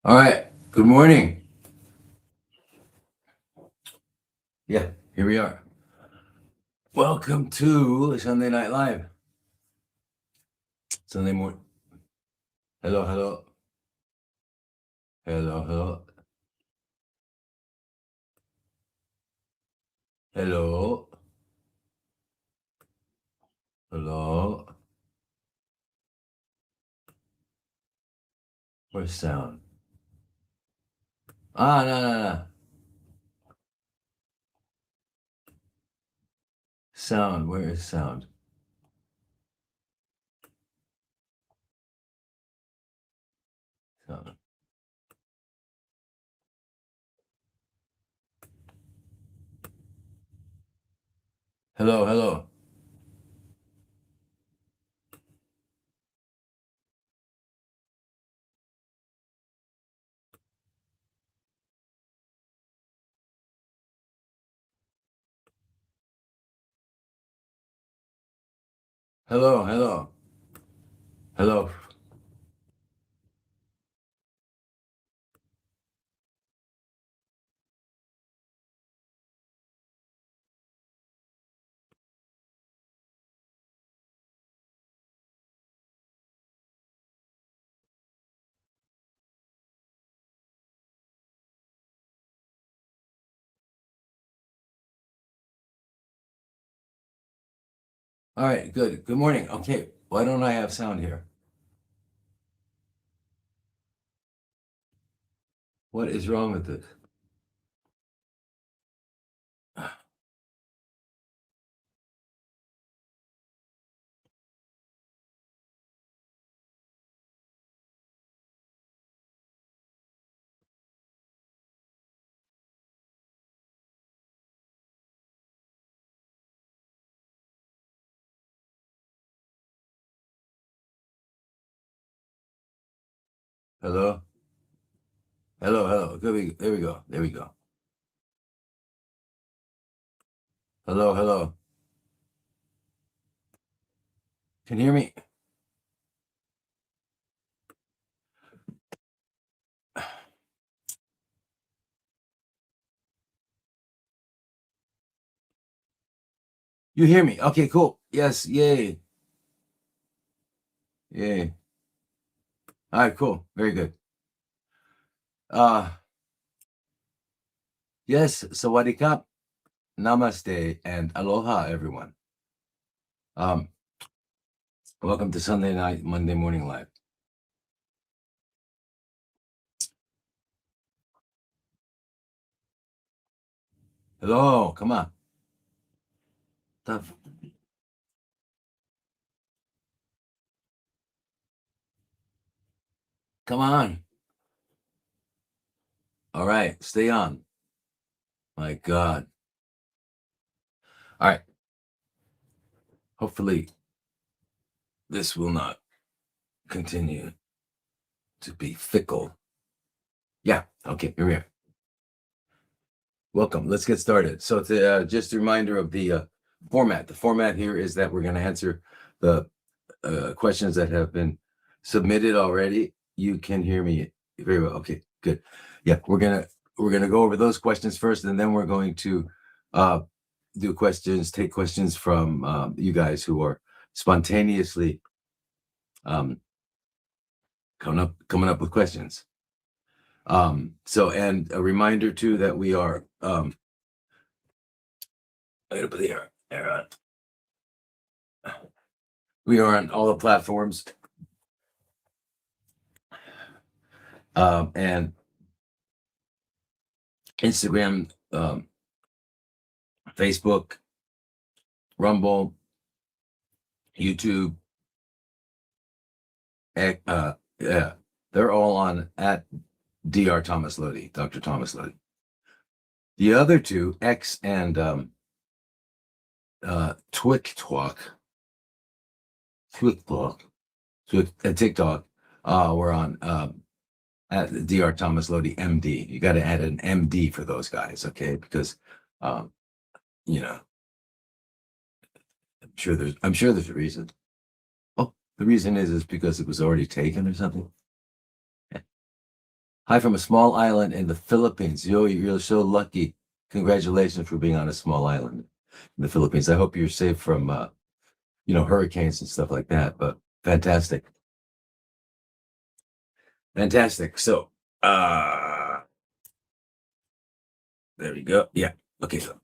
All right. Good morning. Yeah, here we are. Welcome to Sunday Night Live. Sunday morning. Hello, hello. Hello, hello. Hello. Hello. Where's sound? No. Sound. Where is sound? Sound. Hello, hello. Hello, hello. Hello. All right, good. Good morning. Okay, why don't I have sound here? What is wrong with this? Hello? Hello, hello. There we go. There we go. Hello, hello. Can you hear me? You hear me? Okay, cool. Yes, yay. Yay. All right, cool. Very good. Yes, sawadee kap, namaste, and aloha, everyone. Welcome to Sunday Night, Monday Morning Live. Hello, come on. Tough. Come on. All right, stay on. My God. All right. Hopefully, this will not continue to be fickle. Yeah, okay, here we are. Welcome. Let's get started. So, just a reminder of the format. The format here is that we're going to answer the questions that have been submitted already. You can hear me very well. Okay, good. Yeah, we're gonna go over those questions first, and then we're going to take questions from you guys who are spontaneously coming up with questions. So, and a reminder too that we are I'm gonna put the air on. We are on all the platforms, and Instagram, Facebook, Rumble, YouTube. Yeah, they're all on at Dr. Thomas Lodi, Dr. Thomas Lodi. The other two, X and TikTok, and TikTok, we're on at Dr. Thomas Lodi MD. You got to add an MD for those guys, okay? Because you know, I'm sure there's a reason. Oh, the reason is because it was already taken or something. Hi from a small island in the Philippines. Yo, you're so lucky. Congratulations for being on a small island in the Philippines. I hope you're safe from, hurricanes and stuff like that. But fantastic, fantastic. So, there we go. Yeah. Okay. So,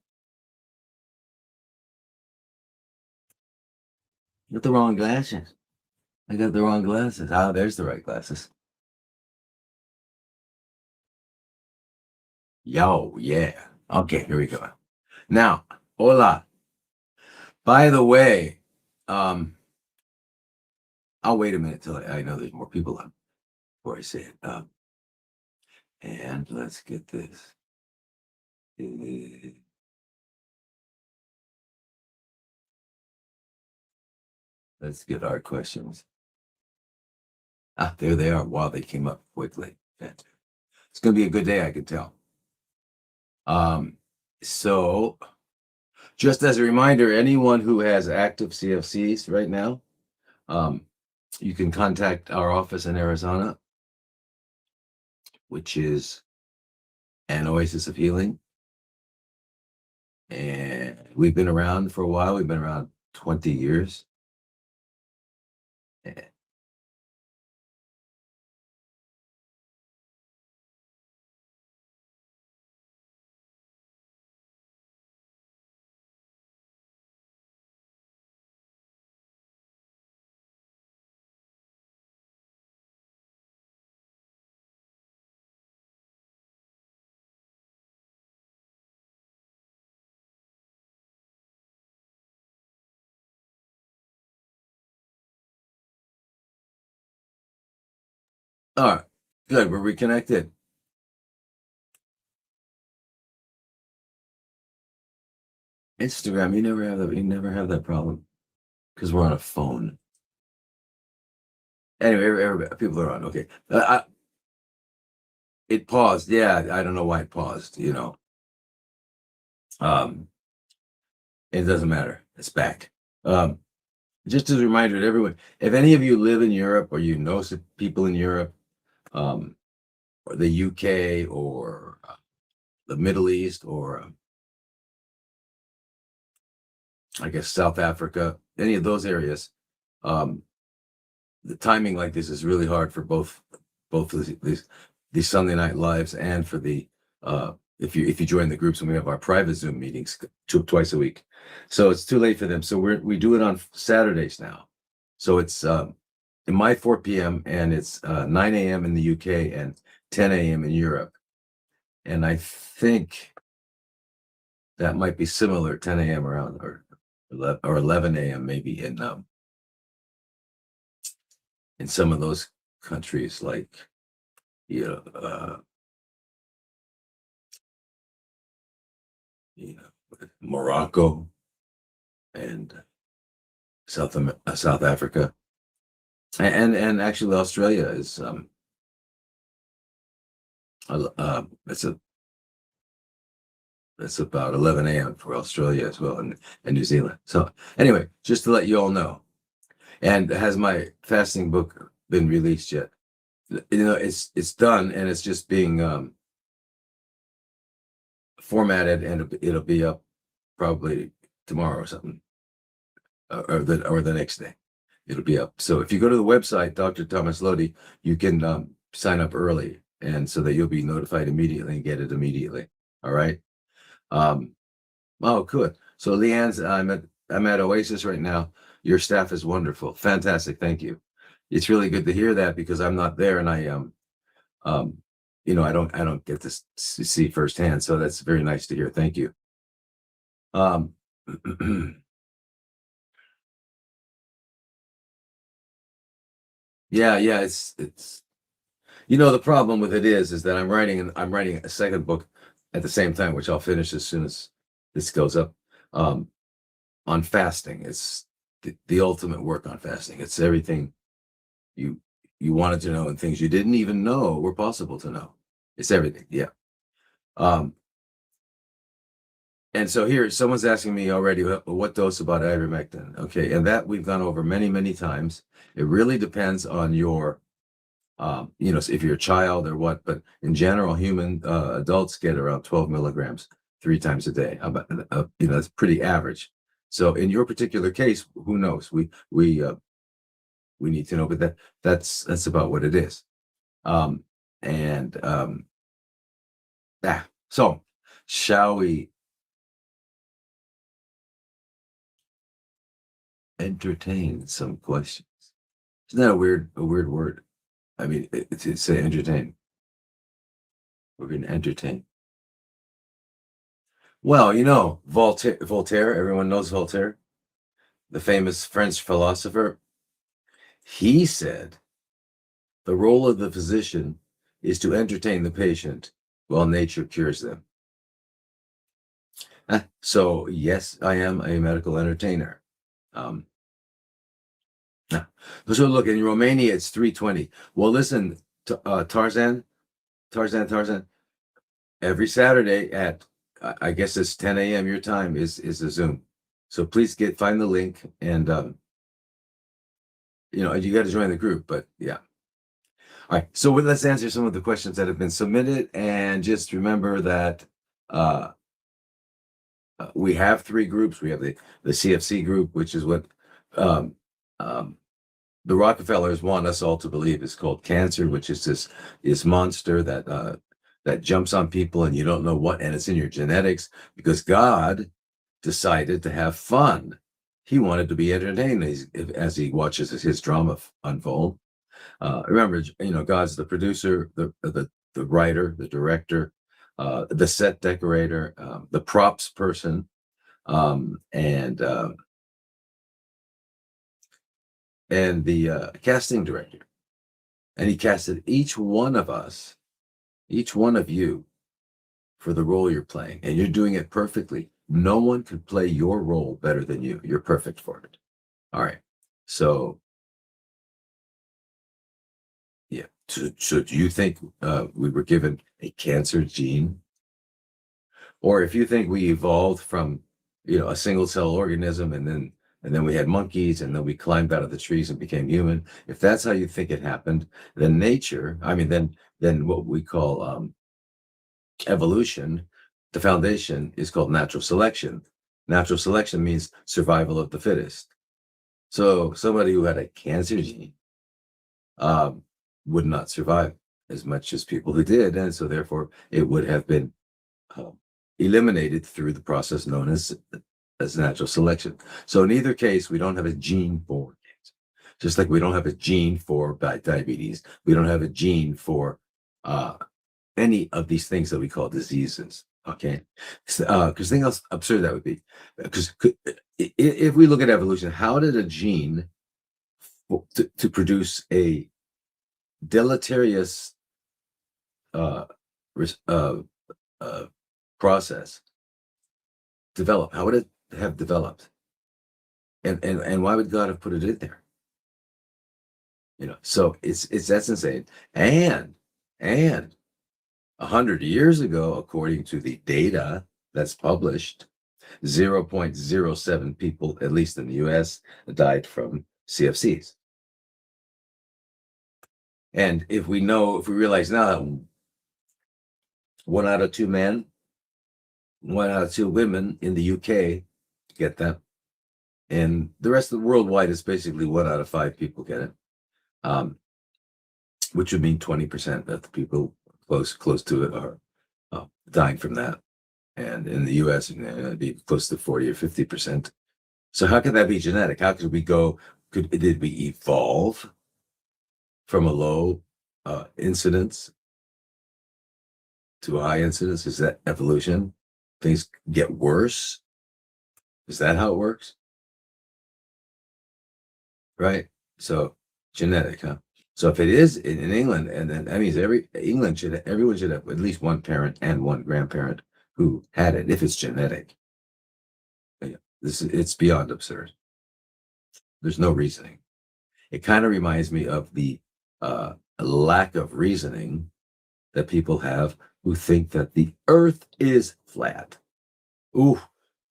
got the wrong glasses. I got the wrong glasses. Ah, there's the right glasses. Yo, yeah. Okay, here we go. Now, hola. By the way, I'll wait a minute till I know there's more people on before I say it. And let's get this. Let's get our questions. Ah, there they are. Wow, they came up quickly. It's going to be a good day, I can tell. So just as a reminder, anyone who has active CFCs right now, you can contact our office in Arizona, which is an Oasis of Healing. And we've been around for a while. We've been around 20 years. All right, good. We're reconnected. Instagram, you never have that. You never have that problem because we're on a phone. Anyway, people are on. Okay, it paused. Yeah, I don't know why it paused. It doesn't matter. It's back. Just as a reminder to everyone, if any of you live in Europe or you know some people in Europe, or the UK or the Middle East or I guess South Africa, any of those areas, the timing like this is really hard for both of these Sunday night lives and for the if you join the groups, and we have our private Zoom meetings twice a week, so it's too late for them. So we do it on Saturdays now. So it's in my 4 p.m. and it's 9 a.m. in the UK and 10 a.m. in Europe, and I think that might be similar 10 a.m. around or 11 a.m. maybe in some of those countries like you know, uh, Morocco and South Africa, and actually Australia is it's about 11 a.m. for Australia as well, and New Zealand. So anyway, just to let you all know, and has my fasting book been released yet? It's done, and it's just being formatted, and it'll be up probably tomorrow or something, or the next day. It'll be up. So if you go to the website, Dr. Thomas Lodi, you can sign up early, and so that you'll be notified immediately and get it immediately. All right. Oh, good. So Leanne's, I'm at Oasis right now. Your staff is wonderful, fantastic. Thank you. It's really good to hear that because I'm not there, and I don't get to see firsthand. So that's very nice to hear. Thank you. Yeah, it's the problem with it is that I'm writing a second book at the same time, which I'll finish as soon as this goes up, on fasting. It's the ultimate work on fasting. It's everything you wanted to know and things you didn't even know were possible to know. It's everything. Yeah. And so here, someone's asking me already, what dose about ivermectin? Okay, and that we've gone over many, many times. It really depends on your So if you're a child or what, but in general, human adults get around 12 milligrams 3 times a day. That's pretty average. So in your particular case, who knows? We need to know, but that's about what it is. And so shall we entertain some questions? Isn't that a weird word? I mean, to say entertain. We're going to entertain. Well, Voltaire, everyone knows Voltaire, the famous French philosopher. He said the role of the physician is to entertain the patient while nature cures them. So, yes, I am a medical entertainer. So look, in Romania, it's 3:20. Well, listen, Tarzan, every Saturday at, I guess it's 10 a.m. your time is a Zoom. So please find the link, and you got to join the group, but yeah. All right, so let's answer some of the questions that have been submitted, and just remember that we have 3 groups. We have the CFC group, which is what the Rockefellers want us all to believe is called cancer, which is this monster that jumps on people and you don't know what, and it's in your genetics, because God decided to have fun. He wanted to be entertained as he watches his drama unfold. Remember, God's the producer, the writer, the director, the set decorator, the props person, and the casting director. And he casted each one of us, each one of you, for the role you're playing, and you're doing it perfectly. No one could play your role better than you. You're perfect for it. All right. So, yeah. So do you think we were given a cancer gene? Or if you think we evolved from, a single cell organism, and then we had monkeys, and then we climbed out of the trees and became human. If that's how you think it happened, then then what we call evolution, the foundation is called natural selection. Natural selection means survival of the fittest. So somebody who had a cancer gene would not survive as much as people who did, and so therefore it would have been eliminated through the process known as natural selection. So in either case, we don't have a gene for cancer, just like we don't have a gene for diabetes. We don't have a gene for any of these things that we call diseases. Okay, because think how absurd that would be. Because if we look at evolution, how did a gene to produce a deleterious process develop? How would it have developed? And why would God have put it in there? So it's that's insane. And 100 years ago, according to the data that's published, 0.07 people, at least in the US, died from CFCs. And if we realize now that 1 out of 2 men, 1 out of 2 women in the UK get that, and the rest of the worldwide is basically 1 out of 5 people get it, which would mean 20% of the people close to it are dying from that. And in the US, it'd be close to 40 or 50%. So how could that be genetic? How could did we evolve from a low incidence to a high incidence? Is that evolution? Things get worse? Is that how it works? Right? So genetic, huh? So if it is in England, and then that means everyone should have at least 1 parent and 1 grandparent who had it, if it's genetic. Yeah, it's beyond absurd. There's no reasoning. It kind of reminds me of the lack of reasoning that people have who think that the Earth is flat. Ooh,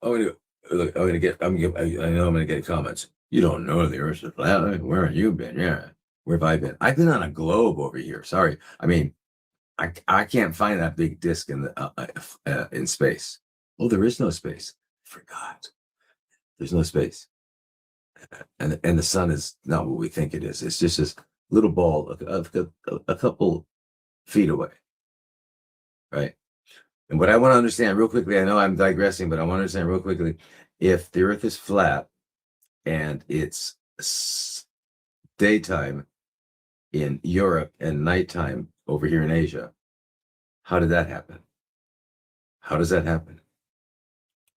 I know I'm gonna get comments. You don't know the Earth is flat. Where have you been? Yeah. Where have I been? I've been on a globe over here. Sorry. I mean, I can't find that big disc in space. Oh, there is no space. I forgot. There's no space. And the sun is not what we think it is. It's just this little ball a couple feet away, right? And what I want to understand real quickly, I know I'm digressing, but I want to understand real quickly, if the Earth is flat and it's daytime in Europe and nighttime over here in Asia, how did that happen? How does that happen?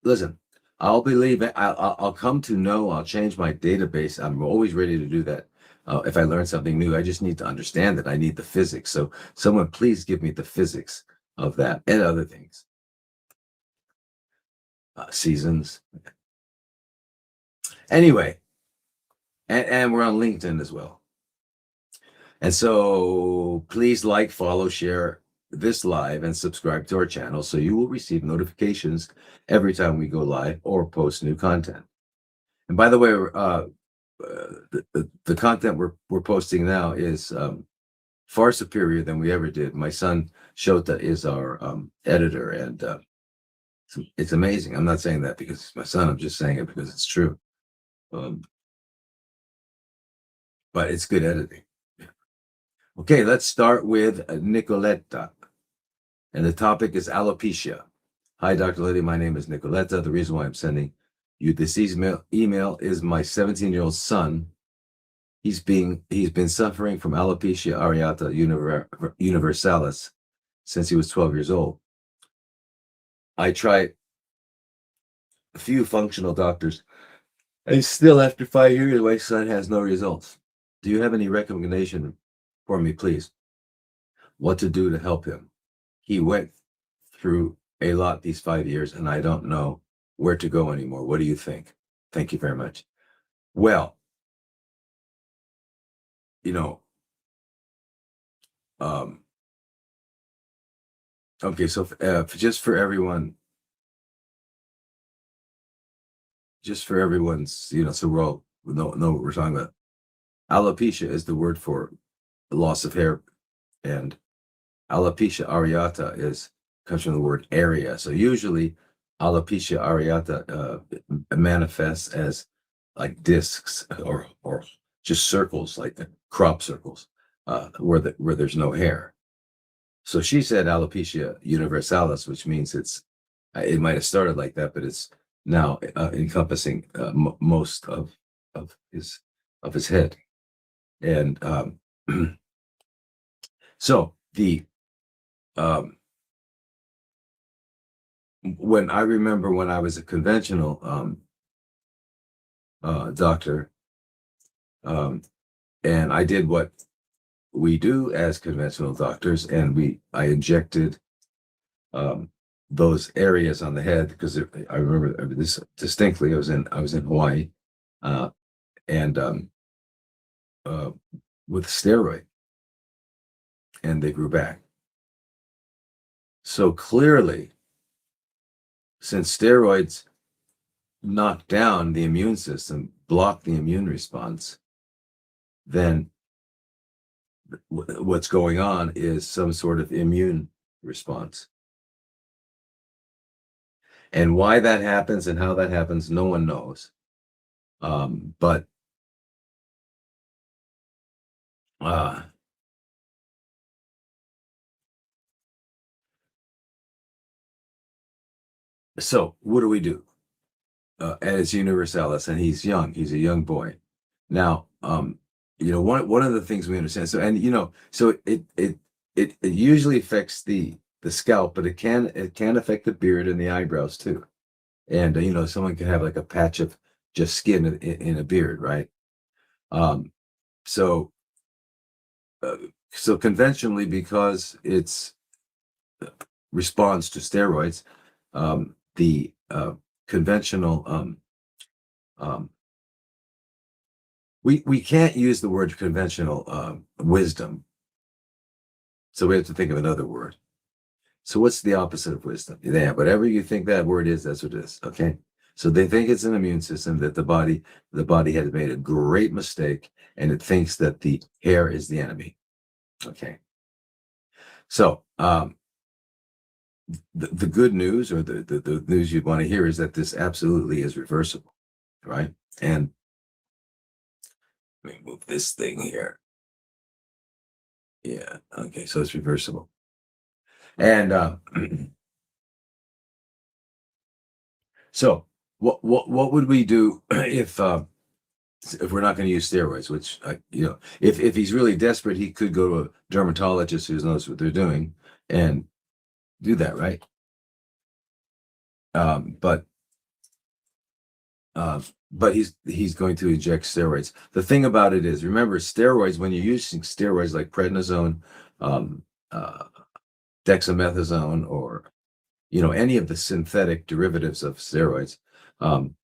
Listen, I'll believe it. I'll come to know. I'll change my database. I'm always ready to do that. If I learn something new, I just need to understand it. I need the physics. So someone please give me the physics of that and other things. Seasons. Anyway, and we're on LinkedIn as well. And so please like, follow, share this live and subscribe to our channel so you will receive notifications every time we go live or post new content. And by the way, the content we're posting now is far superior than we ever did. My son Shota is our editor, and it's amazing. I'm not saying that because it's my son. I'm just saying it because it's true. But it's good editing. Okay, let's start with Nicoletta. And the topic is alopecia. Hi, Dr. Lodi. My name is Nicoletta. The reason why I'm sending you this email is my 17-year-old son. He's been suffering from alopecia areata universalis since he was 12 years old. I tried a few functional doctors, and still after 5 years, my son has no results. Do you have any recommendation for me, please? What to do to help him? He went through a lot these 5 years, and I don't know where to go anymore. What do you think? Thank you very much. Well, okay, so just for everyone's, so we all know what we're talking about. Alopecia is the word for loss of hair, and alopecia areata comes from the word area. So usually alopecia areata manifests as like discs or just circles, like crop circles, where there's no hair. So she said alopecia universalis, which means it might have started like that, but it's now encompassing most of his head. And so when I was a conventional doctor, and I did what we do as conventional doctors, and I injected those areas on the head, because I remember this distinctly. I was in Hawaii, and with steroid, and they grew back. So clearly, since steroids knock down the immune system, block the immune response, then what's going on is some sort of immune response. And why that happens and how that happens, no one knows. But so what do we do? As Universalis, and he's young. He's a young boy. Now, one of the things we understand. So, and so it usually affects the scalp, but it can affect the beard and the eyebrows too. And someone can have like a patch of just skin in a beard, right? So conventionally, because it's responds to steroids, the conventional we can't use the word conventional wisdom, so we have to think of another word. So what's the opposite of wisdom? Yeah, whatever you think that word is, that's what it is. Okay, So they think it's an immune system, that the body has made a great mistake, and it thinks that the hair is the enemy. Okay. So the good news, or the news you'd want to hear, is that this absolutely is reversible, right? And let me move this thing here. Yeah. Okay. So it's reversible. And so what would we do if we're not going to use steroids? Which if he's really desperate, he could go to a dermatologist who knows what they're doing and do that, right? But he's going to inject steroids. The thing about it is, remember, steroids, when you're using steroids like prednisone, um, uh, dexamethasone, or any of the synthetic derivatives of steroids, um,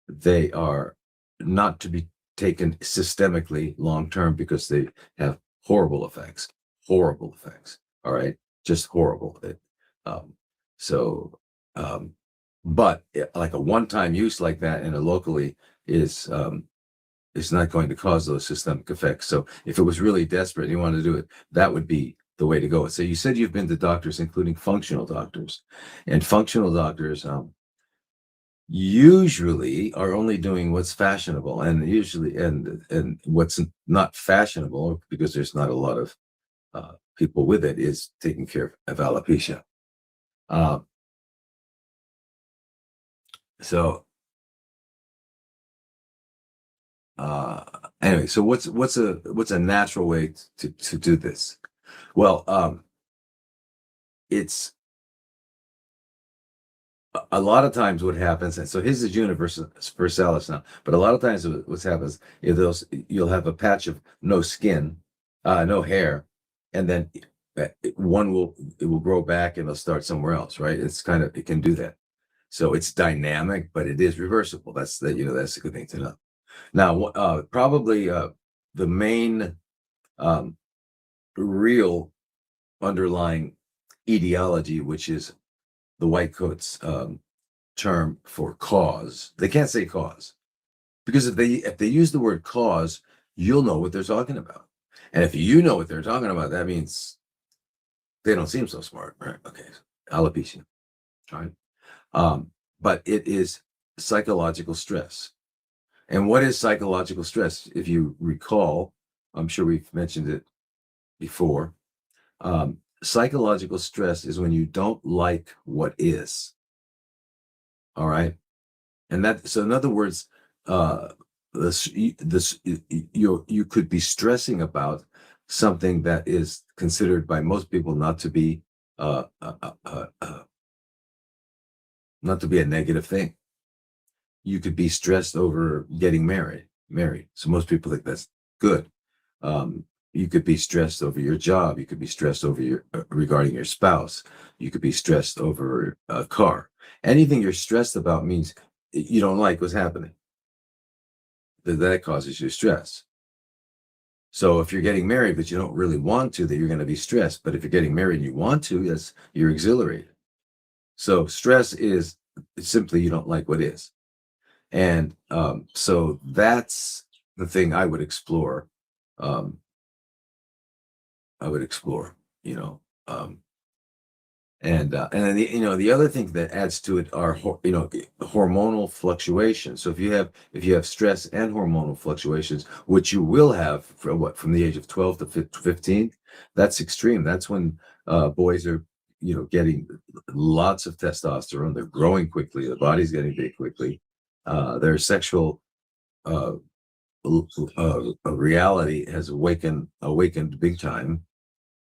they are not to be taken systemically long term, because they have horrible effects. Horrible effects. All right, just horrible. Um, so, but like a one-time use like that in a locally is not going to cause those systemic effects. So if it was really desperate and you wanted to do it, that would be the way to go. So you said you've been to doctors, including functional doctors, and functional doctors usually are only doing what's fashionable, and usually and what's not fashionable, because there's not a lot of people with it, is taking care of alopecia. Uh, so uh, anyway, so what's a natural way to do this? Well, it's a lot of times what happens, and so his is universalis now, but a lot of times what happens is you'll have a patch of no skin, no hair, and then it will grow back and it'll start somewhere else, right? It can do that. So it's dynamic, but it is reversible. That's a good thing to know. Now, probably the main um, real underlying etiology, which is the white coats term for cause. They can't say cause, because if they use the word cause, you'll know what they're talking about. And if you know what they're talking about, that means they don't seem so smart, right? Okay, alopecia, right? But it is psychological stress. And what is psychological stress? If you recall, I'm sure we've mentioned it before. Psychological stress is when you don't like what is. All right. And so in other words, you could be stressing about something that is considered by most people uh, uh, uh, uh, uh, not to be a negative thing. You could be stressed over getting married. So most people think that's good. You could be stressed over your job. You could be stressed over regarding your spouse. You could be stressed over a car. Anything you're stressed about means you don't like what's happening. That causes you stress. So if you're getting married but you don't really want to, then you're going to be stressed. But if you're getting married and you want to, you're exhilarated. So stress is simply you don't like what is. And so that's the thing I would explore. Um, I would explore, you know. And then the other thing that adds to it are hormonal fluctuations. So if you have stress and hormonal fluctuations, which you will have from the age of 12 to 15, that's extreme. That's when boys are getting lots of testosterone. They're growing quickly. The body's getting big quickly. Their sexual uh, reality has awakened big time.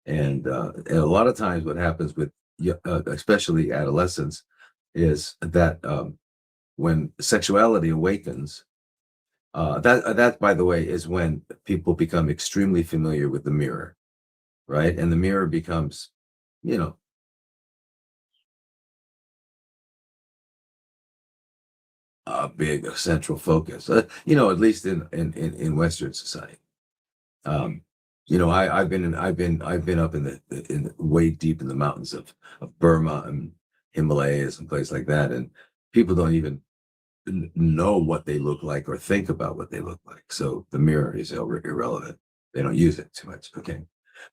And a lot of times what happens with especially adolescents is that when sexuality awakens, that by the way is when people become extremely familiar with the mirror, right? And the mirror becomes, you know, a big central focus. At least in Western society. Um, I've been up way deep in the mountains of Burma and Himalayas and places like that, and people don't even know what they look like or think about what they look like. So the mirror is irrelevant. They don't use it too much. Okay.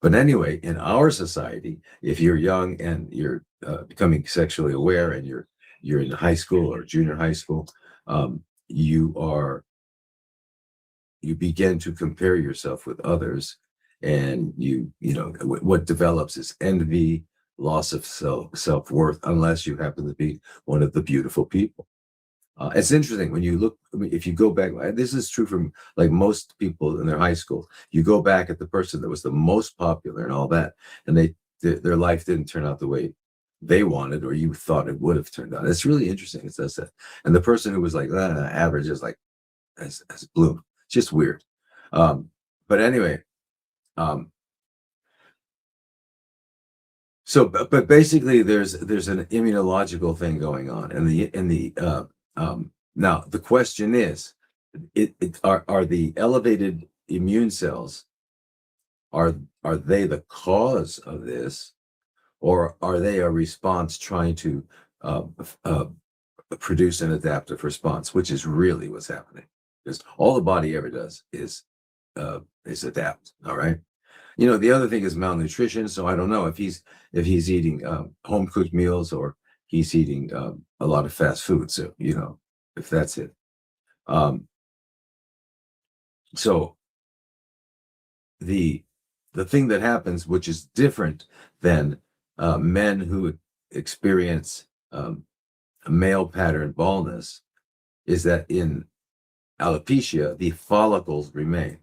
But anyway, in our society, if you're young and you're becoming sexually aware and you're in high school or junior high school, um, you are you begin to compare yourself with others, and what develops is envy, loss of self-worth, unless you happen to be one of the beautiful people. It's interesting when you look, I mean, if you go back, this is true from like most people in their high school. You go back at the person that was the most popular and all that, and their life didn't turn out the way they wanted or you thought it would have turned out. It's really interesting. It says that. And the person who was like average is like as bloomed. It's just weird. But anyway, um, but basically, there's an immunological thing going on, and now the question is, are the elevated immune cells, are they the cause of this, or are they a response trying to uh, uh, produce an adaptive response, which is really what's happening, because all the body ever does is adapt. All right. The other thing is malnutrition. So I don't know if he's eating home cooked meals or he's eating a lot of fast food. So if that's it. Um, so the thing that happens, which is different than men who experience male pattern baldness, is that in alopecia the follicles remain.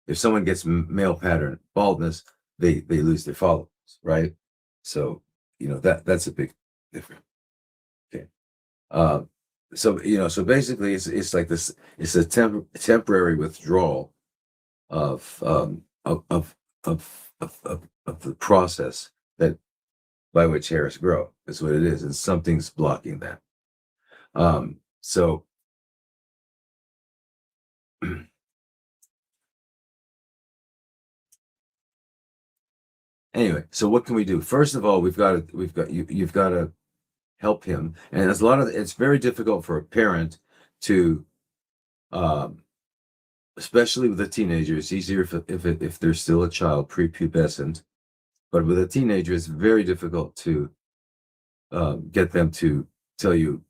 If someone gets male pattern baldness, they lose their follicles, right? So that's a big difference. Okay. So basically, it's like this. It's a temporary withdrawal of of the process that by which hairs grow. That's what it is, and something's blocking that. So anyway, so what can we do? First of all, you've got to help him, and there's it's very difficult for a parent to, um, especially with a teenager. It's easier if they're still a child, prepubescent, but with a teenager, it's very difficult to get them to tell you,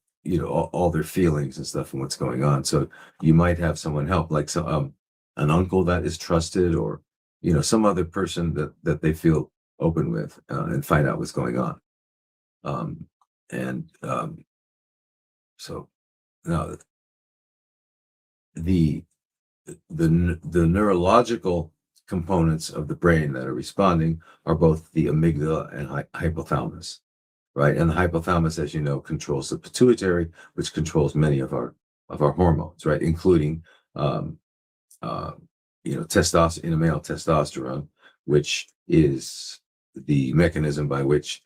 all their feelings and stuff and what's going on. So you might have someone help, like an uncle that is trusted, or some other person that they feel open with, and find out what's going on. And so now the neurological components of the brain that are responding are both the amygdala and hypothalamus, right? And the hypothalamus, as you know, controls the pituitary, which controls many of our hormones, right? Including testosterone, in a male, testosterone, which is the mechanism by which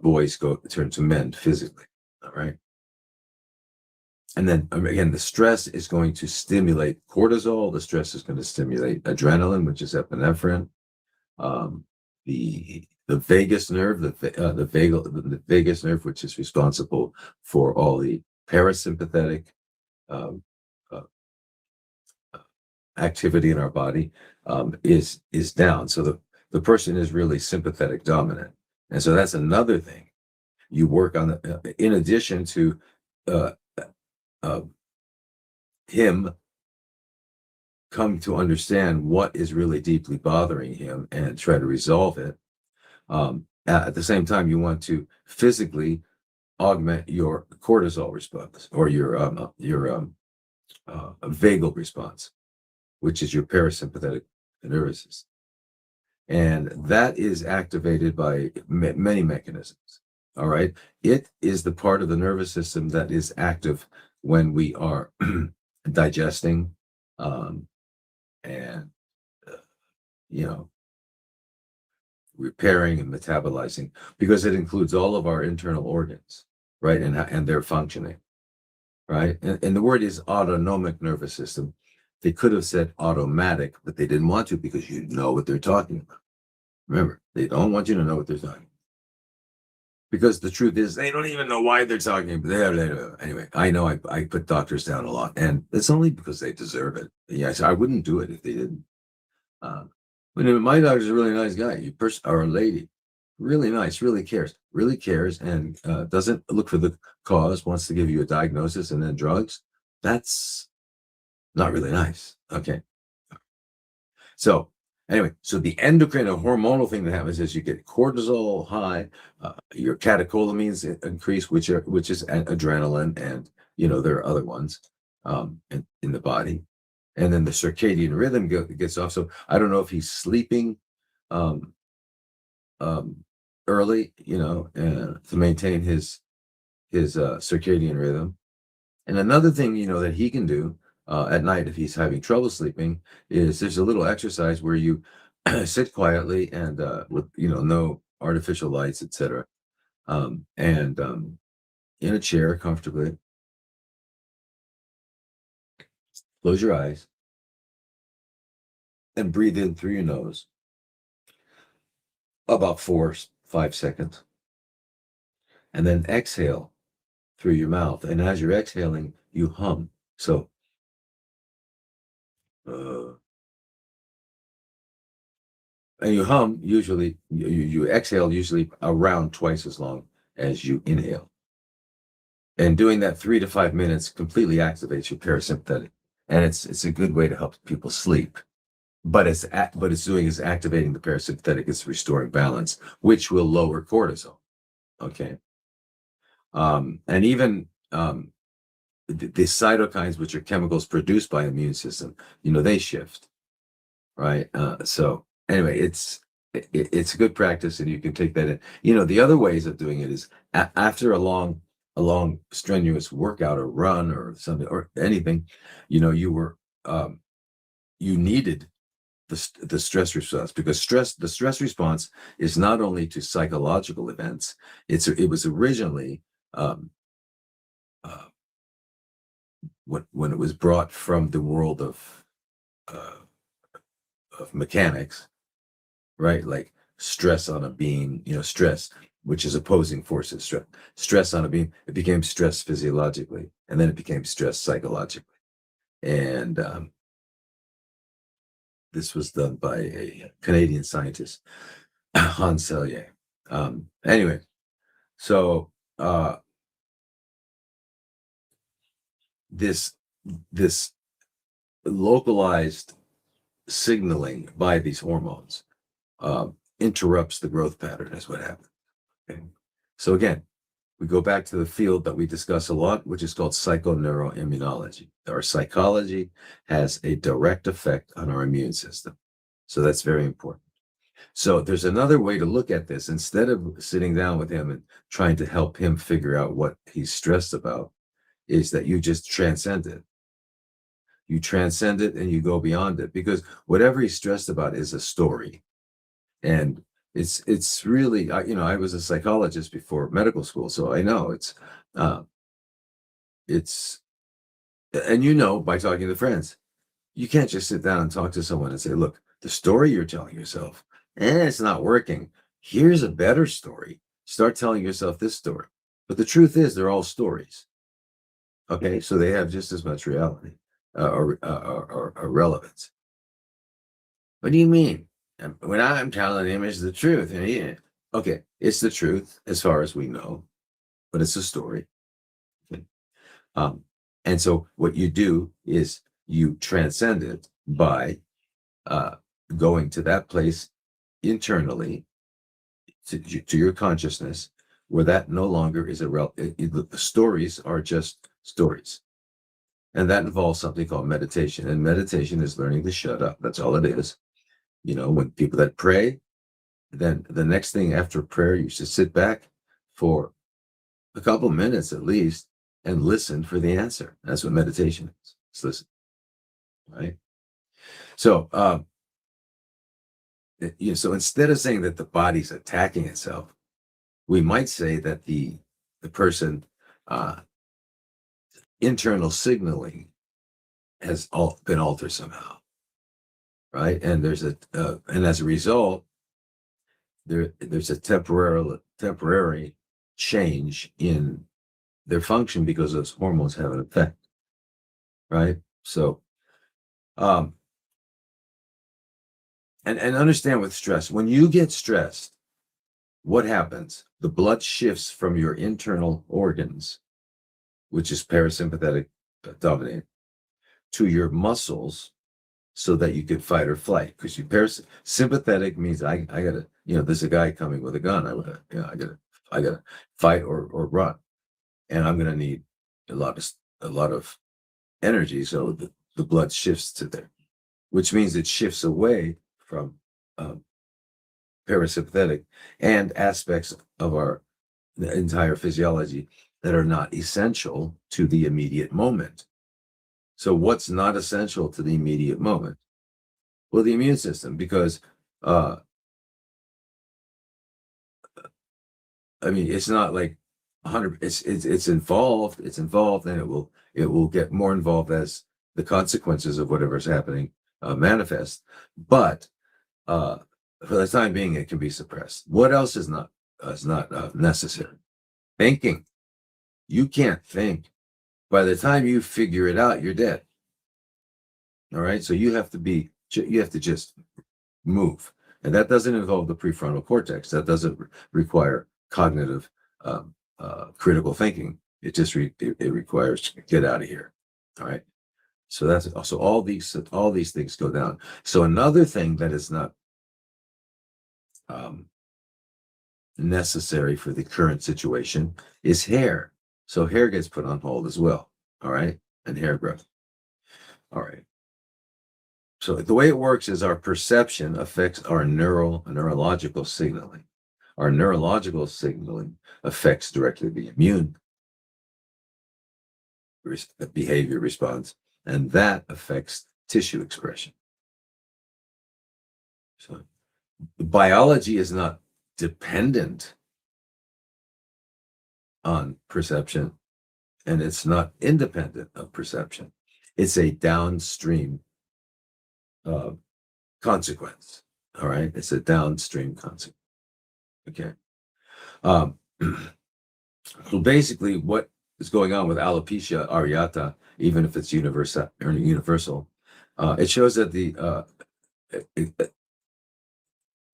boys turn to men physically. All right. And then again, the stress is going to stimulate cortisol. The stress is going to stimulate adrenaline, which is epinephrine. The vagus nerve, the vagus nerve, which is responsible for all the parasympathetic um, uh, activity in our body, is down. So the person is really sympathetic dominant, and so that's another thing you work on. In addition to uh, uh, him come to understand what is really deeply bothering him and try to resolve it. At the same time, you want to physically augment your cortisol response, or your vagal response, which is your parasympathetic nervous system. And that is activated by many mechanisms. All right. It is the part of the nervous system that is active when we are digesting, and, repairing and metabolizing, because it includes all of our internal organs, right? And their functioning, right? And the word is autonomic nervous system. They could have said automatic, but they didn't want to, because you know what they're talking about. Remember, they don't want you to know what they're talking about. because the truth is they don't even know why they're talking. Anyway, I know I put doctors down a lot, and it's only because they deserve it. Yes, I wouldn't do it if they didn't. But my doctor's a really nice guy, or a lady, really nice, really cares, and doesn't look for the cause, wants to give you a diagnosis and then drugs. That's not really nice. Okay. So anyway, so the endocrine or hormonal thing that happens is you get cortisol high, your catecholamines increase, which is adrenaline, and there are other ones in the body, and then the circadian rhythm gets off. So I don't know if he's sleeping um, early, to maintain his circadian rhythm. And another thing, that he can do at night if he's having trouble sleeping is there's a little exercise where you sit quietly and with no artificial lights, etc. And in a chair comfortably, close your eyes and breathe in through your nose about 4-5 seconds, and then exhale through your mouth. And as you're exhaling, you hum. So and you hum usually, you exhale usually around twice as long as you inhale. And doing that 3 to 5 minutes completely activates your parasympathetic. And it's a good way to help people sleep. But it's doing is activating the parasympathetic, it's restoring balance, which will lower cortisol. Okay. And even the cytokines, which are chemicals produced by the immune system, they shift. Right. So anyway, it's a good practice, and you can take that in. The other ways of doing it is after a long strenuous workout or run or something or anything, you needed the stress response, because the stress response is not only to psychological events. It was originally when it was brought from the world of mechanics, right? Like stress on a beam, stress, which is opposing forces. Stress on a beam, it became stress physiologically, and then it became stress psychologically. And this was done by a Canadian scientist, Hans Selye. Anyway, so this localized signaling by these hormones interrupts the growth pattern, is what happens. Okay. So again, we go back to the field that we discuss a lot, which is called psychoneuroimmunology. Our psychology has a direct effect on our immune system. So that's very important. So there's another way to look at this. Instead of sitting down with him and trying to help him figure out what he's stressed about, is that you just transcend it. You transcend it and you go beyond it, because whatever he's stressed about is a story. And it's really, I was a psychologist before medical school, so I know it's and by talking to friends, you can't just sit down and talk to someone and say, look, the story you're telling yourself, it's not working. Here's a better story. Start telling yourself this story. But the truth is, they're all stories. Okay, so they have just as much reality or relevance. What do you mean? When I'm telling him it's the truth, okay, it's the truth as far as we know, but it's a story. Okay. And so what you do is you transcend it by going to that place internally to your consciousness, where that no longer is the stories are just stories. And that involves something called meditation. And meditation is learning to shut up. That's all it is. When people that pray, then the next thing after prayer, you should sit back for a couple minutes at least and listen for the answer. That's what meditation is. It's listen. Right. So, so instead of saying that the body's attacking itself, we might say that the person internal signaling has been altered somehow, right? And and as a result, there's a temporary change in their function because those hormones have an effect, right? So, um, and understand with stress, when you get stressed, what happens? The blood shifts from your internal organs, which is parasympathetic dominated, to your muscles so that you can fight or flight. Because you sympathetic means I gotta, there's a guy coming with a gun. I gotta fight or run, and I'm gonna need a lot of energy. So the blood shifts to there, which means it shifts away from um, parasympathetic and aspects of our entire physiology that are not essential to the immediate moment. So what's not essential to the immediate moment? Well, the immune system, because I mean, it's not like 100. It's involved. It's involved, and it will get more involved as the consequences of whatever's happening manifest. But for the time being, it can be suppressed. What else is not necessary? Thinking. You can't think. By the time you figure it out, you're dead. All right. So you have to just move, and that doesn't involve the prefrontal cortex. That doesn't require cognitive critical thinking. It just it requires get out of here. All right. So that's also all these things go down. So another thing that is not necessary for the current situation is hair. So hair gets put on hold as well. All right. And hair growth. All right. So the way it works is our perception affects our neurological signaling. Our neurological signaling affects directly the immune behavior response, and that affects tissue expression. So biology is not dependent on perception, and it's not independent of perception. It's a downstream consequence. All right. It's a downstream consequence. Okay. So basically, what is going on with alopecia areata, even if it's universal, it shows that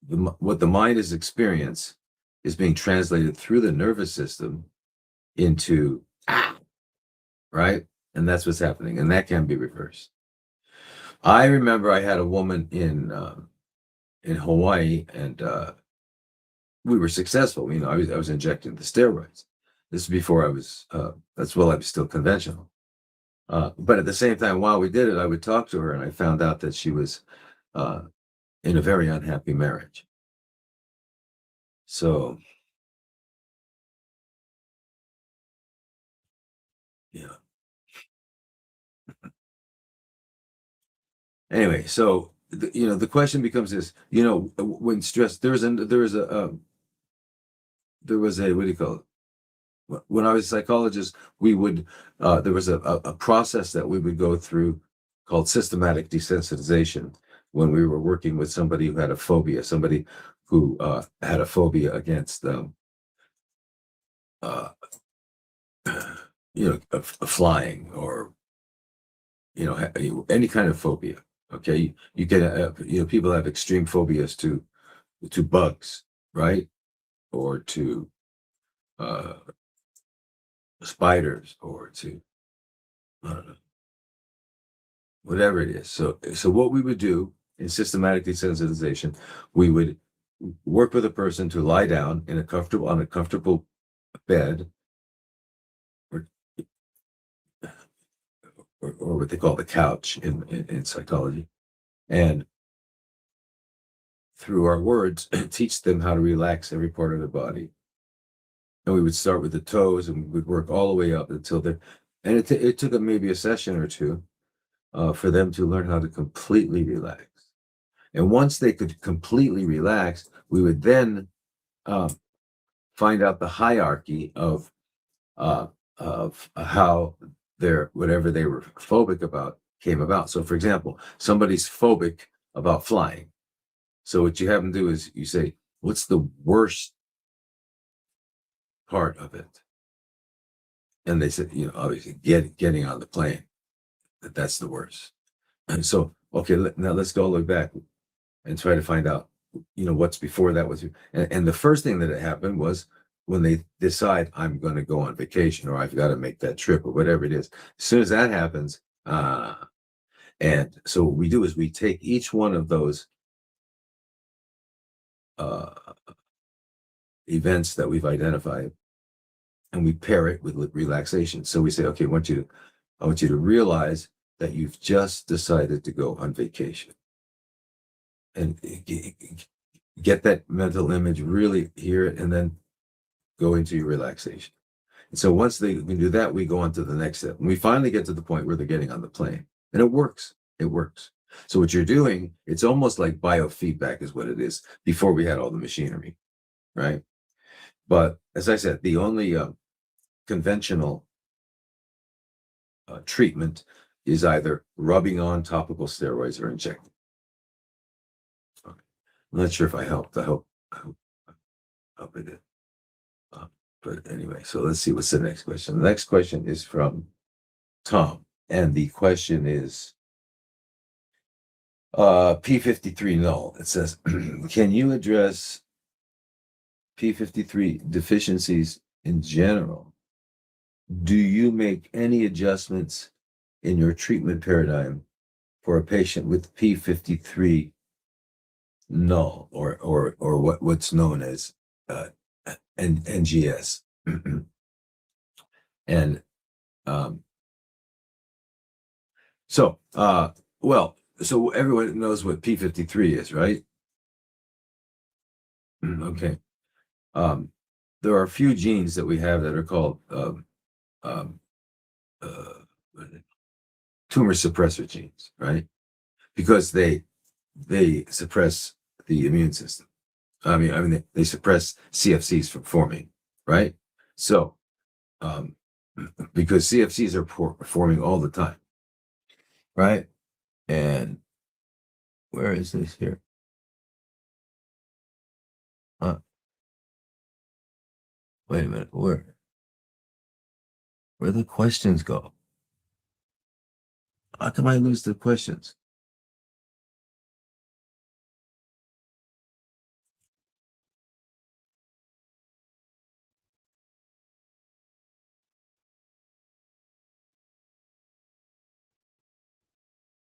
what the mind is experiencing is being translated through the nervous system into right, and that's what's happening, and that can be reversed. I remember I had a woman in Hawaii, and we were successful. I was injecting the steroids. This is before I was. That's while I was still conventional. But at the same time, while we did it, I would talk to her, and I found out that she was in a very unhappy marriage. So, yeah. Anyway, so the question becomes this: when stress, there was a what do you call it? When I was a psychologist, we would there was a process that we would go through called systematic desensitization when we were working with somebody who had a phobia, somebody who had a phobia against flying, or any kind of phobia. Okay, you can people have extreme phobias to bugs, right, or to spiders, or to I don't know, whatever it is. So what we would do in systematic desensitization, we would work with a person to lie down on a comfortable bed, or what they call the couch in psychology, and through our words, teach them how to relax every part of their body. And we would start with the toes, and we would work all the way up until they're, and it took them maybe a session or two for them to learn how to completely relax. And once they could completely relax, we would then find out the hierarchy of how whatever they were phobic about came about. So, for example, somebody's phobic about flying. So what you have them do is you say, "What's the worst part of it. And they said, obviously getting on the plane, that's the worst. And so, okay, now let's go all the way back and try to find out, what's before that was. And the first thing that happened was when they decide I'm going to go on vacation or I've got to make that trip or whatever it is. As soon as that happens, and so what we do is we take each one of those uh, events that we've identified and we pair it with relaxation. So we say, okay, I want you to realize that you've just decided to go on vacation. And get that mental image, really hear it, and then go into your relaxation. And so once we do that, we go on to the next step. And we finally get to the point where they're getting on the plane. And it works. It works. So what you're doing, it's almost like biofeedback is what it is before we had all the machinery, right? But as I said, the only conventional treatment is either rubbing on topical steroids or injecting. Okay. I'm not sure if I helped. I hope I did. But anyway, so let's see what's the next question. The next question is from Tom. And the question is P53 null. It says, can you address P53 deficiencies in general? Do you make any adjustments in your treatment paradigm for a patient with P53 null or what's known as NGS? And so everyone knows what P53 is, right? Okay. There are a few genes that we have that are called tumor suppressor genes, right? Because they suppress the immune system. I mean, they suppress CFCs from forming, right? So, because CFCs are forming all the time, right? And where is this here? Wait a minute, where the questions go? How come I lose the questions?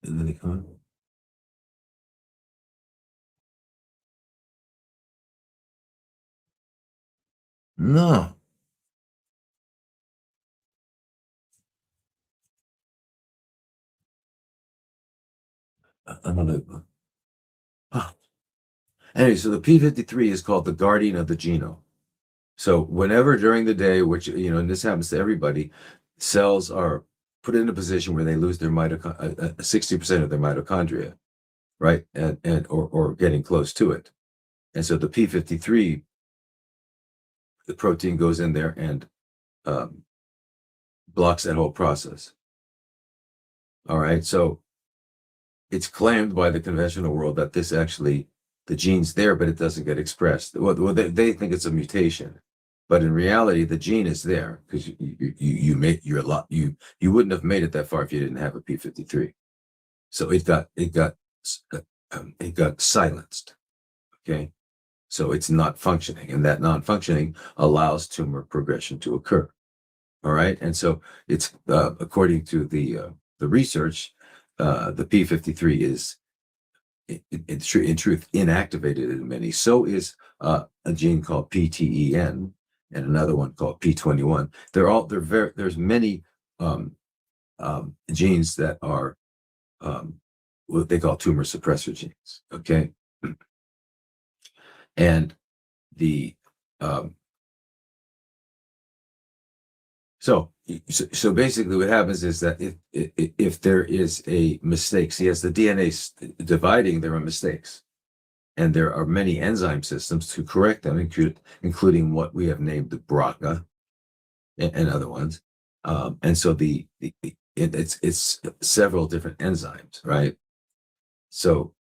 And then they come. No. Another. Anyway, so the P53 is called the guardian of the genome. So whenever during the day, which, and this happens to everybody, cells are put in a position where they lose their 60% of their mitochondria, right? Or getting close to it. And so the P53, the protein goes in there and blocks that whole process. All right. So it's claimed by the conventional world that this actually, the gene's there, but it doesn't get expressed. Well, they think it's a mutation, but in reality, the gene is there because you wouldn't have made it that far if you didn't have a P53. So it got silenced. Okay, so it's not functioning, and that non-functioning allows tumor progression to occur. All right, and so it's according to the research, the P53 is in truth inactivated in many. So is a gene called PTEN and another one called P21. There's many genes that are what they call tumor suppressor genes. Okay, and the so basically what happens is that if there is a mistake, see, as the DNA is dividing, there are mistakes. And there are many enzyme systems to correct them, including what we have named the BRCA and other ones. And so it's several different enzymes, right? So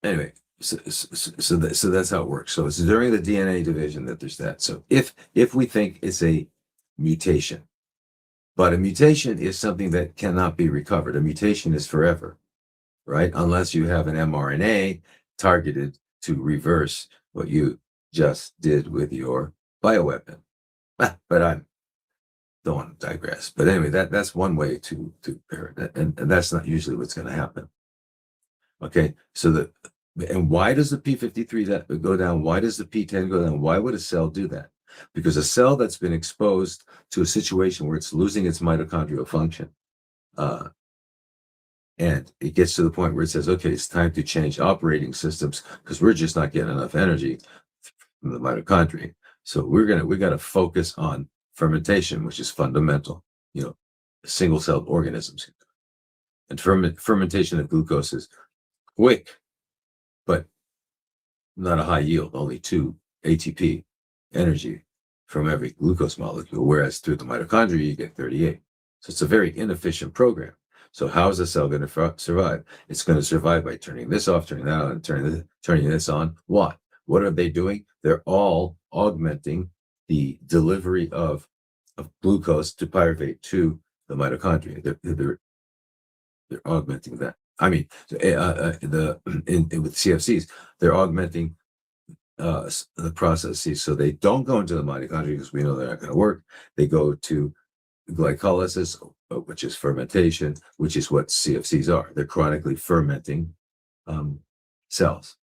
anyway, so that's how it works. So it's during the DNA division that there's that. So if we think it's a mutation, but a mutation is something that cannot be recovered. A mutation is forever, right? Unless you have an mRNA targeted to reverse what you just did with your bioweapon. But I don't want to digress. But anyway, that's one way to compare it, and that's not usually what's going to happen. Okay, so and why does the P53 go down? Why does the P10 go down? Why would a cell do that? Because a cell that's been exposed to a situation where it's losing its mitochondrial function, uh, and it gets to the point where it says, okay, it's time to change operating systems because we're just not getting enough energy from the mitochondria. So we got to focus on fermentation, which is fundamental, single-celled organisms. And fermentation of glucose is quick, but not a high yield, only 2 ATP energy from every glucose molecule, whereas through the mitochondria, you get 38. So it's a very inefficient program. So how is the cell going to survive? It's going to survive by turning this off, turning that on, turning this on. What? What are they doing? They're all augmenting the delivery of glucose to pyruvate to the mitochondria. They're augmenting that. I mean, with CFCs, they're augmenting the processes, so they don't go into the mitochondria because we know they're not going to work. They go to glycolysis, which is fermentation, which is what CFCs are. They're chronically fermenting cells,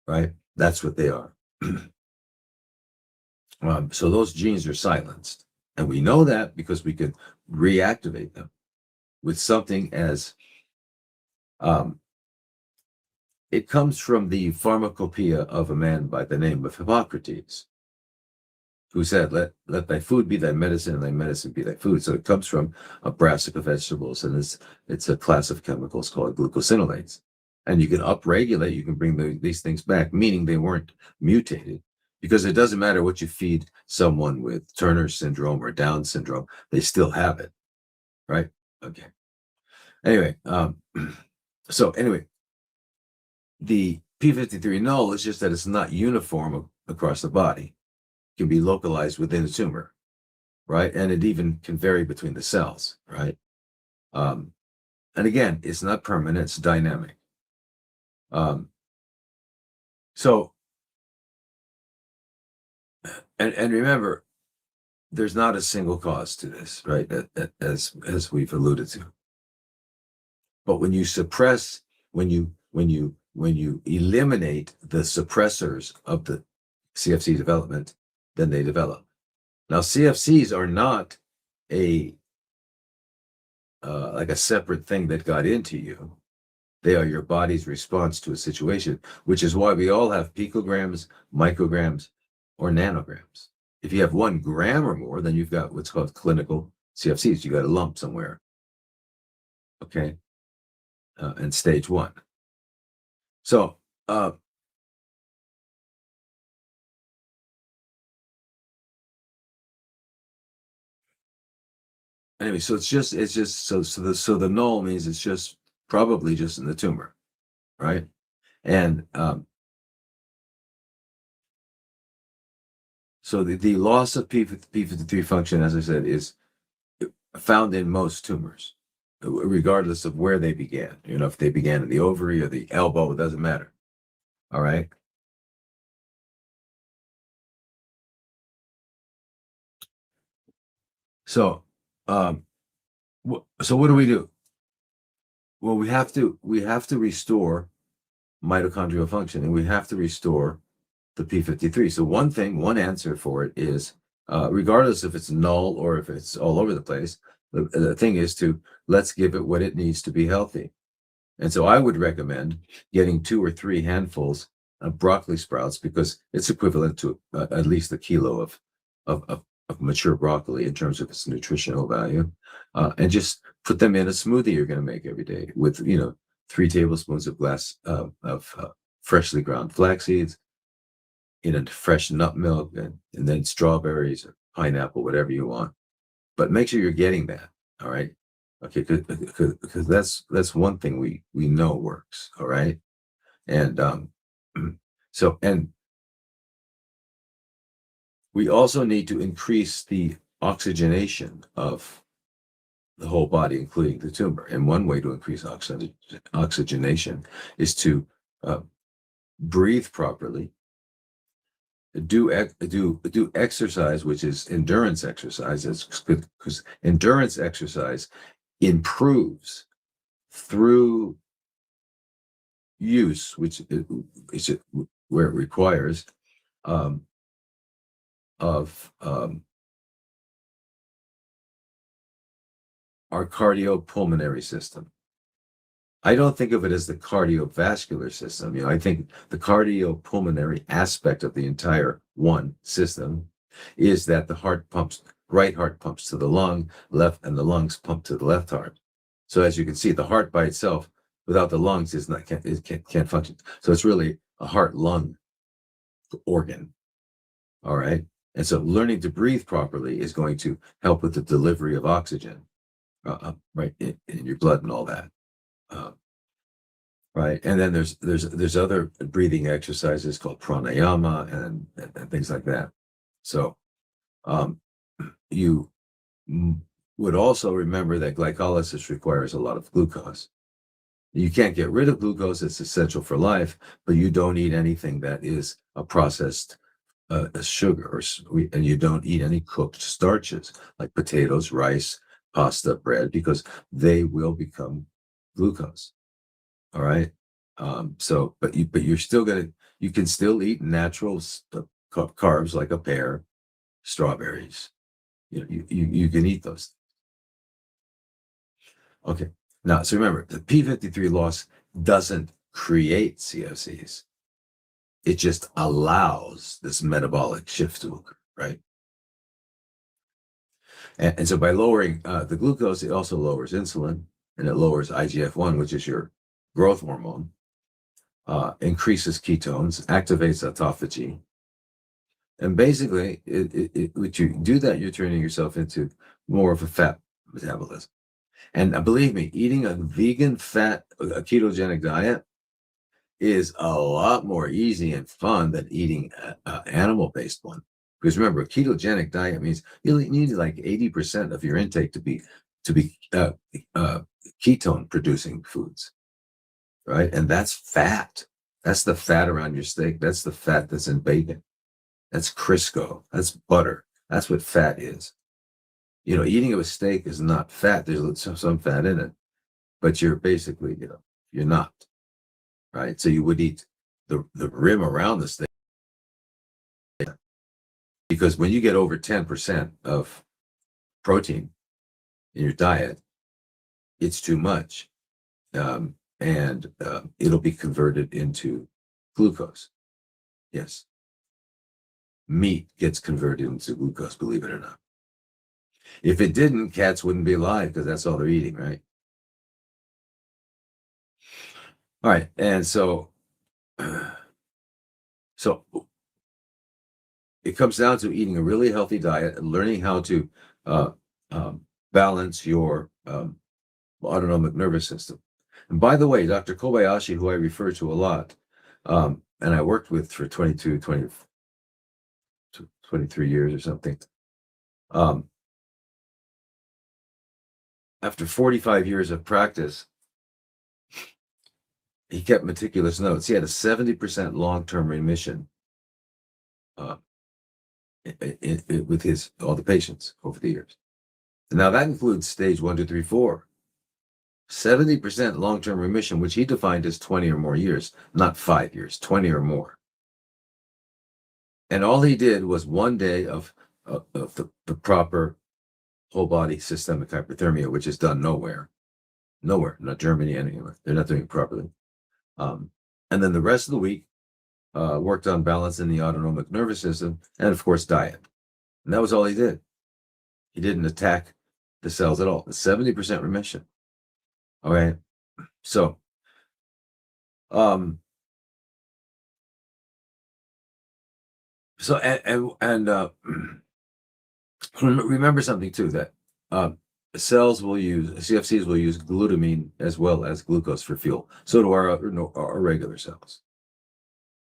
right? That's what they are. So those genes are silenced, and we know that because we can reactivate them with something as it comes from the pharmacopoeia of a man by the name of Hippocrates, who said, let thy food be thy medicine and thy medicine be thy food. So it comes from a brassica vegetables, and it's a class of chemicals called glucosinolates. And you can upregulate, you can bring these things back, meaning they weren't mutated, because it doesn't matter what you feed someone with Turner syndrome or Down syndrome, they still have it, right? Okay. Anyway, so anyway, the P53 null is just that it's not uniform across the body. It can be localized within the tumor, right? And it even can vary between the cells, right? And again, it's not permanent, it's dynamic. So, and remember, there's not a single cause to this, right? As we've alluded to. But when you suppress, when you eliminate the suppressors of the CFC development, then they develop. Now, CFCs are not like a separate thing that got into you. They are your body's response to a situation, which is why we all have picograms, micrograms, or nanograms. If you have 1 gram or more, then you've got what's called clinical CFCs. You got a lump somewhere. Okay. And stage 1. So, anyway, so it's just so the null means it's just probably just in the tumor, right? And so the loss of P53 function, as I said, is found in most tumors, regardless of where they began. If they began in the ovary or the elbow, it doesn't matter. All right. So, so what do we do? Well, we have to restore mitochondrial function, and we have to restore the P53. So one answer for it is, regardless if it's null or if it's all over the place, the thing is to let's give it what it needs to be healthy. And so I would recommend getting 2 or 3 handfuls of broccoli sprouts, because it's equivalent to at least a kilo of mature broccoli in terms of its nutritional value, and just put them in a smoothie you're going to make every day with 3 tablespoons of freshly ground flax seeds, fresh nut milk, and then strawberries or pineapple, whatever you want. But make sure you're getting that. All right. Okay, because that's one thing we know works. All right, and so and we also need to increase the oxygenation of the whole body, including the tumor. And one way to increase oxygenation is to uh, breathe properly, do exercise, which is endurance exercise. That's good because endurance exercise improves through use, which is where it requires um, of our cardiopulmonary system. I don't think of it as the cardiovascular system. I think the cardiopulmonary aspect of the entire one system is that the right heart pumps to the lung, left, and the lungs pump to the left heart. So as you can see, the heart by itself, without the lungs, can't function. So it's really a heart-lung organ. All right. And so learning to breathe properly is going to help with the delivery of oxygen, right, in your blood and all that. Uh, right. And then there's other breathing exercises called pranayama and things like that. So um, you would also remember that glycolysis requires a lot of glucose. You can't get rid of glucose, it's essential for life, but you don't eat anything that is a processed sugar, and you don't eat any cooked starches like potatoes, rice, pasta, bread, because they will become glucose. All right. But you're still you can still eat natural carbs like a pear, strawberries. You can eat those. Okay. Now, so remember, the P53 loss doesn't create CFCs. It just allows this metabolic shift to occur, right? And so by lowering the glucose, it also lowers insulin, and it lowers IGF-1, which is your growth hormone, increases ketones, activates autophagy. And basically, when you do that, you're turning yourself into more of a fat metabolism. And believe me, eating a vegan a ketogenic diet is a lot more easy and fun than eating an animal-based one. Because remember, a ketogenic diet means you need like 80% of your intake to be ketone producing foods, right? And that's fat. That's the fat around your steak. That's the fat that's in bacon. That's Crisco. That's butter. That's what fat is. Eating a steak is not fat. There's some fat in it, but you're basically, you're not, right? So you would eat the rim around the steak, because when you get over 10% of protein in your diet, it's too much. And it'll be converted into glucose. Yes. Meat gets converted into glucose, believe it or not. If it didn't, cats wouldn't be alive because that's all they're eating, right? All right. And so, so it comes down to eating a really healthy diet and learning how to uh, balance your autonomic nervous system. And by the way, Dr. Kobayashi, who I refer to a lot, and I worked with for 23 years or something. After 45 years of practice, he kept meticulous notes. He had a 70% long-term remission uh, with all the patients over the years. Now that includes stage 1, 2, 3, 4. 70% long-term remission, which he defined as 20 or more years, not 5 years, 20 or more. And all he did was one day of the proper whole body systemic hyperthermia, which is done nowhere, not Germany, anywhere. They're not doing it properly. And then the rest of the week worked on balancing the autonomic nervous system and, of course, diet. And that was all he did. He didn't attack the cells at all. 70% remission. All right. So, and remember something too, that cells will use CFCs will use glutamine as well as glucose for fuel. So do our regular cells.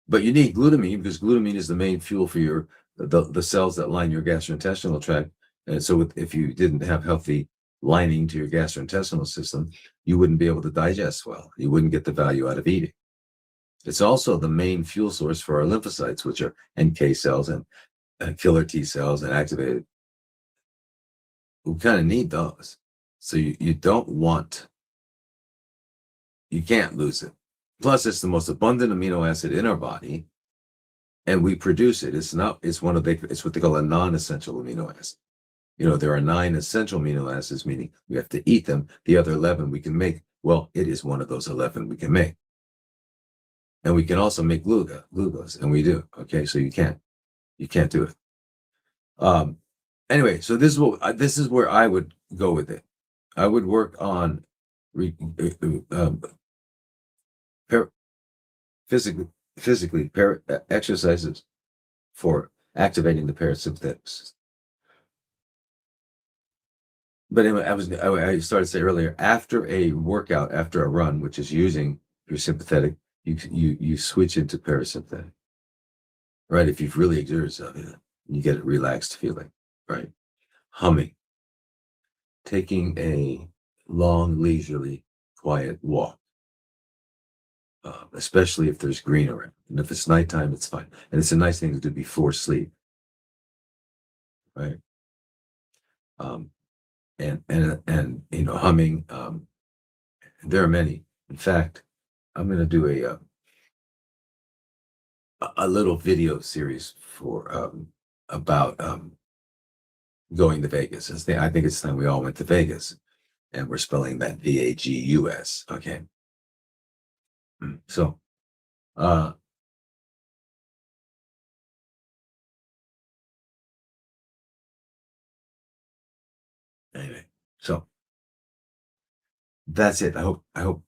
But you need glutamine because glutamine is the main fuel for the cells that line your gastrointestinal tract. And so if you didn't have healthy lining to your gastrointestinal system, you wouldn't be able to digest well. You wouldn't get the value out of eating. It's also the main fuel source for our lymphocytes, which are NK cells and killer T cells and activated. We kind of need those. So you don't want, you can't lose it. Plus, it's the most abundant amino acid in our body, and we produce it. It's what they call a non-essential amino acid. There are 9 essential amino acids, meaning we have to eat them. The other 11 we can make. Well, it is one of those 11 we can make. And we can also make glucose, and we do. Okay, so you can't do it. Anyway, so this is where I would go with it. I would work on physically exercises for activating the parasympathetic system. But anyway, I started to say earlier, after a workout, after a run, which is using your sympathetic, you switch into parasympathetic, right? If you've really exerted yourself, you get a relaxed feeling, right? Humming, taking a long, leisurely, quiet walk, especially if there's green around. And if it's nighttime, it's fine. And it's a nice thing to do before sleep, right? And humming. There are many. In fact, I'm going to do a little video series about going to Vegas. I think it's time we all went to Vegas, and we're spelling that VAGUS. Okay. So, anyway, so that's it. I hope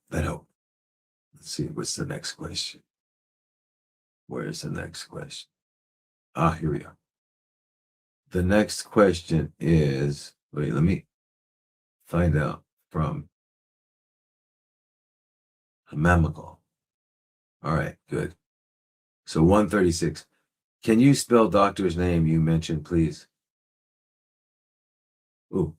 that helped. Let's see, what's the next question? Where's the next question? Here we go. The next question is, wait, let me find out from Mamical. All right, good. So 136. Can you spell doctor's name you mentioned, please? Ooh,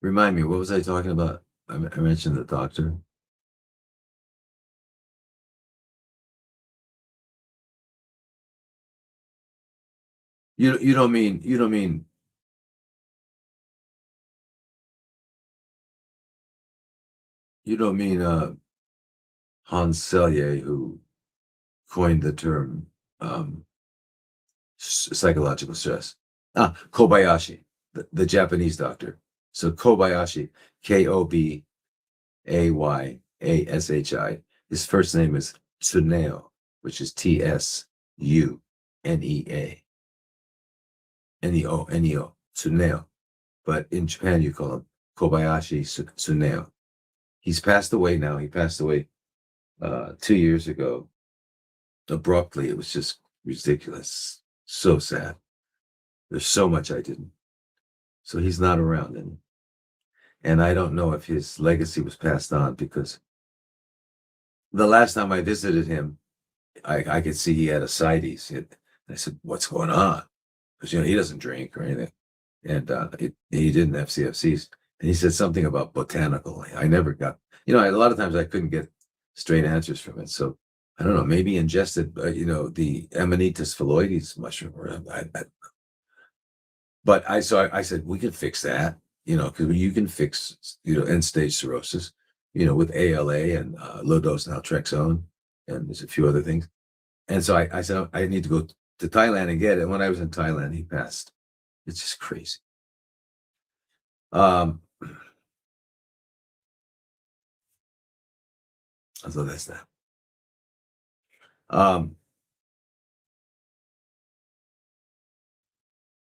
remind me, what was I talking about? I mentioned the doctor. You don't mean Hans Selye, who coined the term psychological stress. Kobayashi, the Japanese doctor. So Kobayashi, Kobayashi. His first name is Tsuneo, which is Tsunea. Neo, Tsuneo. But in Japan, you call him Kobayashi Tsuneo. He's passed away now. He passed away 2 years ago. Abruptly. It was just ridiculous. So sad. There's so much I didn't. So he's not around anymore. And I don't know if his legacy was passed on, because the last time I visited him, I could see he had ascites. I said, "What's going on?" Because he doesn't drink or anything, and he didn't have CFCs. And he said something about botanical. I never got, a lot of times I couldn't get straight answers from it. So I don't know. Maybe ingested, the Amanita phalloides mushroom. But I said we can fix that, because you can fix, end stage cirrhosis, with ALA and low dose naltrexone, and there's a few other things. And so I said I need to go to Thailand and get it. And when I was in Thailand, he passed. It's just crazy. So that's that.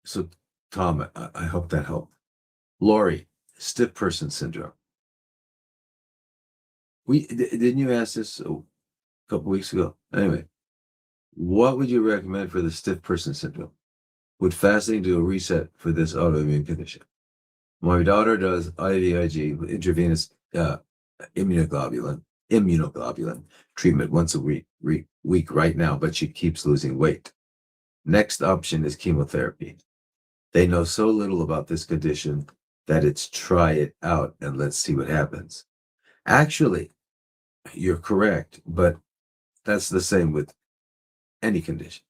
So Tom, I hope that helped. Lori, stiff person syndrome. Didn't you ask this a couple weeks ago? Anyway, what would you recommend for the stiff person syndrome? Would fasting do a reset for this autoimmune condition? My daughter does IVIG, intravenous immunoglobulin treatment once a week right now, but she keeps losing weight. Next option is chemotherapy. They know so little about this condition that it's try it out and let's see what happens. Actually, you're correct, but that's the same with any condition.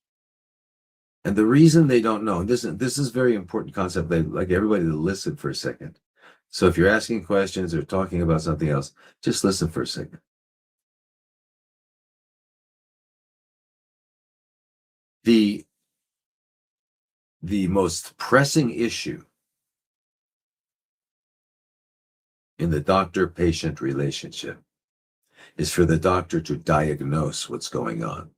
And the reason they don't know, and this is very important concept. They like everybody to listen for a second. So if you're asking questions or talking about something else, just listen for a second. The most pressing issue in the doctor-patient relationship is for the doctor to diagnose what's going on,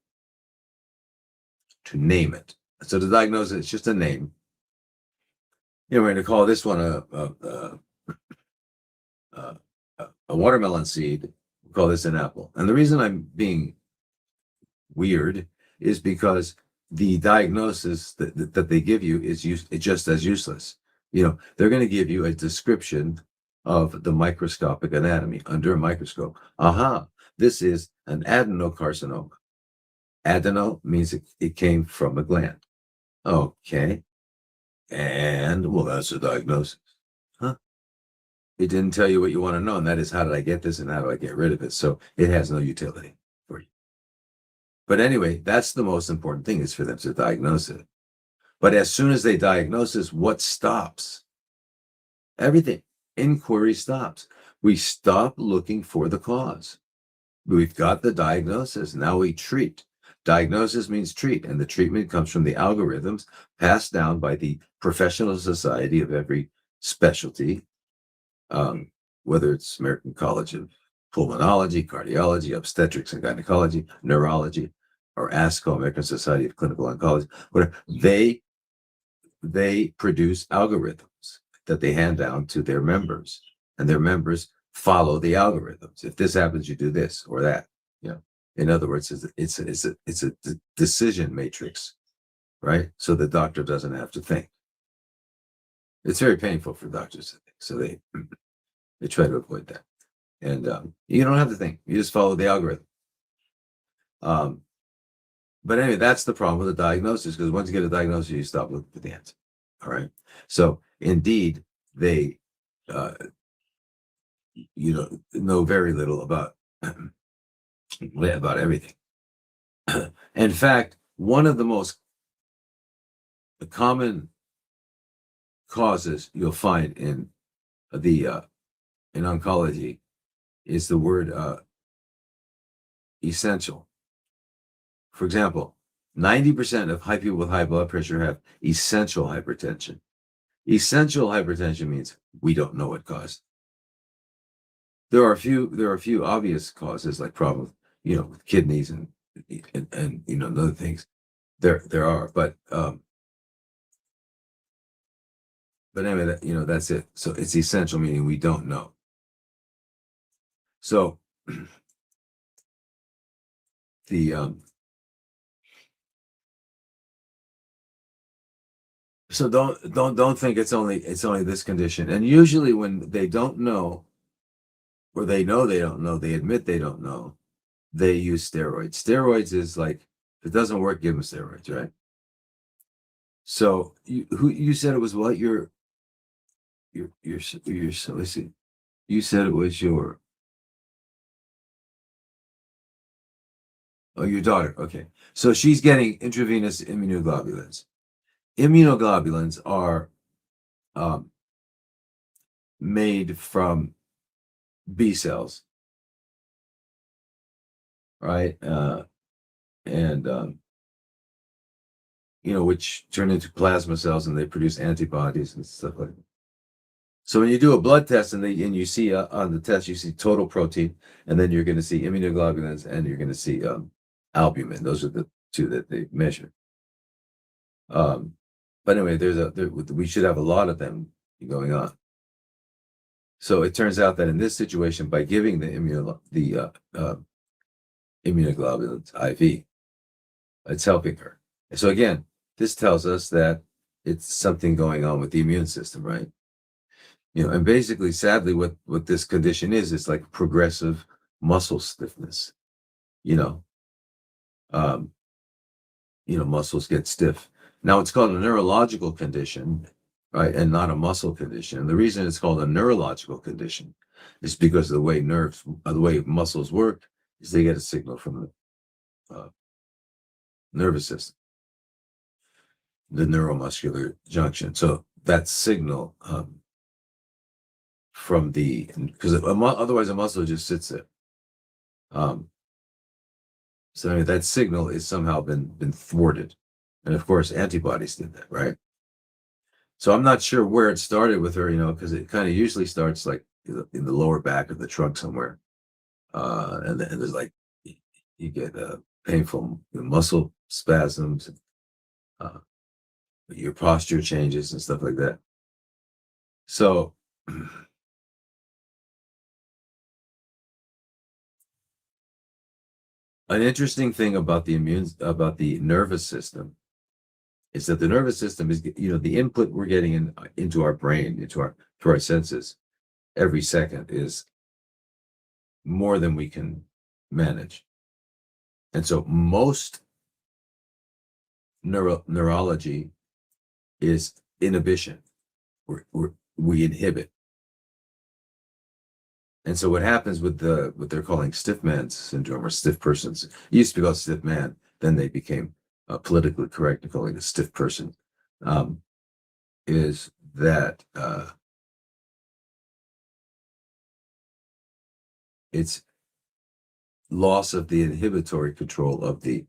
to name it. So to diagnose it, it's just a name. We're going to call this one a watermelon seed. We'll call this an apple. And the reason I'm being weird is because the diagnosis that they give you is just as useless. They're going to give you a description of the microscopic anatomy under a microscope. This is an adenocarcinoma. Adeno means it came from a gland. Okay. And, well, that's the diagnosis. It didn't tell you what you want to know, and that is, how did I get this and how do I get rid of it? So it has no utility for you. But anyway, that's the most important thing, is for them to diagnose it. But as soon as they diagnose this, what stops? Everything. Inquiry stops. We stop looking for the cause. We've got the diagnosis. Now we treat. Diagnosis means treat, and the treatment comes from the algorithms passed down by the professional society of every specialty, whether it's American College of Pulmonology, Cardiology, Obstetrics and Gynecology, Neurology, or ASCO, American Society of Clinical Oncology, whatever. They produce algorithms that they hand down to their members, and their members follow the algorithms. If this happens, you do this or that. In other words, it's a decision matrix, right? So the doctor doesn't have to think. It's very painful for doctors to think, so they try to avoid that. And you don't have to think; you just follow the algorithm. But anyway, that's the problem with the diagnosis, because once you get a diagnosis, you stop looking for the answer. All right. So indeed, they know very little about everything. In fact, one of the most common causes you'll find in in oncology is the word essential. For example, 90% of people with high blood pressure have essential hypertension. Essential hypertension means we don't know what caused. There are a few obvious causes, like problems, with kidneys and other things. There are, but anyway, that's it. So it's essential, meaning we don't know. So so don't think it's only this condition. And usually when they don't know, or they know they don't know, they admit they don't know, they use steroids. Steroids is like, if it doesn't work, give them steroids, right? So you said it was what? You said it was your your daughter. Okay. So she's getting intravenous immunoglobulins. Immunoglobulins are made from B cells, right? And which turn into plasma cells, and they produce antibodies and stuff like that. So when you do a blood test and you see on the test, you see total protein, and then you're going to see immunoglobulins, and you're going to see albumin. Those are the two that they measure. But anyway, we should have a lot of them going on. So it turns out that in this situation, by giving the immunoglobulins IV, it's helping her. So again, this tells us that it's something going on with the immune system, right? And basically, sadly, what this condition is, it's like progressive muscle stiffness. You know, um, muscles get stiff. Now it's called a neurological condition, right, and not a muscle condition. And the reason it's called a neurological condition is because of the way muscles work, is they get a signal from the nervous system, the neuromuscular junction. So that signal from because otherwise a muscle just sits there. So anyway, that signal is somehow been thwarted, and of course antibodies did that, right? So I'm not sure where it started with her, because it kind of usually starts like in the lower back of the trunk somewhere, and then there's like you get painful muscle spasms, uh, your posture changes and stuff like that. So an interesting thing about the nervous system is that the nervous system is, the input we're getting into our brain, to our senses every second is more than we can manage. And so most neurology is inhibition. We inhibit. And so what happens with what they're calling stiff man syndrome or stiff persons, it used to be called stiff man, then they became politically correct and calling it a stiff person, is that it's loss of the inhibitory control of the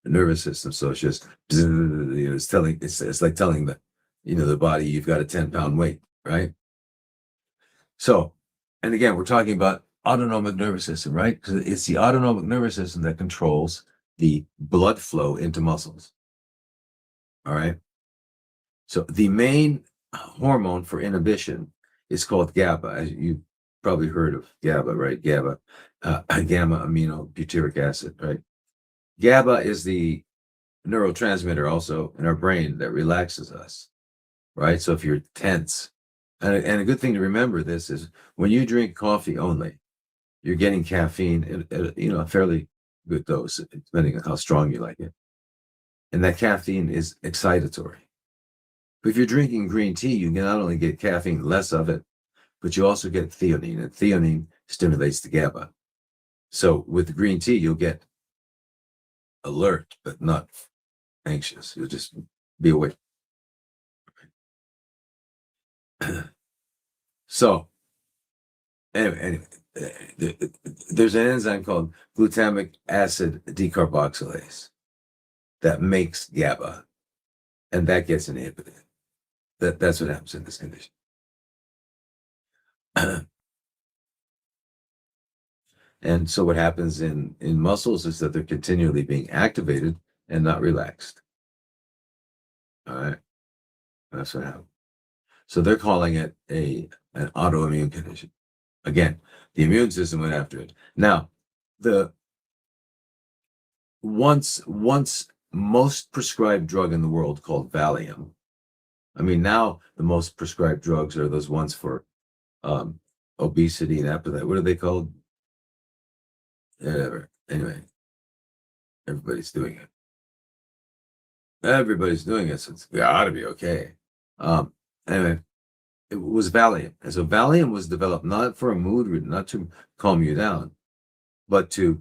nervous system. So it's just, it's like telling the body you've got a 10-pound weight, right? So, and again, we're talking about autonomic nervous system, right? Because it's the autonomic nervous system that controls the blood flow into muscles. All right. So the main hormone for inhibition is called GABA. As you probably heard of GABA, right? GABA, gamma aminobutyric acid, right? GABA is the neurotransmitter also in our brain that relaxes us, right? So if you're tense, and a good thing to remember this is when you drink coffee only, you're getting caffeine at a fairly good dose, depending on how strong you like it. And that caffeine is excitatory. But if you're drinking green tea, you can not only get caffeine, less of it, but you also get theanine, and theanine stimulates the GABA. So with green tea, you'll get alert, but not anxious. You'll just be awake. So anyway, there's an enzyme called glutamic acid decarboxylase that makes GABA, and that gets inhibited. That's what happens in this condition. And so what happens in muscles is that they're continually being activated and not relaxed. All right, that's what happens. So they're calling it an autoimmune condition. Again, the immune system went after it. Now, the once most prescribed drug in the world called Valium. I mean, now the most prescribed drugs are those ones for obesity and appetite. What are they called? Whatever. Anyway, everybody's doing it. Everybody's doing it, so it ought to be okay. Anyway, it was Valium. And so Valium was developed not for a mood, not to calm you down, but to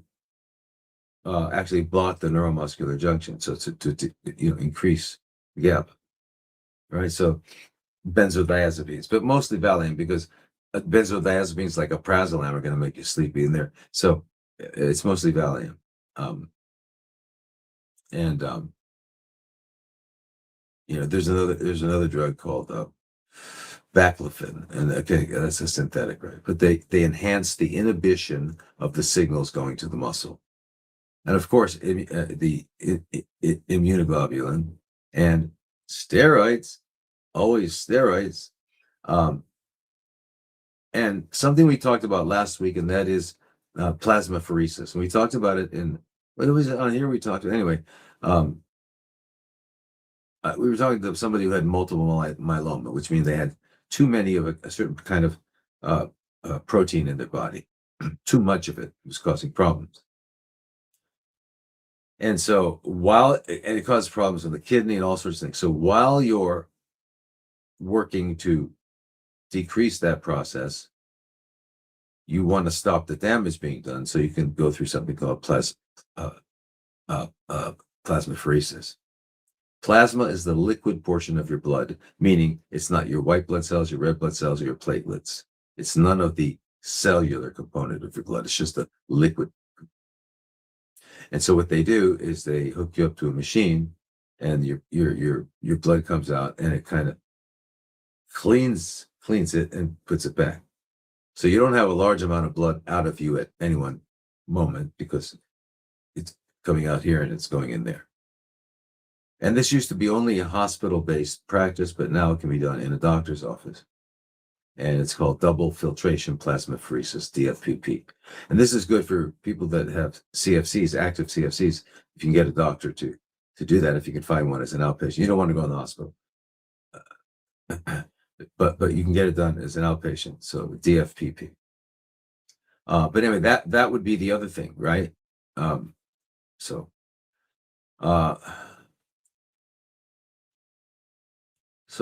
actually block the neuromuscular junction. So to increase the GABA, right? So benzodiazepines, but mostly Valium, because benzodiazepines like alprazolam are going to make you sleepy in there. So it's mostly Valium. There's another drug called baclofen, and okay, that's a synthetic, right? But they enhance the inhibition of the signals going to the muscle, and of course, the immunoglobulin and steroids, always steroids, and something we talked about last week, and that is plasmapheresis. And we talked about it in what was it on here? We talked anyway. we were talking to somebody who had multiple myeloma, which means they had too many of a certain kind of uh, protein in their body. Too much of it was causing problems. And so it causes problems with the kidney and all sorts of things. So while you're working to decrease that process, you want to stop the damage being done, so you can go through something called plasmapheresis. Plasma is the liquid portion of your blood, meaning it's not your white blood cells, your red blood cells, or your platelets. It's none of the cellular component of your blood. It's just a liquid. And so what they do is they hook you up to a machine, and your blood comes out, and it kind of cleans it and puts it back. So you don't have a large amount of blood out of you at any one moment, because it's coming out here and it's going in there. And this used to be only a hospital-based practice, but now it can be done in a doctor's office. And it's called double filtration plasmapheresis, DFPP. And this is good for people that have CFCs, active CFCs. If you can get a doctor to do that, if you can find one as an outpatient. You don't want to go in the hospital. But you can get it done as an outpatient. So DFPP. But anyway, that would be the other thing, right? So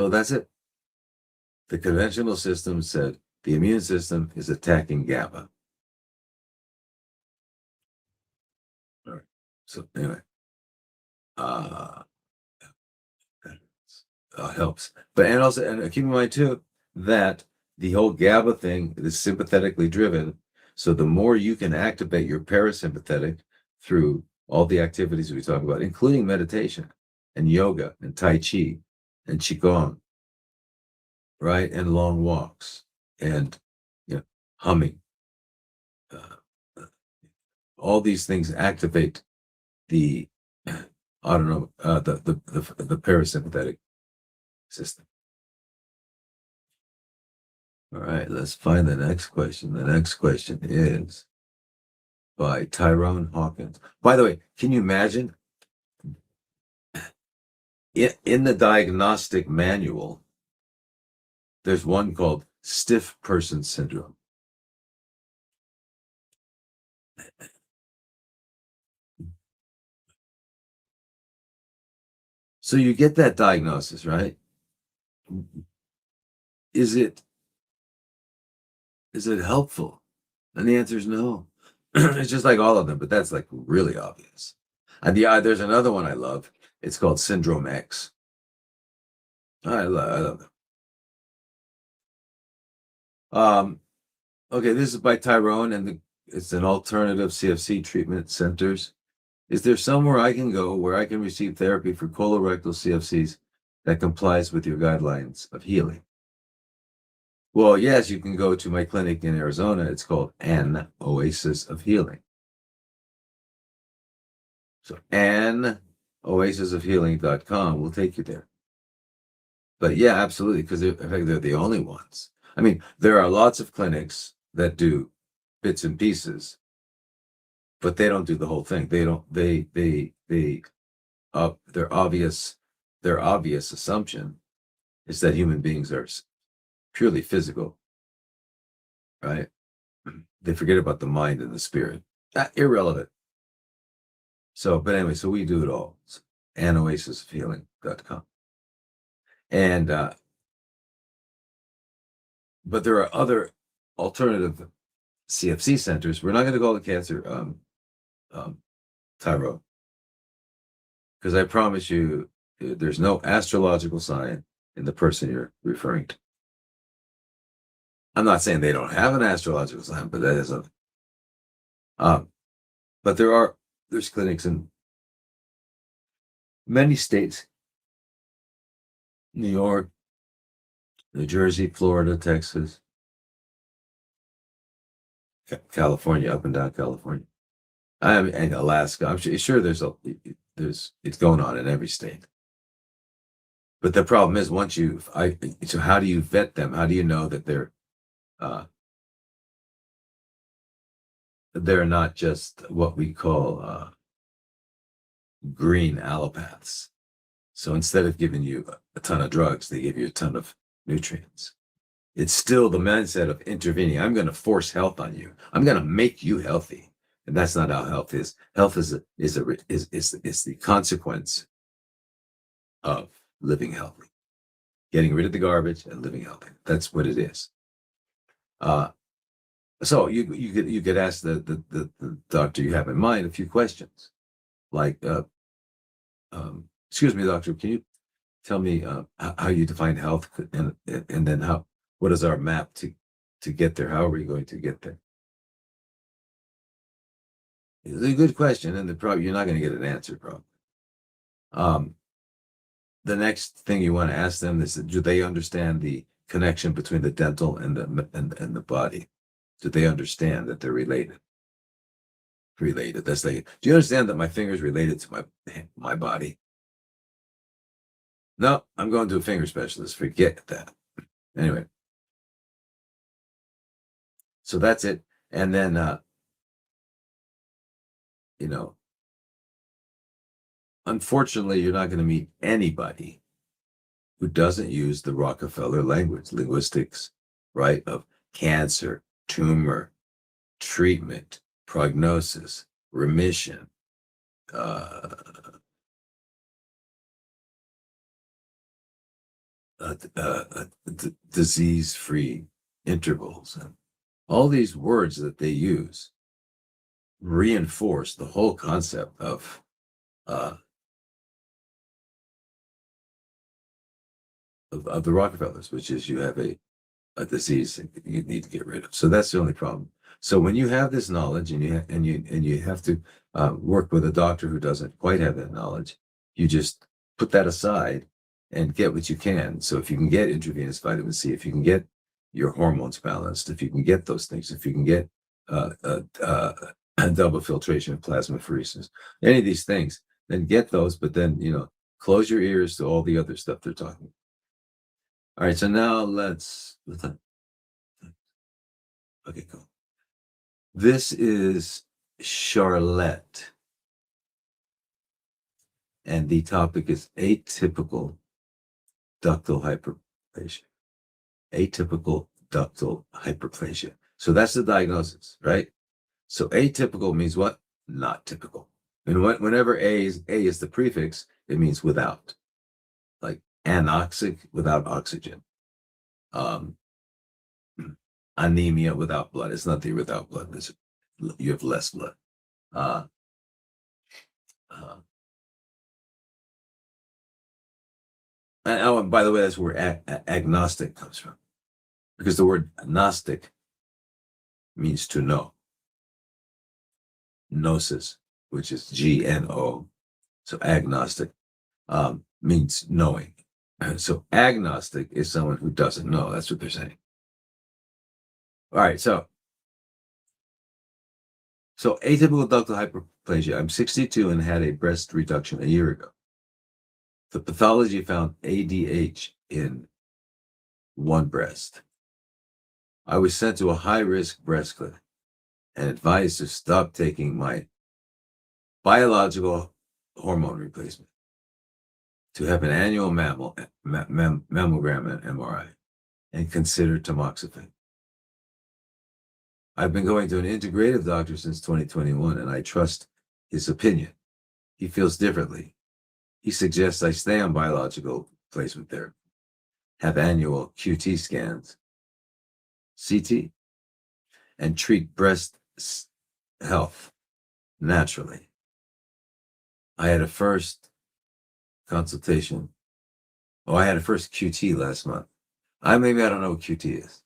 that's it. The conventional system said the immune system is attacking GABA. All right. So anyway, helps. And keep in mind too that the whole GABA thing is sympathetically driven. So the more you can activate your parasympathetic through all the activities we talk about, including meditation and yoga and Tai Chi and Qigong, right? And long walks and humming. All these things activate the the parasympathetic system. All right, let's find the next question. The next question is by Tyrone Hawkins. By the way, can you imagine in the diagnostic manual, there's one called stiff person syndrome. So you get that diagnosis, right? Is it helpful? And the answer is no. It's just like all of them, but that's like really obvious. And there's another one I love. It's called Syndrome X. I love them. Okay, this is by Tyrone, and it's an alternative CFC treatment centers. Is there somewhere I can go where I can receive therapy for colorectal CFCs that complies with your guidelines of healing? Well, yes, you can go to my clinic in Arizona. It's called An Oasis of Healing. So anoasisofhealing.com will take you there. But yeah, absolutely, because in fact, they're the only ones. I mean, there are lots of clinics that do bits and pieces, but they don't do the whole thing. They don't. Their obvious assumption is that human beings are purely physical, right? They forget about the mind and the spirit. Irrelevant. So, but anyway, so we do it all. So, anoasisofhealing.com. And but there are other alternative CFC centers. We're not going to call it cancer, Tyrone, because I promise you, there's no astrological sign in the person you're referring to. I'm not saying they don't have an astrological sign, but that isn't. But there's clinics in many states: New York, New Jersey, Florida, Texas, California, up and down California. And Alaska. I'm sure it's going on in every state. But the problem is, so how do you vet them? How do you know that they're not just what we call green allopaths? So instead of giving you a ton of drugs, they give you a ton of nutrients. It's still the mindset of intervening. I'm going to force health on you. I'm going to make you healthy. And that's not how health is. Health is the consequence of living healthy, getting rid of the garbage and living healthy. That's what it is. So you could ask the doctor you have in mind a few questions, like, excuse me, doctor, can you tell me how you define health, and then what is our map to get there? How are we going to get there? It's a good question, and you're not going to get an answer probably. The next thing you want to ask them is, do they understand the connection between the dental and the body? Do they understand that they're related? That's like, do you understand that my finger is related to my body? No, I'm going to a finger specialist. Forget that. Anyway, so that's it. And then, unfortunately, you're not going to meet anybody who doesn't use the Rockefeller language, linguistics, right? Of cancer, tumor, treatment, prognosis, remission, disease-free intervals, and all these words that they use reinforce the whole concept of the Rockefellers, which is you have a disease that you need to get rid of. So that's the only problem. So when you have this knowledge and you have to work with a doctor who doesn't quite have that knowledge, you just put that aside and get what you can. So if you can get intravenous vitamin C, if you can get your hormones balanced, if you can get those things, if you can get double filtration and plasmapheresis, any of these things, then get those, but then, close your ears to all the other stuff they're talking about. All right, so now okay, cool. This is Charlotte, and the topic is atypical ductal hyperplasia. Atypical ductal hyperplasia. So that's the diagnosis, right? So atypical means what? Not typical. And whenever A is the prefix, it means without, like anoxic, without oxygen. Anemia, without blood. It's not the without blood. You have less blood. And by the way, that's where agnostic comes from, because the word agnostic means to know. Gnosis, which is GNO. So agnostic means knowing. So agnostic is someone who doesn't know. That's what they're saying. All right, so atypical ductal hyperplasia. I'm 62 and had a breast reduction a year ago. The pathology found ADH in one breast. I was sent to a high-risk breast clinic and advised to stop taking my biological hormone replacement, to have an annual mammogram and MRI, and consider tamoxifen. I've been going to an integrative doctor since 2021, and I trust his opinion. He feels differently. He suggests I stay on biological replacement therapy, have annual QT scans, CT, and treat breast health naturally. I had a first consultation. I had a first QT last month. Maybe I don't know what QT is.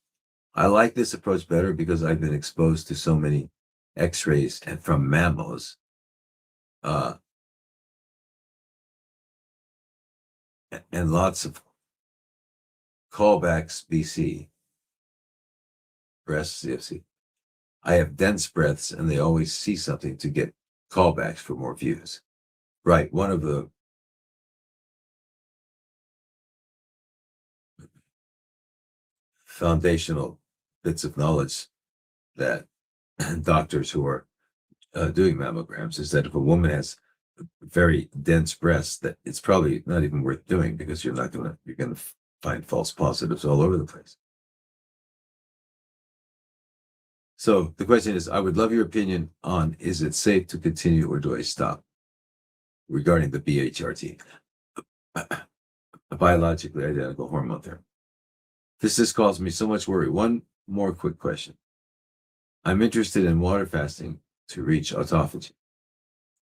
I like this approach better because I've been exposed to so many x-rays and from mammals. And lots of callbacks, BC, breast CFC. I have dense breaths and they always see something to get callbacks for more views. Right, one of the foundational bits of knowledge that doctors who are doing mammograms is that if a woman has very dense breasts that it's probably not even worth doing, because you're gonna find false positives all over the place. So the question is, I would love your opinion on, is it safe to continue or do I stop regarding the BHRT, a biologically identical hormone therapy? This has caused me so much worry. One more quick question. I'm interested in water fasting to reach autophagy,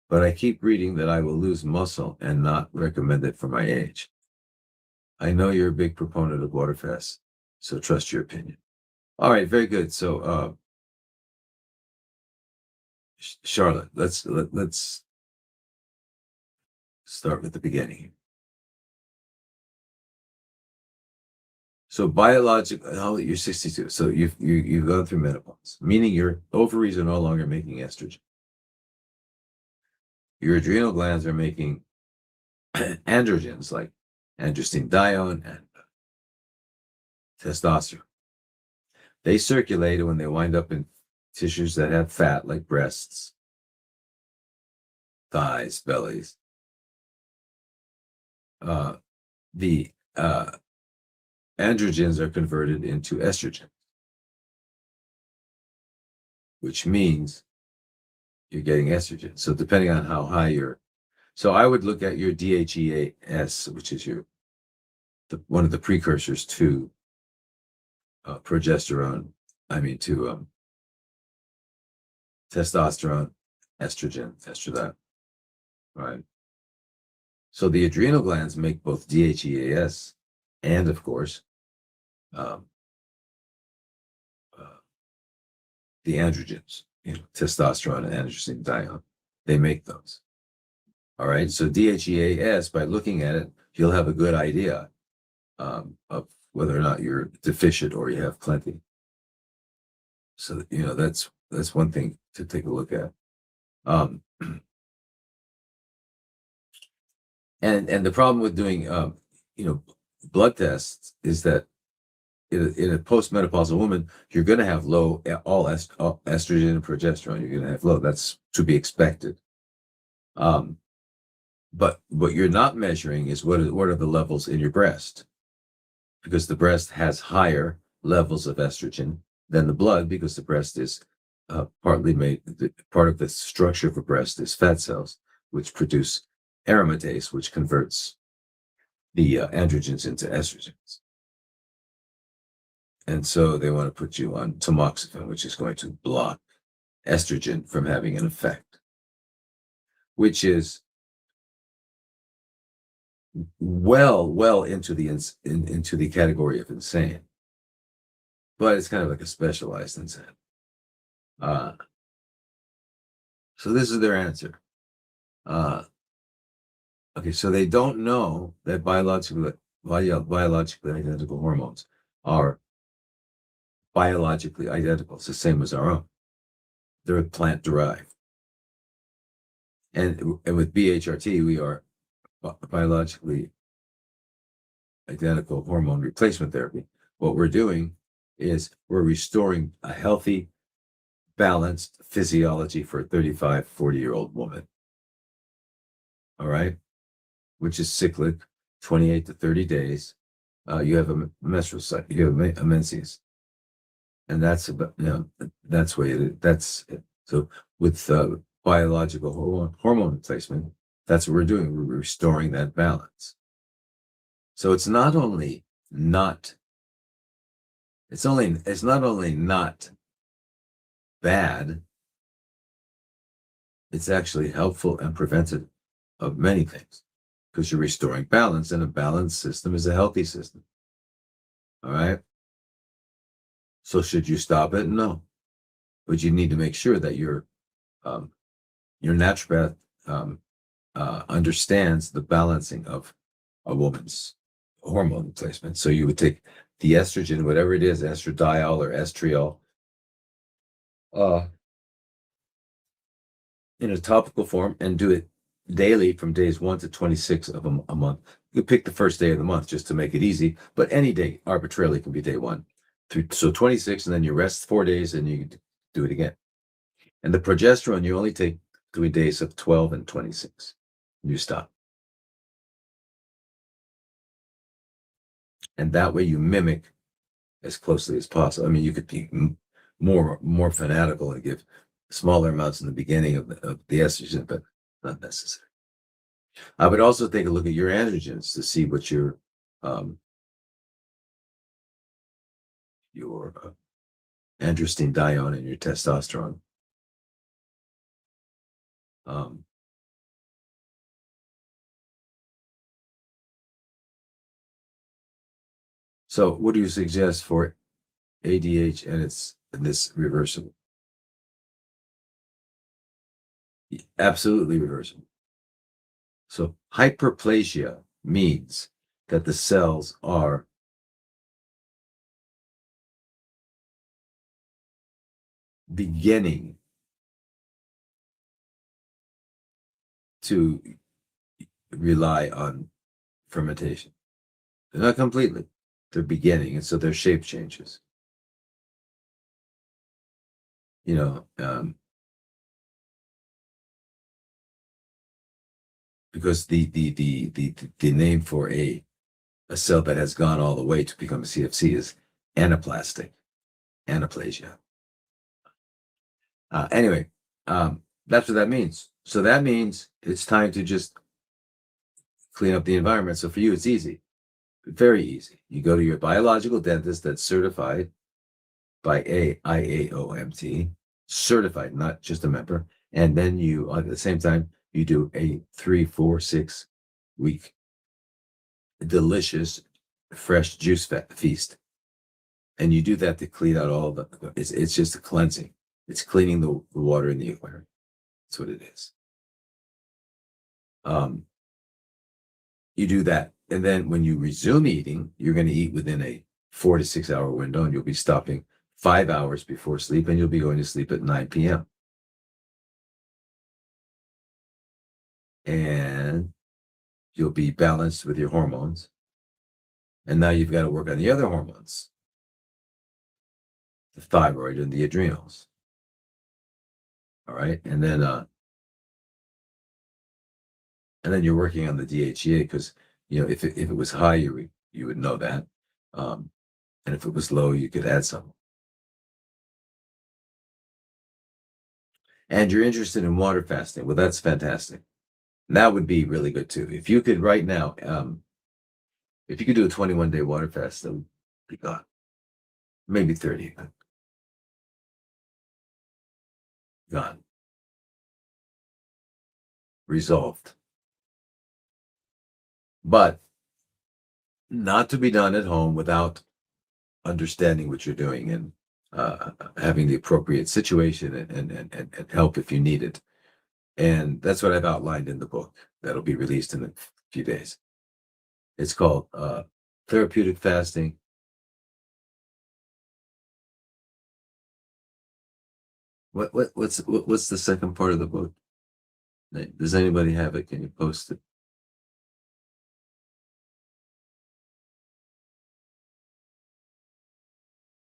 but I keep reading that I will lose muscle and not recommend it for my age. I know you're a big proponent of water fasts, so trust your opinion. All right, very good. So, Charlotte, let's start with the beginning. So biologically, you're 62. So you've gone through menopause, meaning your ovaries are no longer making estrogen. Your adrenal glands are making androgens like androstenedione and testosterone. They circulate when they wind up in tissues that have fat, like breasts, thighs, bellies. The androgens are converted into estrogen, which means you're getting estrogen. So depending on how high so I would look at your DHEAS, which is one of the precursors to progesterone. To testosterone, estrogen, estradiol, right? So the adrenal glands make both DHEAS and, of course, the androgens, testosterone and androstenedione. They make those. All right. So DHEAS, by looking at it, you'll have a good idea of whether or not you're deficient or you have plenty. So that's one thing to take a look at. And the problem with doing blood tests is that in a postmenopausal woman, you're going to have low all estrogen and progesterone. You're going to have low. That's to be expected. But what you're not measuring is what are the levels in your breast, because the breast has higher levels of estrogen than the blood, because the breast is partly made. Part of the structure of a breast is fat cells, which produce aromatase, which converts the androgens into estrogens. And so they want to put you on tamoxifen, which is going to block estrogen from having an effect, which is well into the category of insane, but it's kind of like a specialized insane. So this is their answer. Okay, so they don't know that biologically identical hormones are biologically identical. It's the same as our own. They're plant derived. And with BHRT, we are biologically identical hormone replacement therapy. What we're doing is we're restoring a healthy, balanced physiology for a 35, 40-year-old woman. All right? Which is cyclic, 28 to 30 days. You have a menstrual cycle, you have a menses. And that's about, that's way it is. That's it. So with biological hormone replacement, that's what we're doing. We're restoring that balance. So it's not only not bad, it's actually helpful and preventive of many things, because you're restoring balance, and a balanced system is a healthy system. All right. So should you stop it? No, but you need to make sure that your naturopath understands the balancing of a woman's hormone replacement. So you would take the estrogen, whatever it is, estradiol or estriol, in a topical form, and do it daily from days 1 to 26 of a month. You pick the first day of the month just to make it easy, but any day arbitrarily can be day 1. So 26, and then you rest 4 days and you do it again. And the progesterone, you only take between days of 12 and 26. You stop. And that way you mimic as closely as possible. I mean, you could be more fanatical and give smaller amounts in the beginning of the estrogen, but not necessary. I would also take a look at your androgens to see what um, your androstenedione and your testosterone. Um, so, what do you suggest for ADH and this reversible? Absolutely reversible. So, hyperplasia means that the cells are beginning to rely on fermentation. They're not completely, they're beginning, and so their shape changes. You know, because the name for a cell that has gone all the way to become a CFC is anaplastic, anaplasia. Anyway, that's what that means. So that means it's time to just clean up the environment. So for you, it's easy, very easy. You go to your biological dentist that's certified by IAOMT, certified, not just a member. And then you, at the same time, you do a 3, 4, 6 week delicious fresh juice feast. And you do that to clean out all it's just a cleansing. It's cleaning the water in the aquarium. That's what it is. You do that. And then when you resume eating, you're going to eat within a 4 to 6 hour window, and you'll be stopping 5 hours before sleep, and you'll be going to sleep at 9 p.m. And you'll be balanced with your hormones. And now you've got to work on the other hormones, the thyroid and the adrenals. All right. And then you're working on the DHEA because, if it was high, you would know that. And if it was low, you could add some. And you're interested in water fasting. Well, that's fantastic. That would be really good too. If you could right now, if you could do a 21-day water fast, that would be gone. Maybe 30. Gone. Resolved. But not to be done at home without understanding what you're doing and having the appropriate situation and help if you need it. And that's what I've outlined in the book that'll be released in a few days. It's called Therapeutic Fasting. What's the second part of the book? Does anybody have it? Can you post it?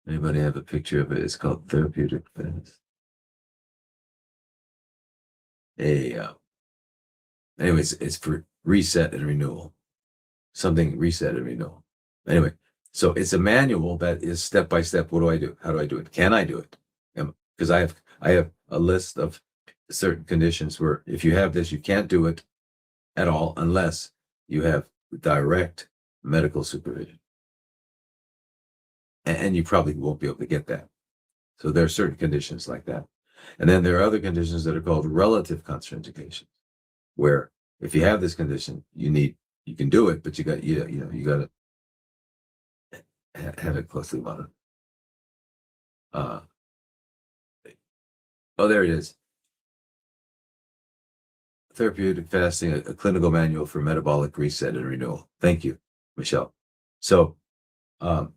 Anybody have a picture of it? It's called Therapeutic Fast. Anyways, it's for reset and renewal. Something reset and renewal. Anyway, so it's a manual that is step by step. What do I do? How do I do it? Can I do it? Because I have a list of certain conditions where if you have this, you can't do it at all unless you have direct medical supervision. And you probably won't be able to get that. So there are certain conditions like that. And then there are other conditions that are called relative contraindications, where if you have this condition, you can do it, but you got to have it closely monitored. There it is. Therapeutic Fasting, a clinical manual for metabolic reset and renewal. Thank you, Michelle. So, and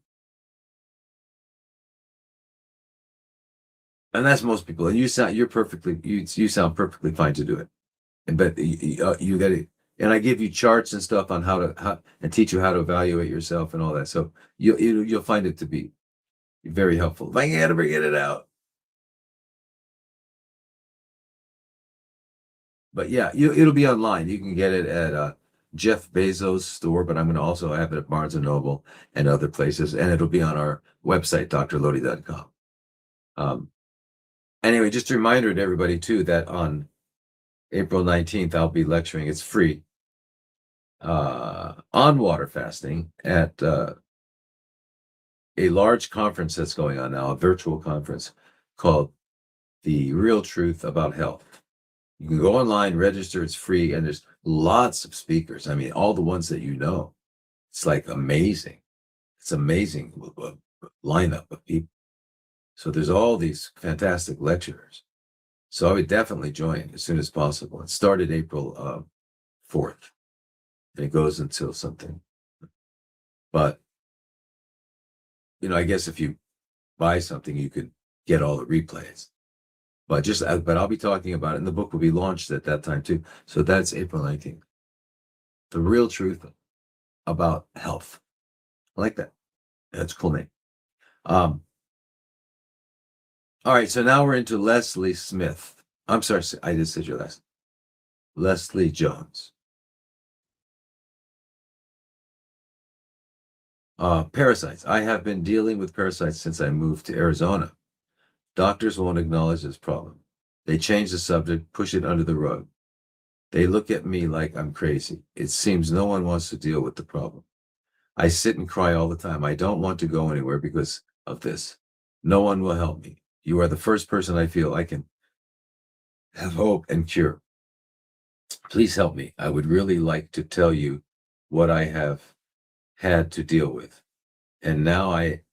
that's most people. And you sound perfectly fine to do it. But you got to, and I give you charts and stuff on how and teach you how to evaluate yourself and all that. So you'll find it to be very helpful. If I can ever get it out. But yeah, it'll be online. You can get it at Jeff Bezos' store, but I'm going to also have it at Barnes and Noble and other places, and it'll be on our website, drlodi.com. Anyway, just a reminder to everybody too that on April 19th, I'll be lecturing. It's free on water fasting at a large conference that's going on now, a virtual conference called The Real Truth About Health. You can go online, register, it's free, and there's lots of speakers. I mean, all the ones that you know. It's like amazing. It's amazing lineup of people. So there's all these fantastic lecturers. So I would definitely join as soon as possible. It started April 4th, and it goes until something. But, I guess if you buy something, you could get all the replays. But I'll be talking about it, and the book will be launched at that time too. So that's April 19th. The Real Truth About Health. I like that. That's a cool name. All right, so now we're into Leslie Smith. I'm sorry, I just said your last. Leslie Jones. Parasites. I have been dealing with parasites since I moved to Arizona. Doctors won't acknowledge this problem. They change the subject, push it under the rug. They look at me like I'm crazy. It seems no one wants to deal with the problem. I sit and cry all the time. I don't want to go anywhere because of this. No one will help me. You are the first person I feel I can have hope and cure. Please help me. I would really like to tell you what I have had to deal with. And now I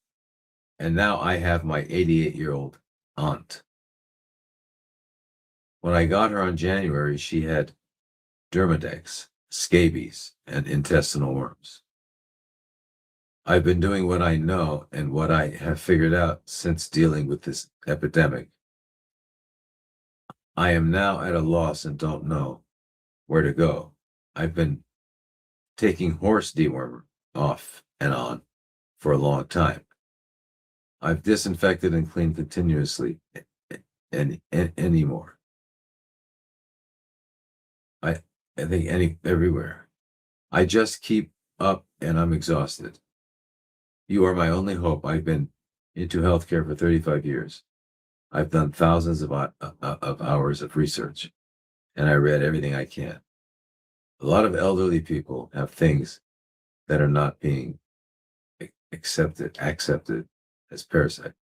have my 88-year-old aunt. When I got her on January, she had dermadex, scabies, and intestinal worms. I've been doing what I know and what I have figured out since dealing with this epidemic. I am now at a loss and don't know where to go. I've been taking horse dewormer off and on for a long time. I've disinfected and cleaned continuously and anymore. I think everywhere. I just keep up and I'm exhausted. You are my only hope. I've been into healthcare for 35 years. I've done thousands of hours of research, and I read everything I can. A lot of elderly people have things that are not being accepted as parasite.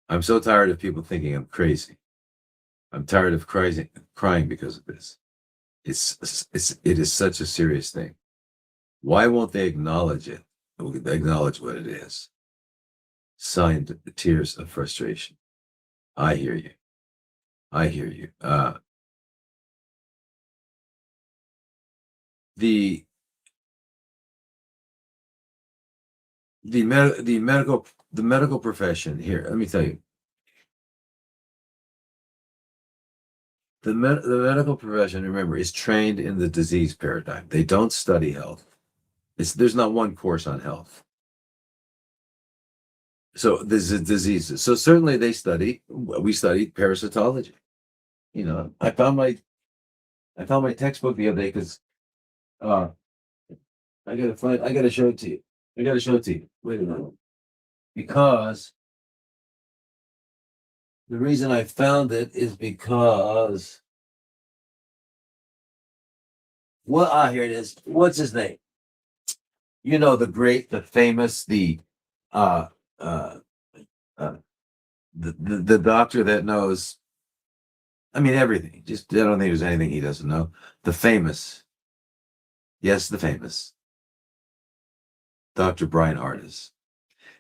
I'm so tired of people thinking I'm crazy. I'm tired of crying because of this. It is such a serious thing. Why won't they acknowledge it? Acknowledge what it is. Signed, tears of frustration. I hear you. I hear you. The medical profession here. Let me tell you. The medical profession, remember, is trained in the disease paradigm. They don't study health. There's not one course on health. So this is diseases. So certainly we studied parasitology. I found my textbook the other day because I gotta show it to you. Wait a minute. Because the reason I found it is because here it is. What's his name? The famous, uh uh uh the doctor that knows, I mean, everything. Just I don't think there's anything he doesn't know. The famous Dr. Brian Ardis.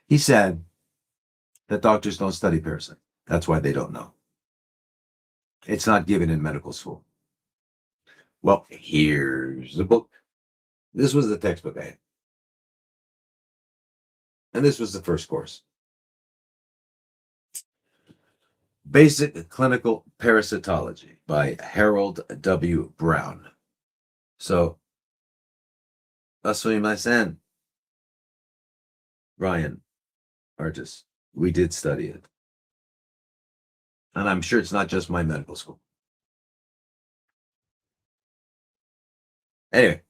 He said that doctors don't study parasite. That's why they don't know. It's not given in medical school. Well, here's the book. This was the textbook I had. And this was the first course. Basic Clinical Parasitology by Harold W. Brown. So, sumimasen, Brian Ardis. We did study it. And I'm sure it's not just my medical school. Anyway,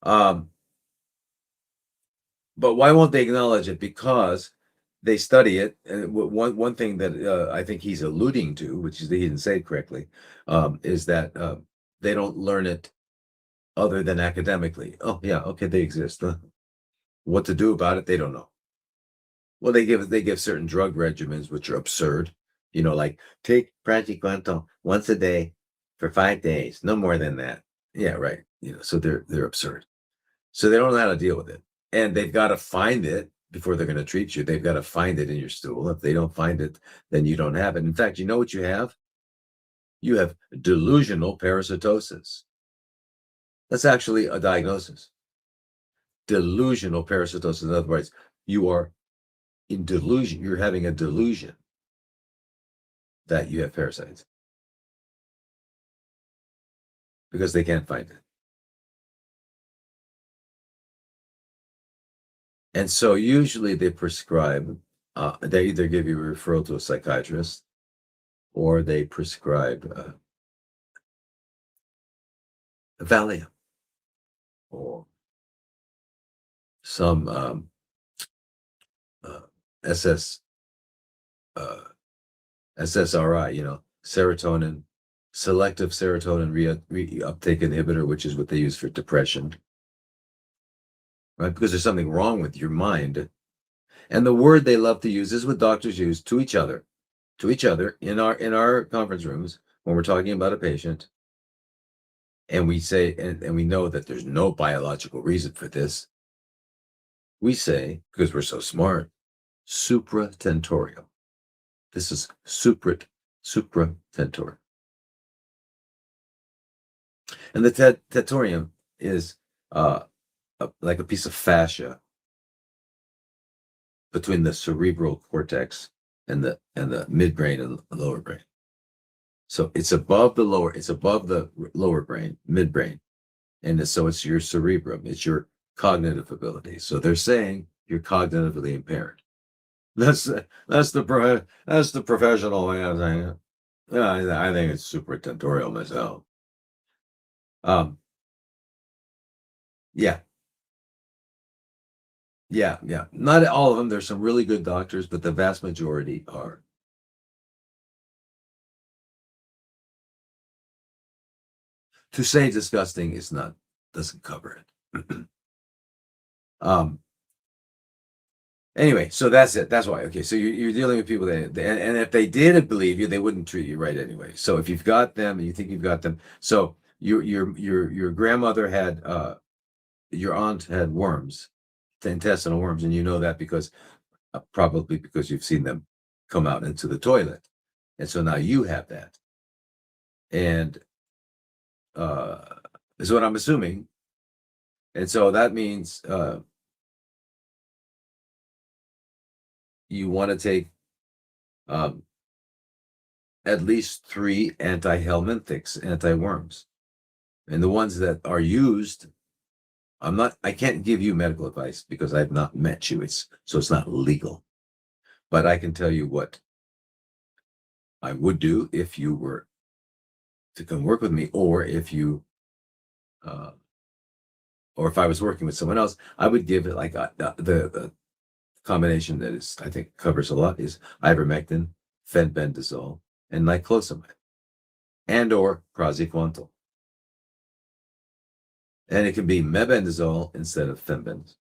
um, but why won't they acknowledge it? Because they study it. And one thing that I think he's alluding to, which is he didn't say it correctly, is that they don't learn it other than academically. Oh yeah, okay, they exist. What to do about it, they don't know. Well, they give certain drug regimens which are absurd. Like take Praziquantel once a day for 5 days, no more than that. Yeah, right. So they're absurd. So they don't know how to deal with it, and they've got to find it before they're going to treat you. They've got to find it in your stool. If they don't find it, then you don't have it. In fact, you know what you have? You have delusional parasitosis. That's actually a diagnosis. Delusional parasitosis. In other words, you are in delusion. You're having a delusion that you have parasites because they can't find it. And so usually they prescribe, they either give you a referral to a psychiatrist or they prescribe Valium or some uh, SS, uh, SSRI, serotonin, selective serotonin reuptake inhibitor, which is what they use for depression, right? Because there's something wrong with your mind. And the word they love to use is what doctors use to each other in our conference rooms when we're talking about a patient, and we say, and we know that there's no biological reason for this. We say, because we're so smart, supratentorial. This is supratentorial. And the tentorium is like a piece of fascia between the cerebral cortex and the midbrain and the lower brain. So it's above the lower brain, midbrain. And so it's your cerebrum, it's your cognitive ability. So they're saying you're cognitively impaired. That's the professional way of saying it. Yeah, I think it's supratentorial myself. Um, yeah, yeah. Not all of them. There's some really good doctors, but the vast majority are. To say disgusting is not doesn't cover it. um. Anyway, so that's it. That's why. Okay, so you're dealing with people and if they did believe you, they wouldn't treat you right anyway. So if you've got them and you think you've got them, so your grandmother had your aunt had worms, the intestinal worms, and you know that because probably because you've seen them come out into the toilet, and so now you have that, and uh, is what I'm assuming, and so that means you want to take um, at least 3 anti-helminthics, anti-worms, and the ones that are used. I can't give you medical advice because I've not met you. So it's not legal. But I can tell you what I would do if you were to come work with me, or if uh, I was working with someone else, I would give it like the combination that is, I think, covers a lot is ivermectin, fenbendazole, and niclosamide, and or praziquantel. And it can be mebendazole instead of fenbendazole.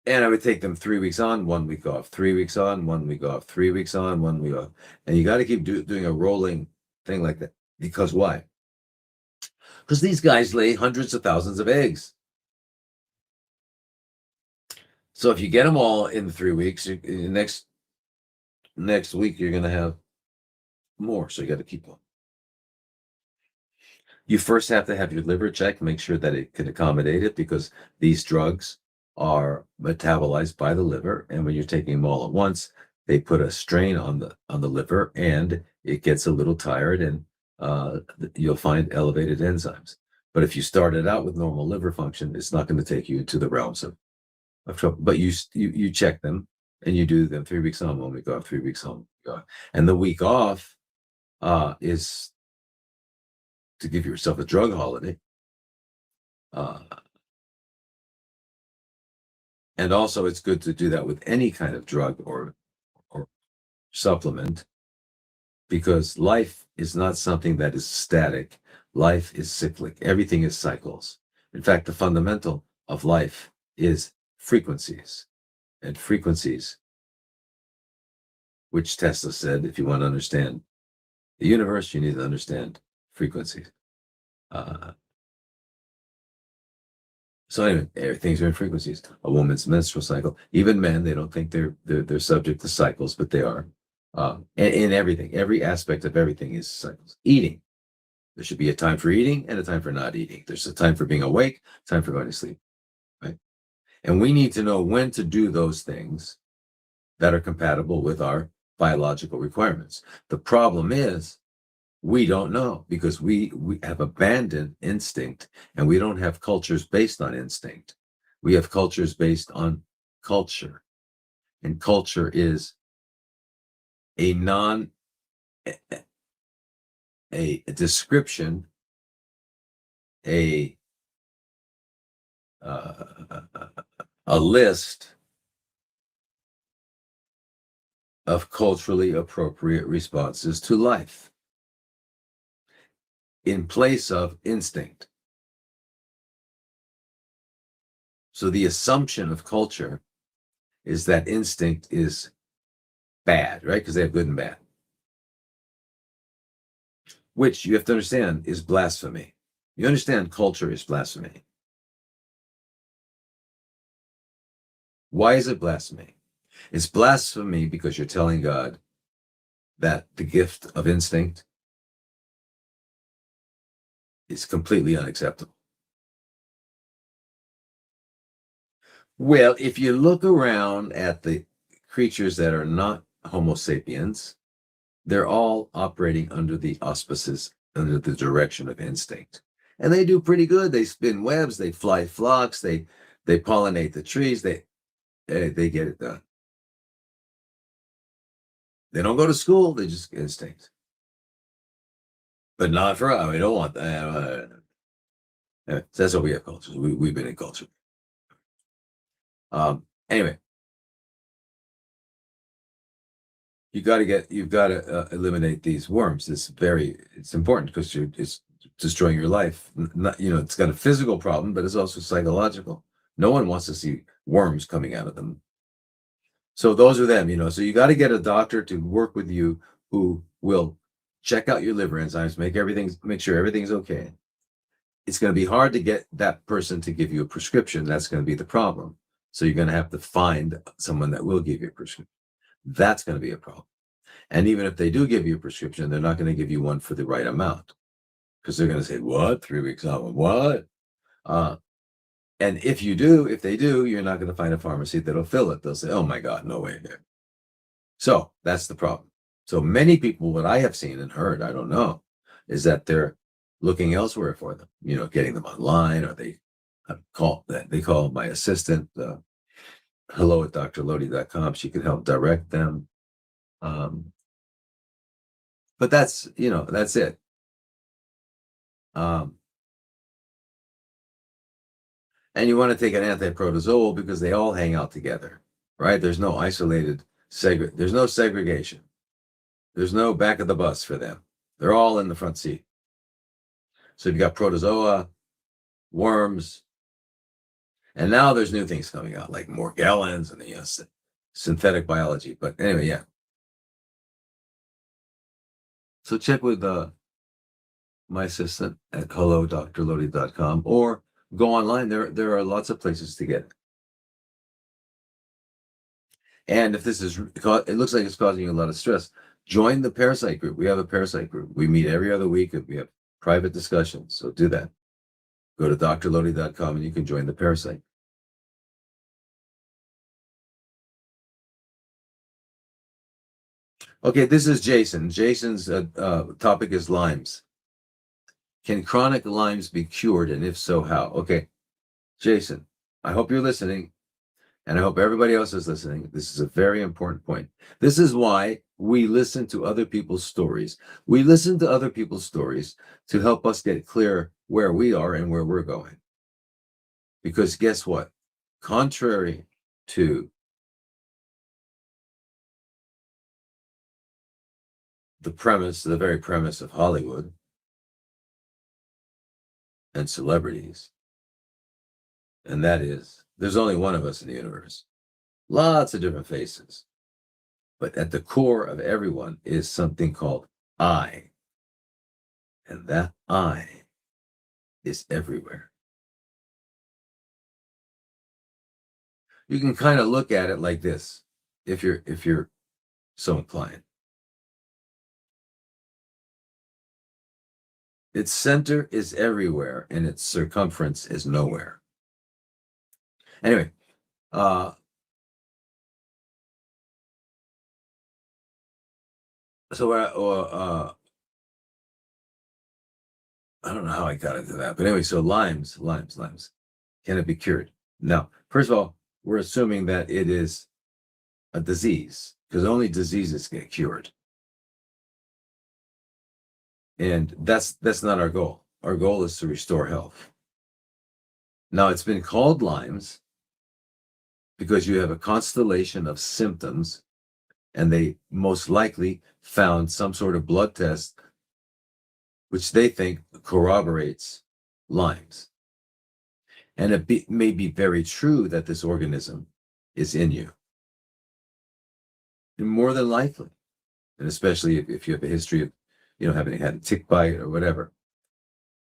And I would take them 3 weeks on, 1 week off, 3 weeks on, 1 week off, 3 weeks on, 1 week off. And you got to keep doing a rolling thing like that. Because why? Because these guys lay hundreds of thousands of eggs. So if you get them all in 3 weeks, next week you're going to have more. So you got to keep them. You first have to have your liver checked, make sure that it can accommodate it, because these drugs are metabolized by the liver, and when you're taking them all at once, they put a strain on the liver, and it gets a little tired, and you'll find elevated enzymes. But if you started out with normal liver function, it's not going to take you into the realms of trouble. But you check them, and you do them 3 weeks on, 1 week off, 3 weeks on, 1 week off. And the week off is to give yourself a drug holiday. And also it's good to do that with any kind of drug or supplement, because life is not something that is static. Life is cyclic. Everything is cycles. In fact, the fundamental of life is frequencies. And frequencies, which Tesla said, if you want to understand the universe, you need to understand frequencies. So anyway, things are in frequencies. A woman's menstrual cycle, even men, they don't think they're subject to cycles, but they are. In everything, every aspect of everything is cycles. Eating, there should be a time for eating and a time for not eating. There's a time for being awake, time for going to sleep, right? And we need to know when to do those things that are compatible with our biological requirements. The problem is we don't know, because we have abandoned instinct, and we don't have cultures based on instinct. We have cultures based on culture, and culture is a description, a list of culturally appropriate responses to life in place of instinct. So the assumption of culture is that instinct is bad, right? Because they have good and bad. Which you have to understand is blasphemy. You understand culture is blasphemy. Why is it blasphemy? It's blasphemy because you're telling God that the gift of instinct is completely unacceptable. Well, if you look around at the creatures that are not Homo sapiens, they're all operating under the auspices, under the direction of instinct. And they do pretty good. They spin webs, they fly flocks, they pollinate the trees, they get it done. They don't go to school, they just instinct. But not for us. We don't want that. So that's what we have cultures. We've been in culture. Anyway, you've got to eliminate these worms. It's important because it's destroying your life. It's got a physical problem, but it's also psychological. No one wants to see worms coming out of them. So those are them, so you got to get a doctor to work with you who will check out your liver enzymes, make sure everything's okay. It's going to be hard to get that person to give you a prescription. That's going to be the problem. So you're going to have to find someone that will give you a prescription. That's going to be a problem. And even if they do give you a prescription, they're not going to give you one for the right amount, because they're going to say, what? 3 weeks out? What? And if they do, you're not going to find a pharmacy that'll fill it. They'll say, oh my God, no way. So that's the problem. So many people, what I have seen and heard, I don't know, is that they're looking elsewhere for them, getting them online, or they call my assistant, hello@drlodi.com. She can help direct them. But that's it. And you want to take an anti-protozoal because they all hang out together, right? There's no there's no segregation. There's no back of the bus for them. They're all in the front seat. So you've got protozoa, worms, and now there's new things coming out like morgellons and synthetic biology. But anyway, yeah. So check with my assistant at hello@drlodi.com, or go online. There are lots of places to get it. And if it looks like it's causing you a lot of stress, join the Parasite group. We have a Parasite group. We meet every other week, and we have private discussions. So do that. Go to drlodi.com and you can join the Parasite. Okay, this is Jason. Jason's topic is Lyme's. Can chronic Lyme's be cured, and if so, how? Okay, Jason, I hope you're listening. And I hope everybody else is listening. This is a very important point. This is why we listen to other people's stories. We listen to other people's stories to help us get clear where we are and where we're going. Because guess what? Contrary to the very premise of Hollywood and celebrities, and that is there's only one of us in the universe. Lots of different faces. But at the core of everyone is something called I. And that I is everywhere. You can kind of look at it like this, if you're so inclined. Its center is everywhere and its circumference is nowhere. Anyway, so I don't know how I got into that, but anyway, so Lyme's. Can it be cured? Now, first of all, we're assuming that it is a disease because only diseases get cured. And that's not our goal. Our goal is to restore health. Now, it's been called Lyme's because you have a constellation of symptoms, and they most likely found some sort of blood test which they think corroborates Lyme's. And it may be very true that this organism is in you. And more than likely, and especially if you have a history of, having had a tick bite or whatever,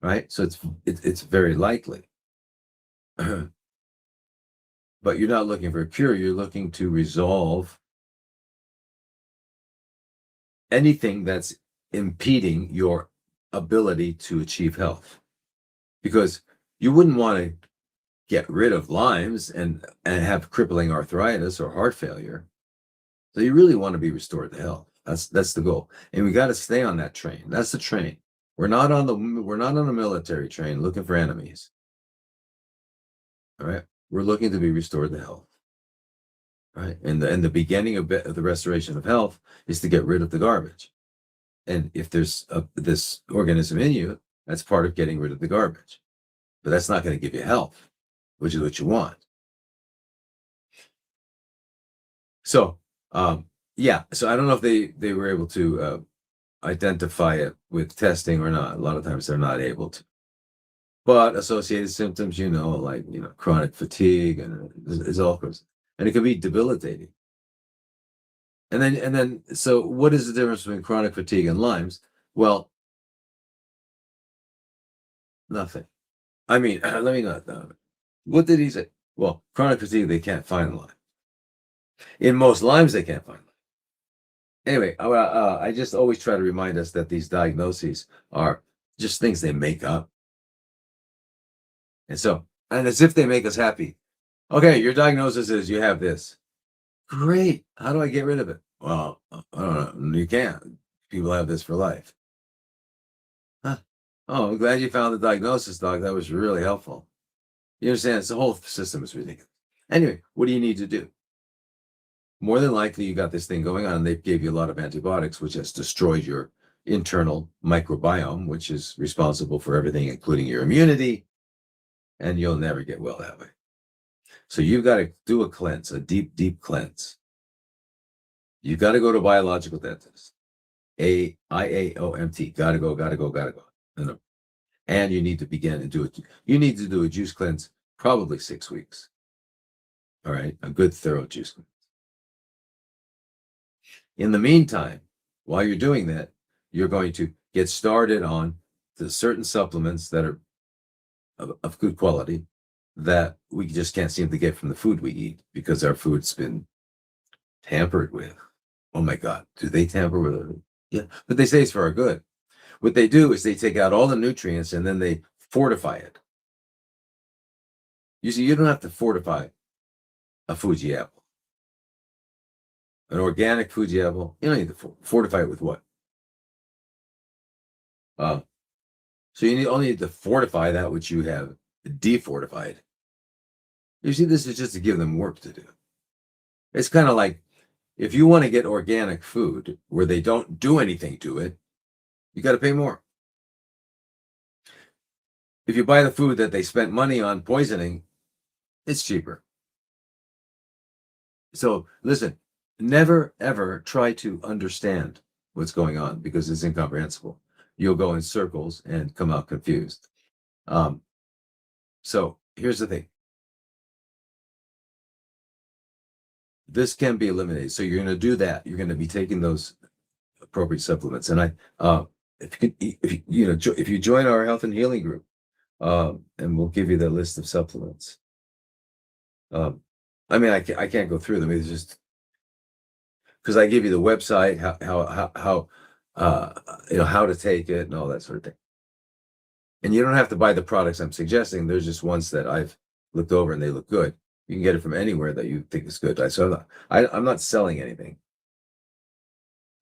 right? So it's very likely. But you're not looking for a cure. You're looking to resolve anything that's impeding your ability to achieve health. Because you wouldn't want to get rid of Lyme's and have crippling arthritis or heart failure. So you really want to be restored to health. That's the goal. And we got to stay on that train. That's the train. We're not on a military train looking for enemies. All right. We're looking to be restored to health. Right. And the beginning of the restoration of health is to get rid of the garbage. And if there's this organism in you, that's part of getting rid of the garbage. But that's not going to give you health, which is what you want. So, yeah. So I don't know if they were able to identify it with testing or not. A lot of times they're not able to. But associated symptoms, like chronic fatigue and is all sorts, and it can be debilitating. And then, so what is the difference between chronic fatigue and Lyme's? Well, nothing. I mean, let me not. What did he say? Well, chronic fatigue, they can't find Lyme. In most Lymes, they can't find Lyme. Anyway, I just always try to remind us that these diagnoses are just things they make up. And as if they make us happy. Okay, your diagnosis is you have this. Great. How do I get rid of it? Well, I don't know. You can't. People have this for life. Huh. Oh, I'm glad you found the diagnosis, doc. That was really helpful. You understand? It's the whole system is ridiculous. Anyway, what do you need to do? More than likely, you got this thing going on, and they gave you a lot of antibiotics, which has destroyed your internal microbiome, which is responsible for everything, including your immunity, and you'll never get well that way. So you've got to do a cleanse, a deep, deep cleanse. You've got to go to biological dentist. IAOMT. Gotta go. And you need to begin and do it. You need to do a juice cleanse, probably 6 weeks. All right, a good thorough juice cleanse. In the meantime, while you're doing that, you're going to get started on the certain supplements that are of good quality that we just can't seem to get from the food we eat because our food's been tampered with. Oh my God, do they tamper with it? Yeah, but they say it's for our good. What they do is they take out all the nutrients and then they fortify it. You see, you don't have to fortify a Fuji apple. An organic Fuji apple, you don't need to fortify it with what? So you only need to fortify that which you have defortified. You see, this is just to give them work to do. It's kind of like if you want to get organic food where they don't do anything to it, you got to pay more. If you buy the food that they spent money on poisoning, it's cheaper. So listen, never ever try to understand what's going on because it's incomprehensible. You'll go in circles and come out confused. Um, so here's the thing. This can be eliminated. So you're going to do that. You're going to be taking those appropriate supplements. And if you can, if you join our health and healing group, and we'll give you the list of supplements. I mean, I can't go through them. It's just because I give you the website, how how to take it and all that sort of thing. And you don't have to buy the products I'm suggesting. There's just ones that I've looked over and they look good. You can get it from anywhere that you think is good. So I'm not selling anything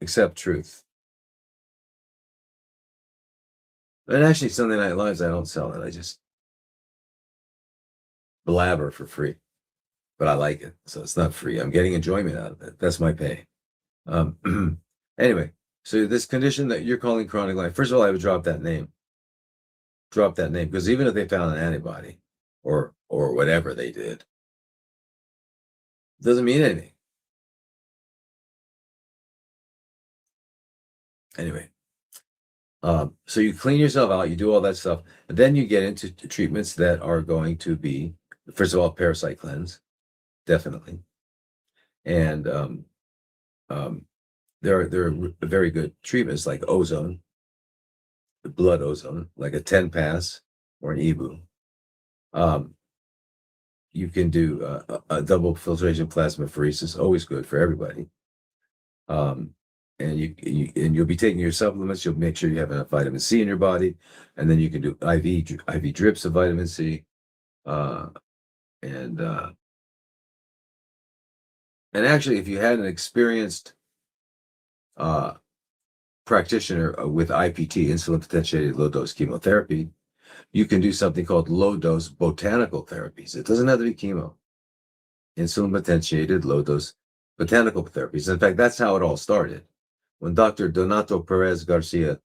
except truth. And actually, Sunday Night Lives, I don't sell it. I just blabber for free, but I like it. So it's not free. I'm getting enjoyment out of it. That's my pay. Anyway, so this condition that you're calling chronic Lyme, first of all, I would drop that name. Drop that name, because even if they found an antibody or whatever they did, doesn't mean anything. Anyway, so you clean yourself out, you do all that stuff, and then you get into treatments that are going to be, first of all, parasite cleanse, definitely, and there are very good treatments like ozone, the blood ozone, like a 10 pass or an EBU. You can do a double filtration plasmapheresis, always good for everybody. And you'll be taking your supplements. You'll make sure you have enough vitamin C in your body, and then you can do IV drips of vitamin C, and actually, if you had an experienced practitioner with IPT, insulin potentiated low dose chemotherapy, you can do something called low dose botanical therapies. It doesn't have to be chemo. Insulin potentiated low dose botanical therapies. In fact, that's how it all started. When Dr. Donato Perez Garcia,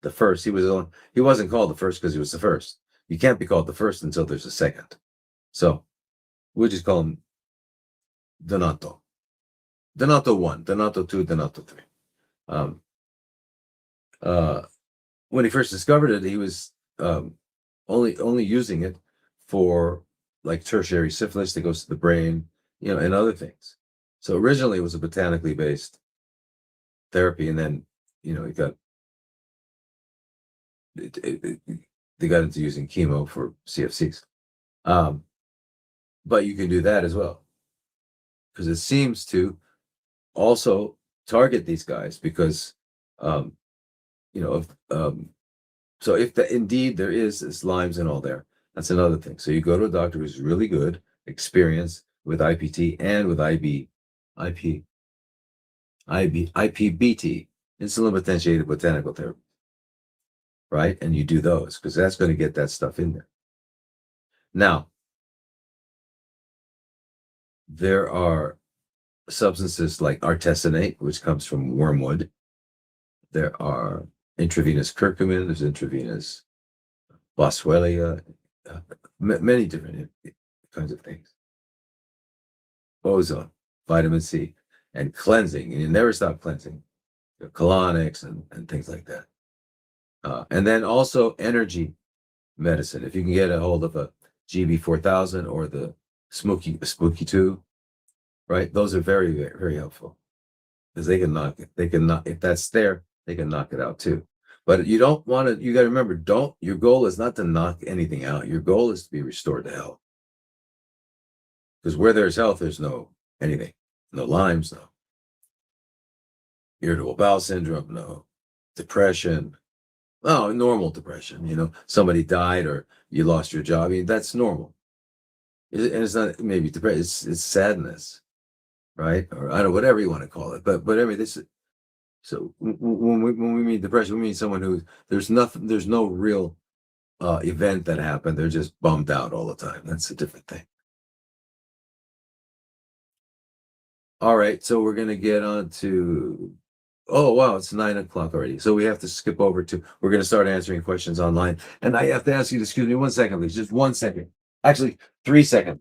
the first, he wasn't called the first because he was the first. You can't be called the first until there's a second. So we'll just call him Donato. Donato 1, Donato 2, Donato 3. When he first discovered it, he was only using it for like tertiary syphilis that goes to the brain, and other things. So originally it was a botanically based therapy, and then they got into using chemo for CFCs. But you can do that as well, because it seems to also target these guys because so if indeed there is Lyme's and all there, that's another thing. So you go to a doctor who's really good, experienced with IPT and with IPBT, insulin potentiated botanical therapy, right? And you do those because that's going to get that stuff in there. Now, there are substances like artesunate, which comes from wormwood. There are intravenous curcumin, there's intravenous boswellia, many different kinds of things. Ozone, vitamin C, and cleansing, and you never stop cleansing. Colonics and things like that. And then also energy medicine. If you can get a hold of a GB4000 or the Spooky 2, right? Those are very, very, very helpful because they can knock it. If that's there, they can knock it out too. But you don't want to, you got to remember, your goal is not to knock anything out. Your goal is to be restored to health. Because where there's health, there's no anything. No Lyme's, no irritable bowel syndrome, no depression. Oh, normal depression, somebody died or you lost your job. I mean, that's normal. And it's not maybe depression, it's sadness, right? Or I don't know, whatever you want to call it. But anyway, so when we mean depression, we mean someone who there's no real event that happened. They're just bummed out all the time. That's a different thing. All right, so we're gonna get on to. Oh wow, it's 9 o'clock already. So we have to skip over to. We're gonna start answering questions online, and I have to ask you to excuse me 1 second, please. Just 1 second. Actually, 3 seconds.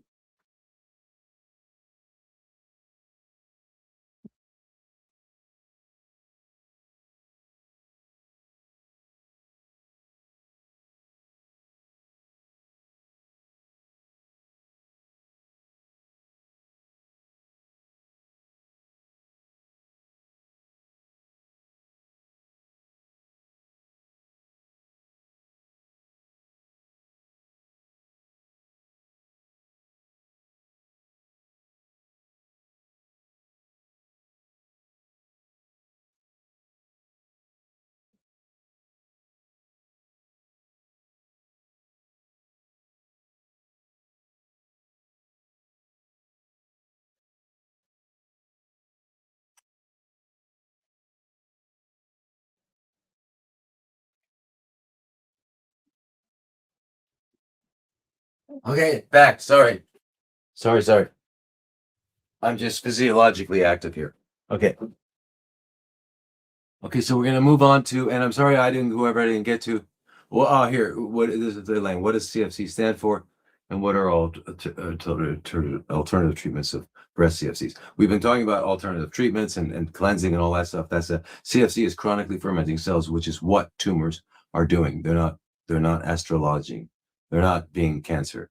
Okay, back. Sorry. I'm just physiologically active here. Okay. Okay, so we're gonna move on to, and I'm sorry whoever I didn't get to. Well, here, what this is the line. What does CFC stand for, and what are all alternative treatments of breast CFCs? We've been talking about alternative treatments and cleansing and all that stuff. That's a CFC is chronically fermenting cells, which is what tumors are doing. They're not astrologing. They're not being cancer.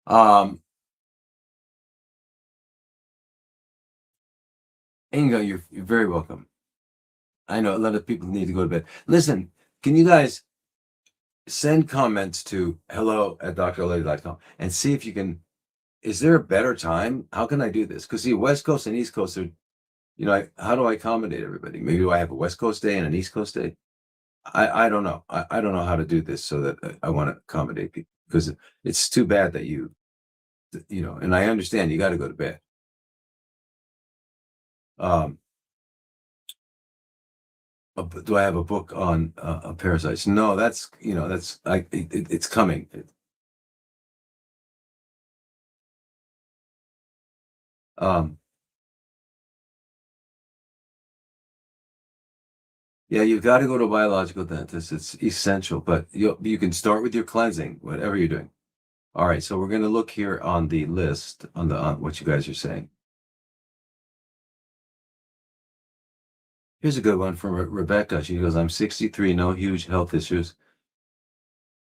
Um, Inga, you're very welcome. I know a lot of people need to go to bed. Listen, can you guys send comments to hello@drlady.com and see if you can. Is there a better time? How can I do this? Because see, West Coast and East Coast are, how do I accommodate everybody? Maybe do I have a West Coast day and an East Coast day? I don't know. I don't know how to do this so that I want to accommodate people because it's too bad that and I understand you got to go to bed. Um, do I have a book on parasites? No, it's coming. Um, Yeah, you've got to go to a biological dentist. It's essential, but you can start with your cleansing, whatever you're doing. All right, so we're going to look here on the list on what you guys are saying. Here's a good one from Rebecca. She goes, "I'm 63, no huge health issues,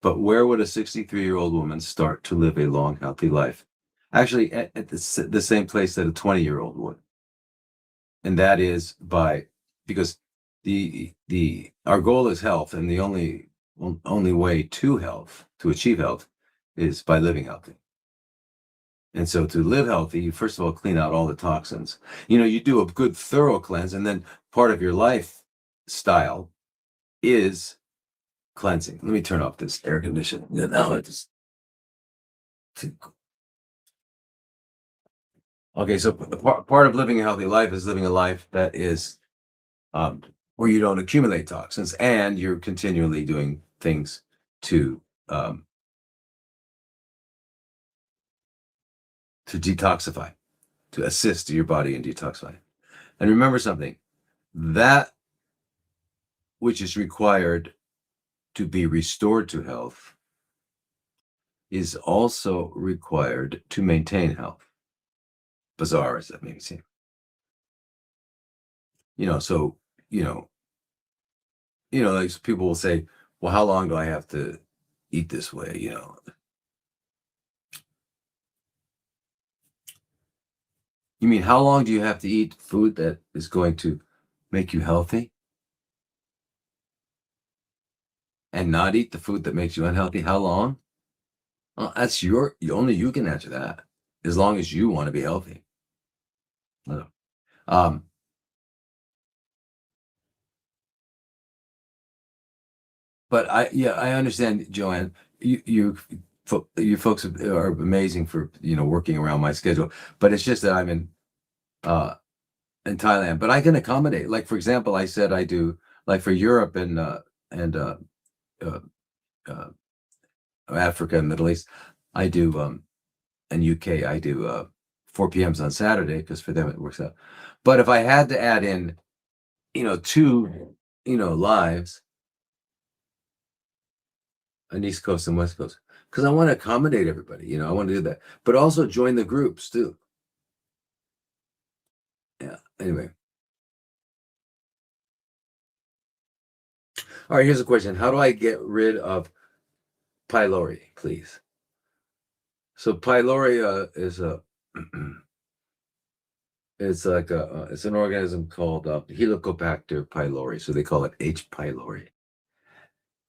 but where would a 63-year-old woman start to live a long, healthy life?" Actually, at the same place that a 20-year-old would, and that is because the our goal is health, and the only way to achieve health is by living healthy. And so to live healthy, you first of all clean out all the toxins. You do a good thorough cleanse, and then part of your lifestyle is cleansing. Let me turn off this air conditioner. Now okay. So part of living a healthy life is living a life that is where you don't accumulate toxins, and you're continually doing things to um, to detoxify, to assist your body in detoxifying. And remember something, that which is required to be restored to health is also required to maintain health. Bizarre as that may seem. So, you know, like people will say, well, how long do I have to eat this way? You mean how long do you have to eat food that is going to make you healthy and not eat the food that makes you unhealthy? How long? Well, that's only you can answer that, as long as you want to be healthy. Um, but I understand, Joanne. You folks are amazing for working around my schedule. But it's just that I'm uh in Thailand. But I can accommodate. Like for example, I said I do, like for Europe and uh, uh, Africa and Middle East, I do and UK, I do 4 p.m.s on Saturday, because for them it works out. But if I had to add in, 2, lives, on East Coast and West Coast, because I want to accommodate everybody. I want to do that, but also join the groups too. Yeah. Anyway. All right. Here's a question: how do I get rid of pylori, please? So pylori is a it's like it's an organism called Helicobacter pylori. So they call it H. pylori.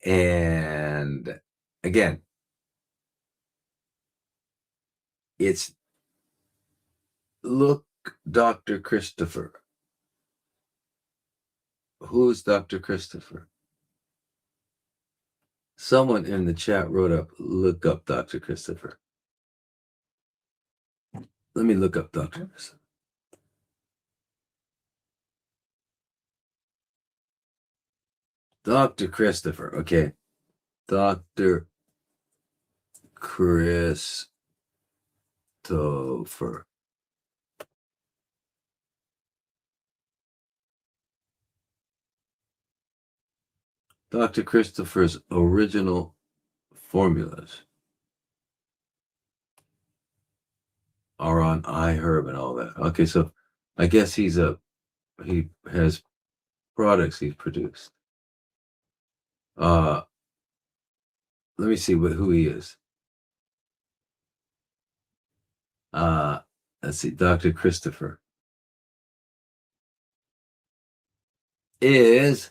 And again, it's look, Dr. Christopher. Who's Dr. Christopher? Someone in the chat wrote up, look up Dr. Christopher. Let me look up Dr. Christopher. Dr. Christopher. Okay. Dr. Christopher. Dr. Christopher's original formulas are on iHerb and all that. Okay, so I guess he has products he's produced. Let me see who he is. Let's see, Dr. Christopher is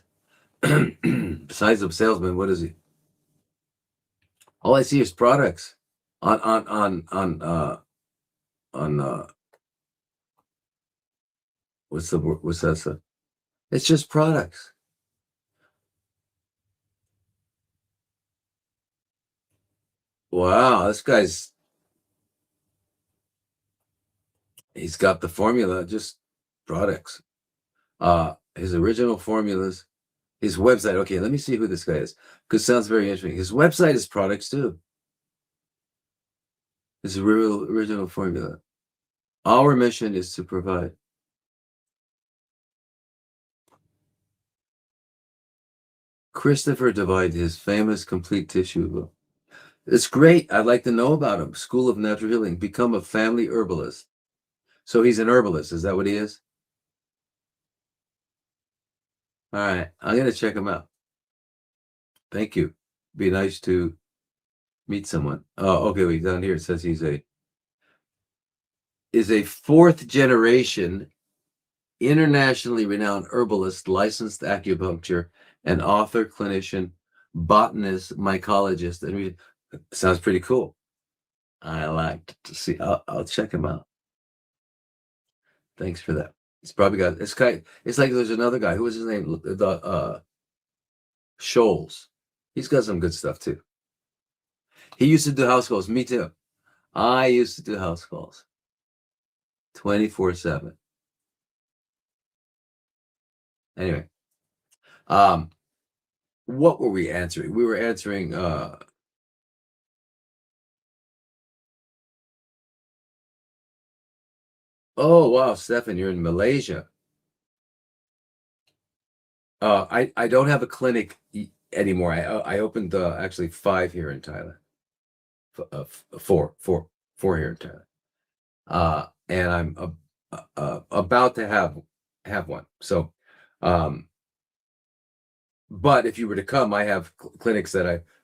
besides a salesman, what is he? All I see is products on what's that stuff? It's just products. Wow, this guy's he's got the formula, just products. His original formulas, his website. Okay, let me see who this guy is, because it sounds very interesting. His website is products too. His original formula. Our mission is to provide. Christopher Divide, his famous complete tissue book. It's great. I'd like to know about him. School of Natural Healing. Become a family herbalist. So he's an herbalist. Is that what he is? All right. I'm going to check him out. Thank you. Be nice to meet someone. Oh, okay. Wait, down here it says he's a 4th generation internationally renowned herbalist, licensed acupuncture, and author, clinician, botanist, mycologist. And sounds pretty cool. I like to see. I'll check him out. Thanks for that. He's probably got this guy. It's like there's another guy. Who was his name? Scholes. He's got some good stuff too. He used to do house calls. Me too. I used to do house calls 24/7. Anyway, what were we answering? We were answering oh wow, Stefan, you're in Malaysia. I don't have a clinic anymore. I opened actually 5 here in Thailand. 4 here in Thailand. And I'm about to have one. So, but if you were to come, I have clinics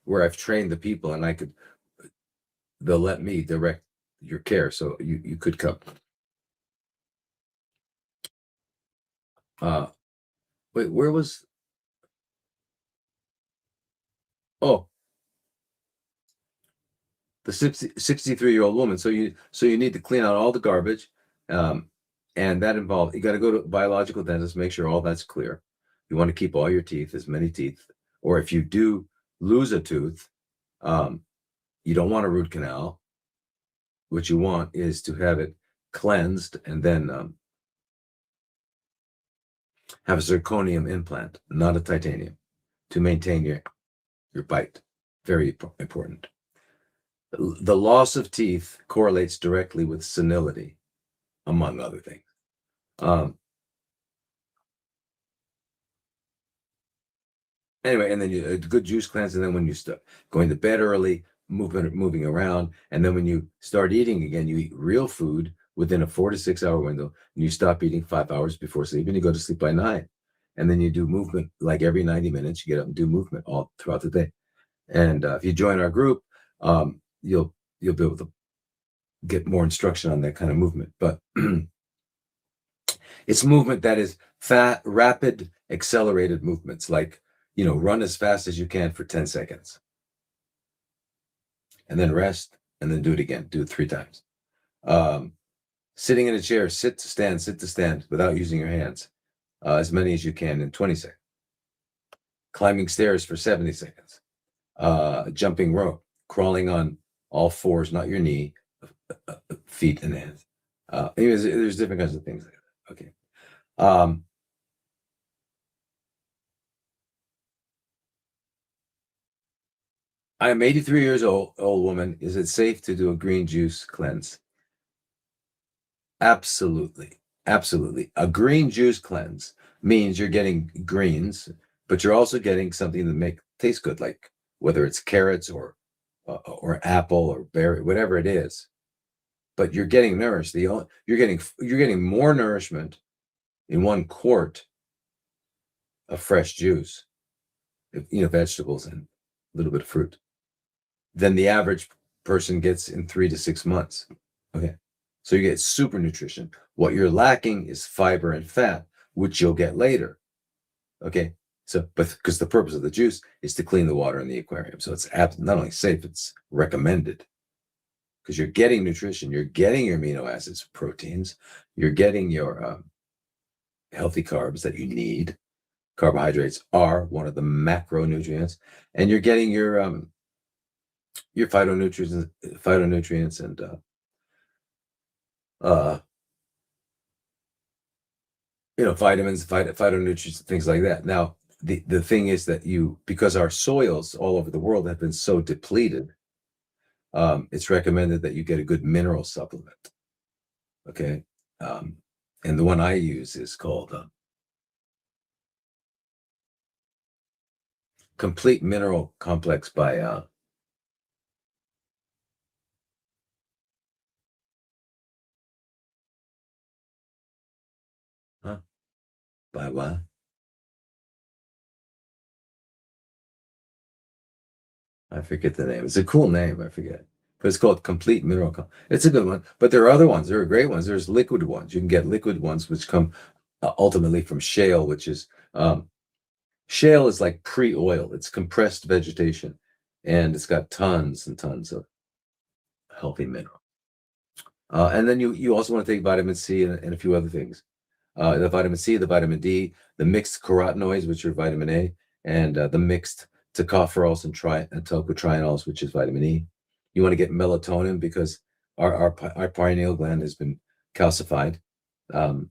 where I've trained the people, and they'll let me direct your care. So you could come. Wait, where was? Oh, the 63-year-old woman. So you need to clean out all the garbage, and that involves, you got to go to a biological dentist, make sure all that's clear. You want to keep all your teeth, as many teeth, or if you do lose a tooth, you don't want a root canal. What you want is to have it cleansed and then have a zirconium implant, not a titanium, to maintain your bite. Very important. The loss of teeth correlates directly with senility. among other things. Um, Anyway, and then a good juice cleanse, and then when you start going to bed early, moving around, and then when you start eating again, you eat real food within a 4 to 6 hour window, and you stop eating 5 hours before sleep, and you go to sleep by 9, and then you do movement like every 90 minutes. You get up and do movement all throughout the day. And if you join our group, you'll be able to get more instruction on that kind of movement. But it's movement that is rapid, accelerated movements, like run as fast as you can for 10 seconds, and then rest, and then do it again. Do it 3 times. Sitting in a chair, sit to stand without using your hands, as many as you can in 20 seconds. Climbing stairs for 70 seconds. Jumping rope, crawling on all fours, not your knee, feet and hands. Anyways, there's different kinds of things like that. Okay. I am 83 years old woman. Is it safe to do a green juice cleanse? Absolutely. Absolutely. A green juice cleanse means you're getting greens, but you're also getting something that taste good, like whether it's carrots or apple or berry, whatever it is. But you're getting nourished. You're getting more nourishment in 1 quart of fresh juice, vegetables and a little bit of fruit, than the average person gets in 3 to 6 months. Okay. So you get super nutrition. What you're lacking is fiber and fat, which you'll get later. Okay. So, but because the purpose of the juice is to clean the water in the aquarium. So it's not only safe, it's recommended, because you're getting nutrition, you're getting your amino acids, proteins, you're getting your healthy carbs that you need. Carbohydrates are one of the macronutrients, and you're getting your phytonutrients and vitamins, phytonutrients, things like that. Now, the thing is that because our soils all over the world have been so depleted, it's recommended that you get a good mineral supplement. Okay. And the one I use is called Complete Mineral Complex by what? I forget the name. It's a cool name. I forget. But it's called Complete Mineral. It's a good one. But there are other ones. There are great ones. There's liquid ones. You can get liquid ones, which come ultimately from shale, which is shale is like pre-oil. It's compressed vegetation, and it's got tons and tons of healthy mineral. And then you also want to take vitamin C and a few other things. The vitamin C, the vitamin D, the mixed carotenoids, which are vitamin A, and the mixed tocopherols and tocotrienols, which is vitamin E. You want to get melatonin because our pineal gland has been calcified, and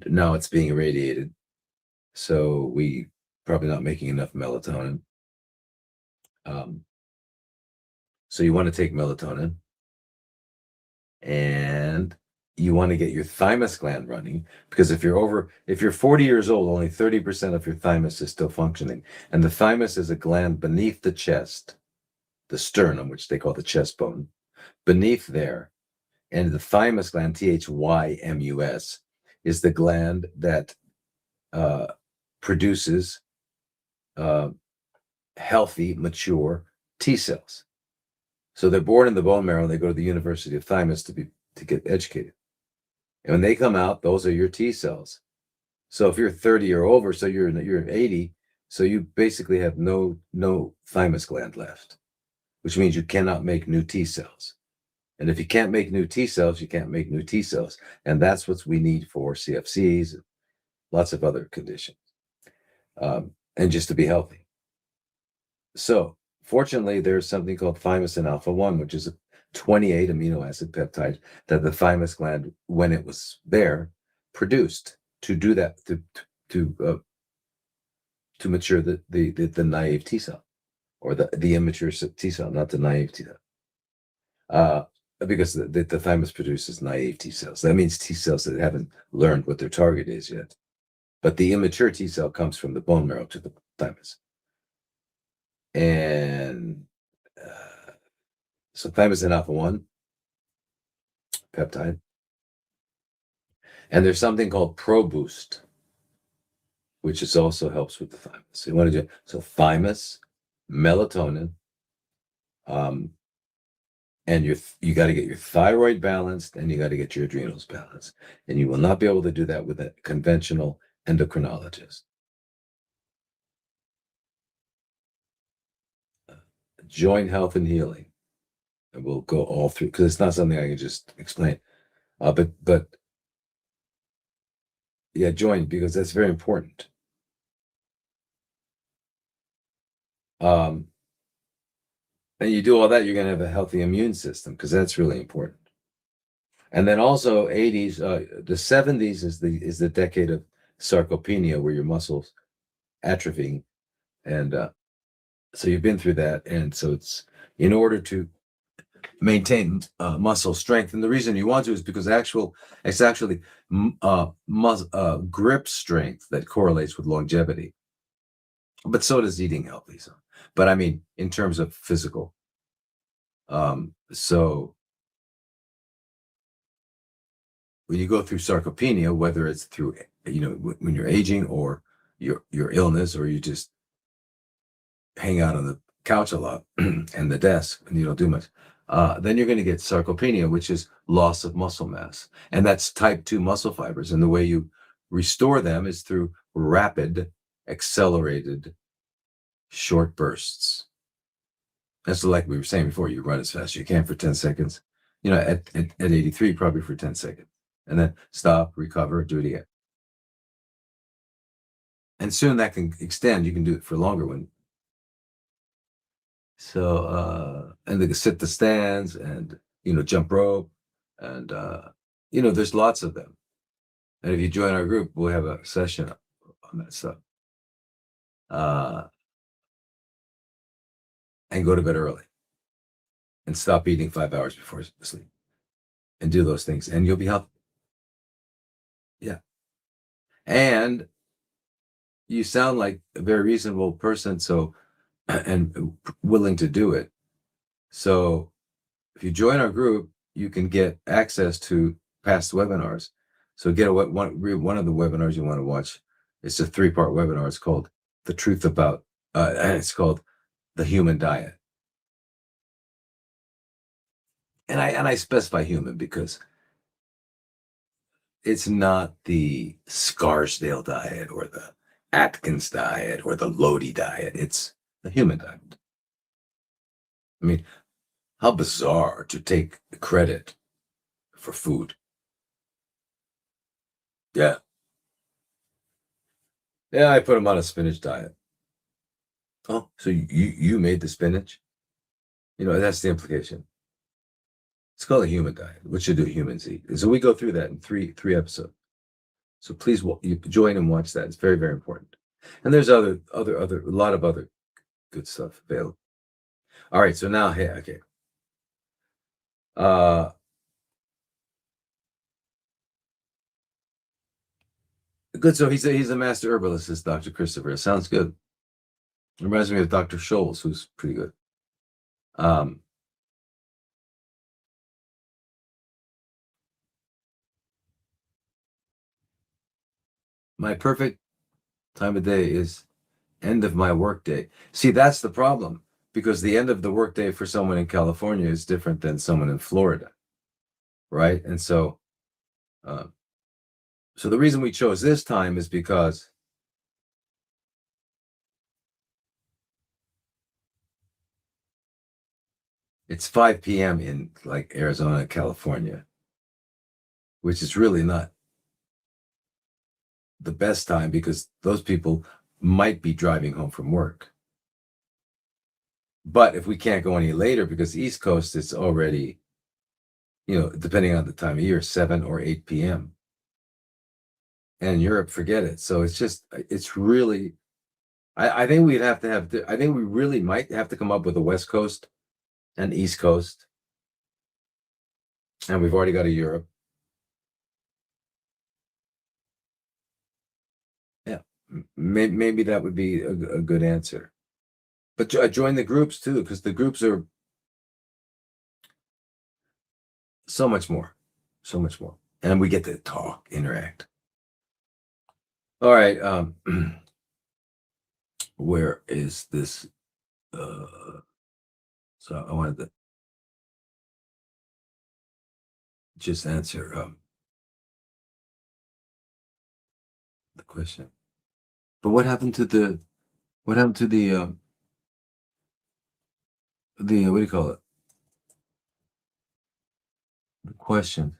now it's being irradiated. So we probably not making enough melatonin. So you want to take melatonin, and you want to get your thymus gland running, because if you're 40 years old, only 30% of your thymus is still functioning. And the thymus is a gland beneath the chest, the sternum, which they call the chest bone, beneath there. And the thymus gland, THYMUS, is the gland that produces healthy, mature T cells. So they're born in the bone marrow, and they go to the University of Thymus to get educated. And when they come out, those are your T cells. So if you're 30 or over, so you're 80, so you basically have no thymus gland left, which means you cannot make new T cells. And if you can't make new T cells, you can't make new T cells. And that's what we need for CFCs, lots of other conditions, and just to be healthy. So fortunately, there's something called thymosin alpha 1, which is a 28 amino acid peptide that the thymus gland, when it was there, produced to do that, to mature the naive T cell, or the immature T cell, not the naive T cell. because the thymus produces naive T cells. That means T cells that haven't learned what their target is yet. But the immature T cell comes from the bone marrow to the thymus. And so thymosin alpha 1 peptide. And there's something called ProBoost, which is also helps with the thymus. So you want to do so thymus, melatonin, and you got to get your thyroid balanced, and you got to get your adrenals balanced. And you will not be able to do that with a conventional endocrinologist. Joint health and healing. And we'll go all through because it's not something I can just explain. But yeah, joint, because that's very important. And you do all that, you're going to have a healthy immune system because that's really important. And then also 80s, the 70s is the decade of sarcopenia, where your muscles atrophying, and so you've been through that, and so it's in order to maintain muscle strength, and the reason you want to is because it's actually grip strength that correlates with longevity, but so does eating healthy. So, but I mean, in terms of physical, so when you go through sarcopenia, whether it's through when you're aging or your illness, or you just hang out on the couch a lot and the desk and you don't do much, then you're going to get sarcopenia, which is loss of muscle mass. And that's type 2 muscle fibers. And the way you restore them is through rapid, accelerated, short bursts. And so, like we were saying before, you run as fast as you can for 10 seconds, at 83, probably for 10 seconds. And then stop, recover, do it again. And soon that can extend. You can do it for longer when. So, and they can sit the stands and, jump rope. And, there's lots of them. And if you join our group, we'll have a session on that stuff. And go to bed early. And stop eating 5 hours before sleep. And do those things. And you'll be healthy. Yeah. And you sound like a very reasonable person, so and willing to do it. So if you join our group, you can get access to past webinars. So get one of the webinars you want to watch. It's a 3-part webinar. It's called The Truth About, and it's called The Human Diet. And I specify human because it's not the Scarsdale diet or the Atkins diet or the Lodi diet. It's the human diet. I mean, how bizarre to take credit for food. Yeah. Yeah, I put him on a spinach diet. Oh, so you made the spinach? That's the implication. It's called a human diet. What should do humans eat? And so we go through that in three episodes. So please you join and watch that. It's very, very important. And there's a lot of other good stuff available. All right, so now, hey, okay. Good. So he's a master herbalist, is Dr. Christopher. Sounds good. Reminds me of Dr. Scholes, who's pretty good. My perfect time of day is end of my workday. See, that's the problem, because the end of the workday for someone in California is different than someone in Florida, right? And so, so the reason we chose this time is because it's 5 p.m. in like Arizona, California, which is really not the best time because those people might be driving home from work. But if we can't go any later, because the East Coast, it's already, depending on the time of year, 7 or 8 p.m. And in Europe, forget it. So it's really, I think I think we really might have to come up with a West Coast and East Coast. And we've already got a Europe. Yeah, maybe that would be a good answer. But join the groups too, because the groups are so much more, so much more, and we get to talk, interact. All right, where is this? So I wanted to just answer the question. But what happened to the the what do you call it? The question.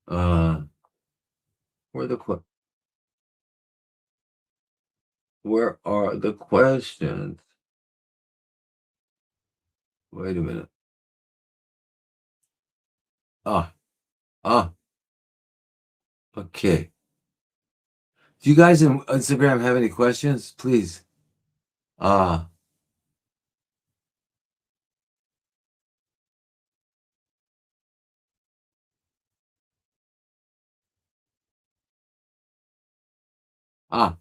Uh, where the where are the questions? Wait a minute. Ah, ah, okay. Do you guys in Instagram have any questions? Please. Ah, ah,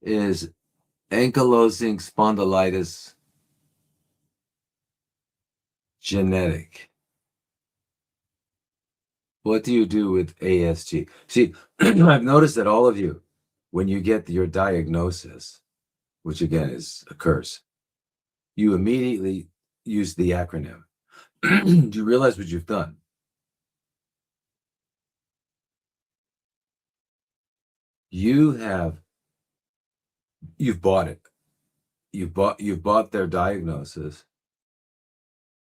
is ankylosing spondylitis genetic? What do you do with ASG? See, I've noticed that all of you, when you get your diagnosis, which again is a curse, you immediately use the acronym. Do you realize what you've done? You've bought it. You've bought their diagnosis,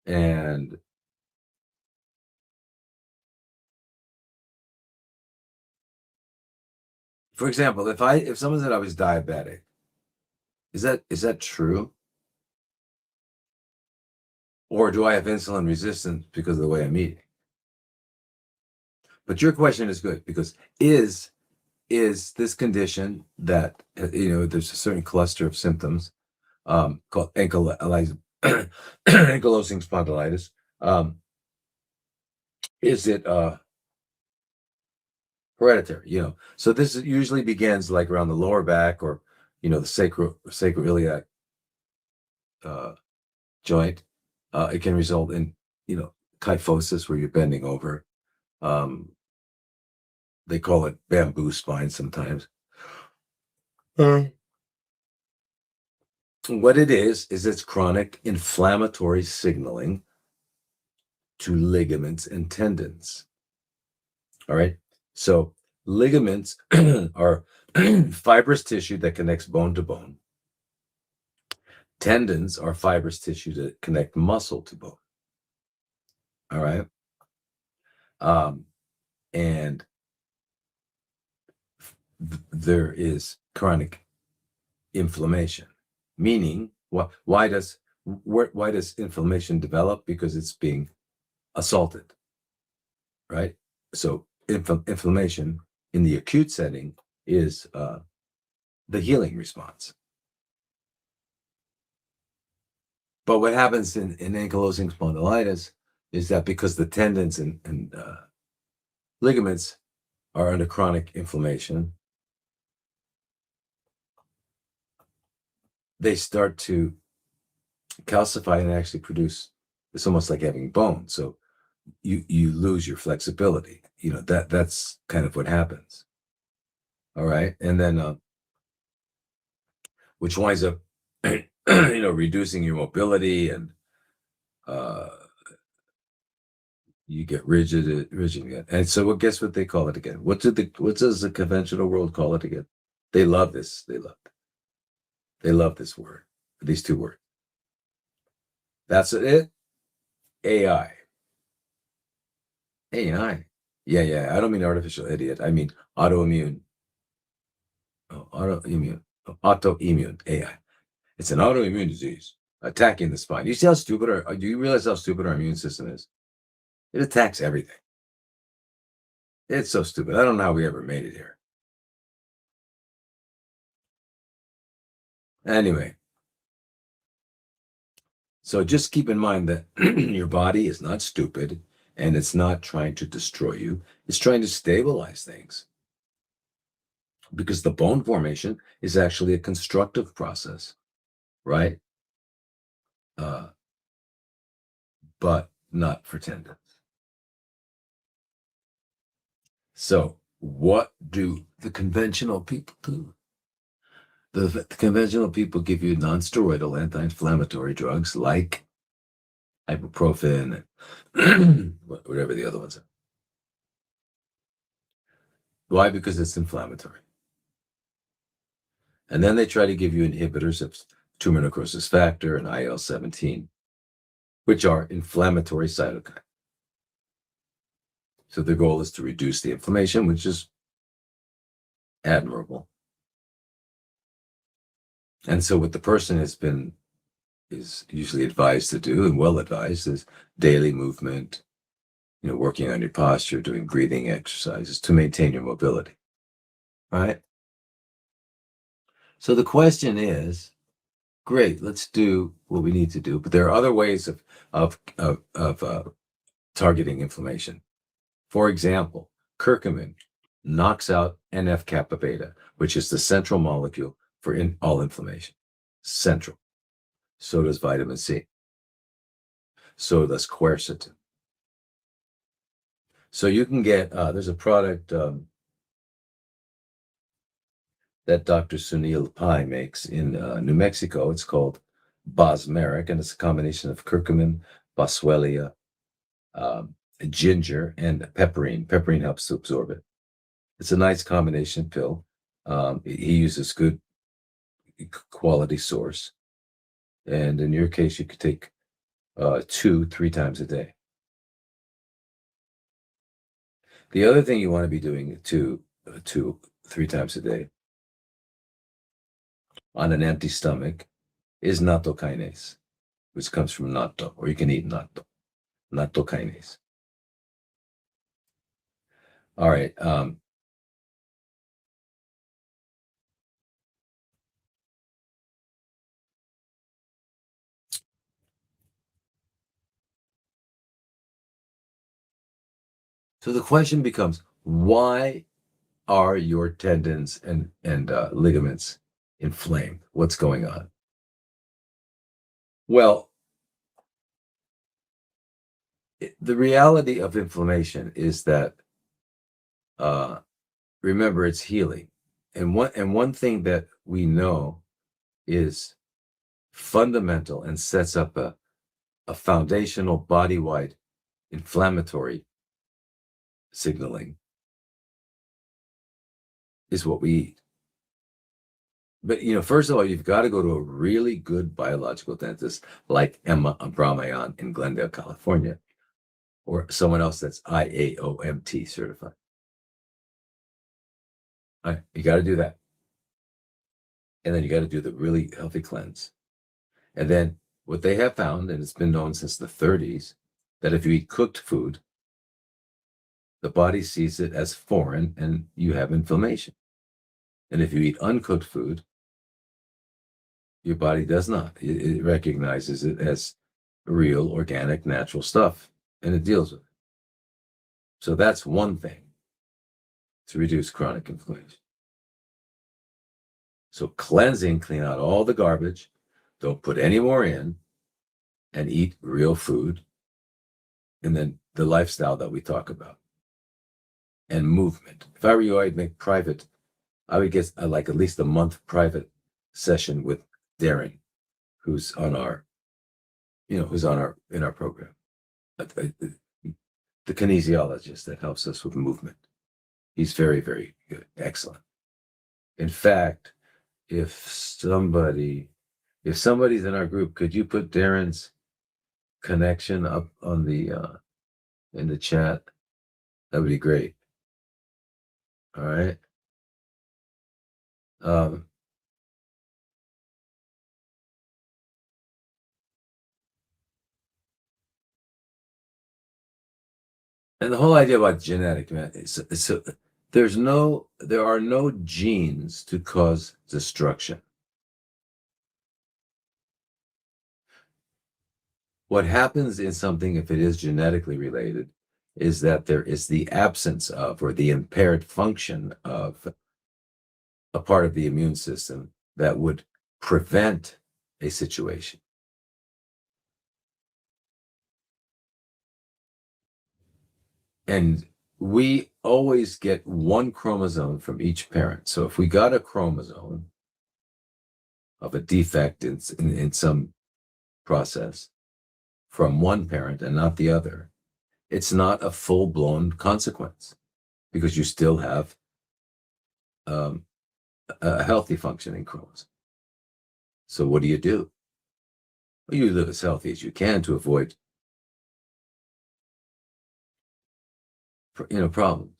and for example, if someone said I was diabetic, is that true? Or do I have insulin resistance because of the way I'm eating? But your question is good because is this condition that there's a certain cluster of symptoms called ankylosing spondylitis. Is it hereditary? So this usually begins like around the lower back or the sacroiliac joint. It can result in kyphosis where you're bending over. Um, they call it bamboo spine sometimes. What it is it's chronic inflammatory signaling to ligaments and tendons. All right. So ligaments are fibrous tissue that connects bone to bone. Tendons are fibrous tissue that connect muscle to bone. All right. And there is chronic inflammation, meaning why does inflammation develop? Because it's being assaulted, right? So inflammation in the acute setting is the healing response. But what happens in ankylosing spondylitis is that because the tendons and ligaments are under chronic inflammation, they start to calcify and actually produce. It's almost like having bone. So you lose your flexibility. That's kind of what happens. All right, and then which winds up reducing your mobility, and you get rigid again. And so guess what they call it again? What does the conventional world call it again? They love this. They love this word. These two words. That's it. AI. AI. Yeah. I don't mean artificial idiot. I mean autoimmune. Autoimmune AI. It's an autoimmune disease attacking the spine. You see how stupid do you realize how stupid our immune system is? It attacks everything. It's so stupid. I don't know how we ever made it here. Anyway, So just keep in mind that your body is not stupid and it's not trying to destroy you. It's trying to stabilize things, because the bone formation is actually a constructive process, right? Uh, but not for tendons. So what do the conventional people do? The conventional people give you non-steroidal anti-inflammatory drugs like ibuprofen and whatever the other ones are. Why? Because it's inflammatory. And then they try to give you inhibitors of tumor necrosis factor and IL-17, which are inflammatory cytokines. So the goal is to reduce the inflammation, which is admirable. And so what the person is usually advised to do, and well advised, is daily movement, working on your posture, doing breathing exercises to maintain your mobility, right? So the question is, great, let's do what we need to do, but there are other ways of targeting inflammation. For example, curcumin knocks out NF-kappa beta, which is the central molecule for all inflammation. Central. So does vitamin C. So does quercetin. So you can get, there's a product that Dr. Sunil Pai makes in New Mexico. It's called Bosmeric, and it's a combination of curcumin, boswellia, ginger, and pepperine. Pepperine helps to absorb it. It's a nice combination pill. He uses good quality source. And in your case, you could take 2-3 times a day. The other thing you want to be doing 2-3 times a day on an empty stomach is natto kinase, which comes from natto, or you can eat natto kinase. All right. So the question becomes, why are your tendons and ligaments inflamed? What's going on? Well, the reality of inflammation is that, remember, it's healing. And one thing that we know is fundamental and sets up a foundational body-wide inflammatory signaling is what we eat. But, first of all, you've got to go to a really good biological dentist like Emma Abramayan in Glendale, California, or someone else that's IAOMT certified. All right, you got to do that. And then you got to do the really healthy cleanse. And then what they have found, and it's been known since the 30s, that if you eat cooked food, the body sees it as foreign and you have inflammation. And if you eat uncooked food, your body does not. It recognizes it as real, organic, natural stuff, and it deals with it. So that's one thing to reduce chronic inflammation. So cleansing, clean out all the garbage, don't put any more in, and eat real food. And then the lifestyle that we talk about. And movement. If I were you, I'd make private, I would get like at least a month private session with Darren, who's on our, in our program. The kinesiologist that helps us with movement. He's very, very good. Excellent. In fact, if somebody's in our group, could you put Darren's connection up on the in the chat? That would be great. All right. And the whole idea about genetic, man, so there are no genes to cause destruction. What happens in something, if it is genetically related, is that there is the absence of or the impaired function of a part of the immune system that would prevent a situation. And we always get one chromosome from each parent. So if we got a chromosome of a defect in some process from one parent and not the other, it's not a full-blown consequence because you still have um, a healthy functioning chromosome. So what do? Well, you live as healthy as you can to avoid, problems.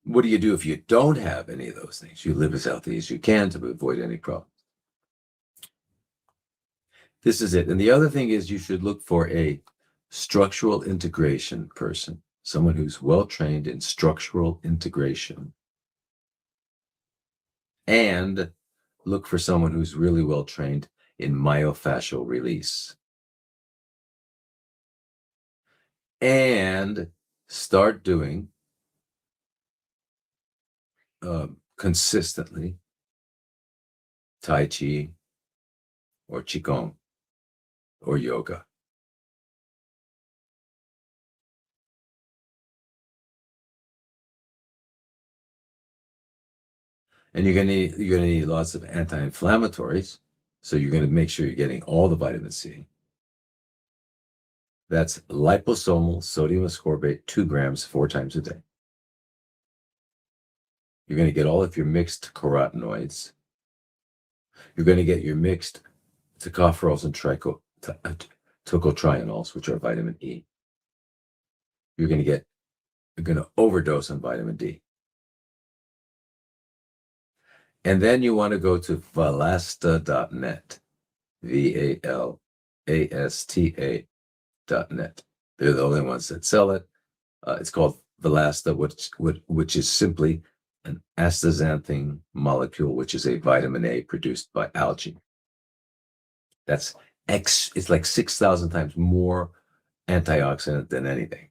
What do you do if you don't have any of those things? You live as healthy as you can to avoid any problems. This is it. And the other thing is you should look for a structural integration person, someone who's well trained in structural integration. And look for someone who's really well trained in myofascial release. And start doing consistently Tai Chi or Qigong or yoga. And you're gonna need lots of anti-inflammatories. So you're gonna make sure you're getting all the vitamin C. That's liposomal sodium ascorbate, 2 grams, 4 times a day. You're gonna get all of your mixed carotenoids. You're gonna get your mixed tocopherols and tocotrienols, which are vitamin E. You're gonna overdose on vitamin D. And then you want to go to valasta.net, VALASTA.net. They're the only ones that sell it. It's called Valasta, which is simply an astaxanthin molecule, which is a vitamin A produced by algae. It's like 6,000 times more antioxidant than anything.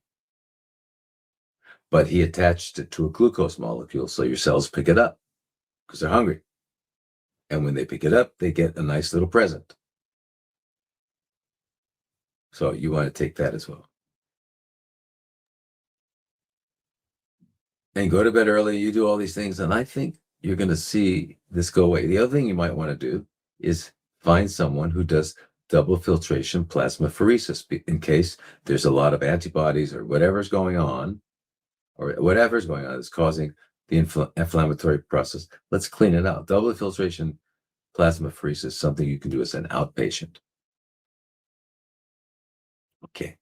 But he attached it to a glucose molecule, so your cells pick it up because they're hungry. And when they pick it up, they get a nice little present. So you want to take that as well. And go to bed early, you do all these things, and I think you're going to see this go away. The other thing you might want to do is find someone who does double filtration plasmapheresis in case there's a lot of antibodies or whatever's going on that's causing the inflammatory process. Let's clean it out. Double filtration plasmapheresis is something you can do as an outpatient. Okay.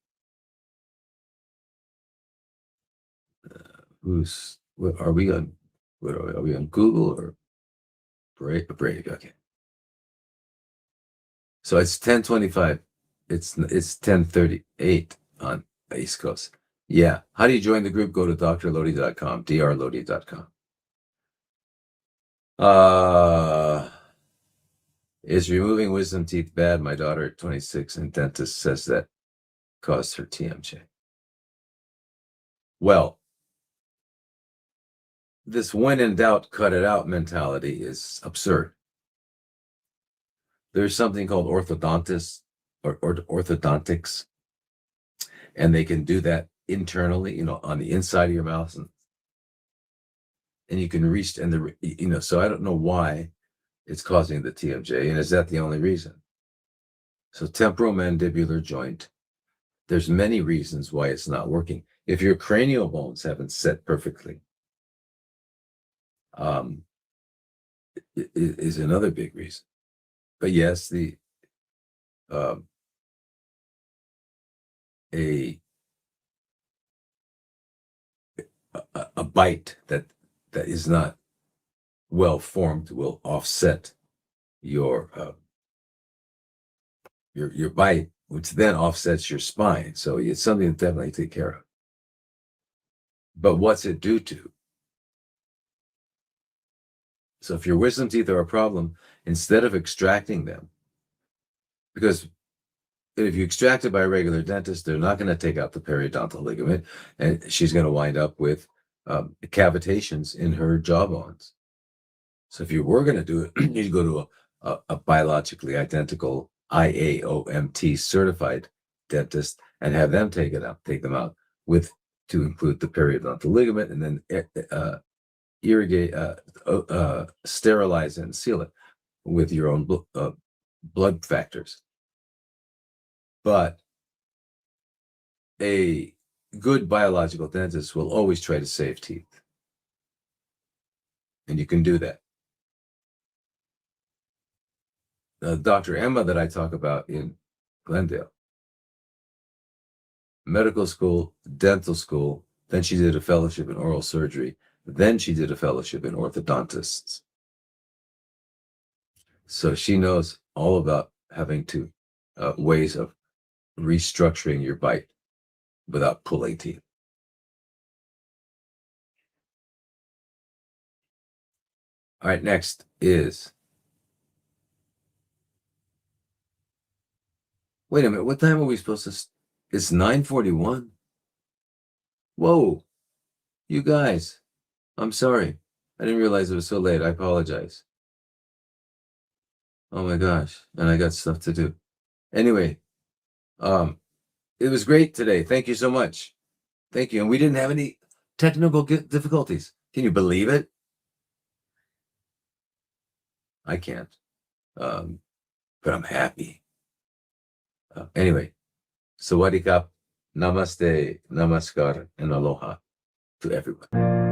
Are we on Google or Brave? Okay. So it's 10:25. It's 10:38 on the East Coast. Yeah. How do you join the group? Go to drlodi.com, drlodi.com. Is removing wisdom teeth bad? My daughter, 26, and dentist says that caused her TMJ. Well, this when in doubt, cut it out mentality is absurd. There's something called orthodontists or orthodontics, and they can do that internally, on the inside of your mouth, and you can reach, so I don't know why it's causing the TMJ, and is that the only reason? So temporomandibular joint, there's many reasons why it's not working. If your cranial bones haven't set perfectly, is another big reason. But yes, a bite that is not well formed will offset your bite, which then offsets your spine. So it's something to definitely take care of. But what's it due to? So if your wisdom teeth are a problem, instead of extracting them, because if you extract it by a regular dentist, they're not going to take out the periodontal ligament, and she's going to wind up with cavitations in her jawbones. So if you were going to do it, you'd go to a biologically identical IAOMT certified dentist and have them take them out with to include the periodontal ligament, and then irrigate, sterilize, and seal it with your own blood factors. But a good biological dentist will always try to save teeth, and you can do that. Dr. Emma that I talk about in Glendale, medical school, dental school, then she did a fellowship in oral surgery, then she did a fellowship in orthodontists. So she knows all about having to ways of restructuring your bite without pulling teeth. All right, next is, wait a minute, what time are we supposed to? It's 9:41. Whoa, you guys, I'm sorry. I didn't realize it was so late. I apologize. Oh my gosh, and I got stuff to do. Anyway, it was great today. Thank you so much. Thank you. And we didn't have any technical difficulties. Can you believe it? I can't. But I'm happy. Anyway, sawadee kap, namaste, namaskar, and aloha to everyone.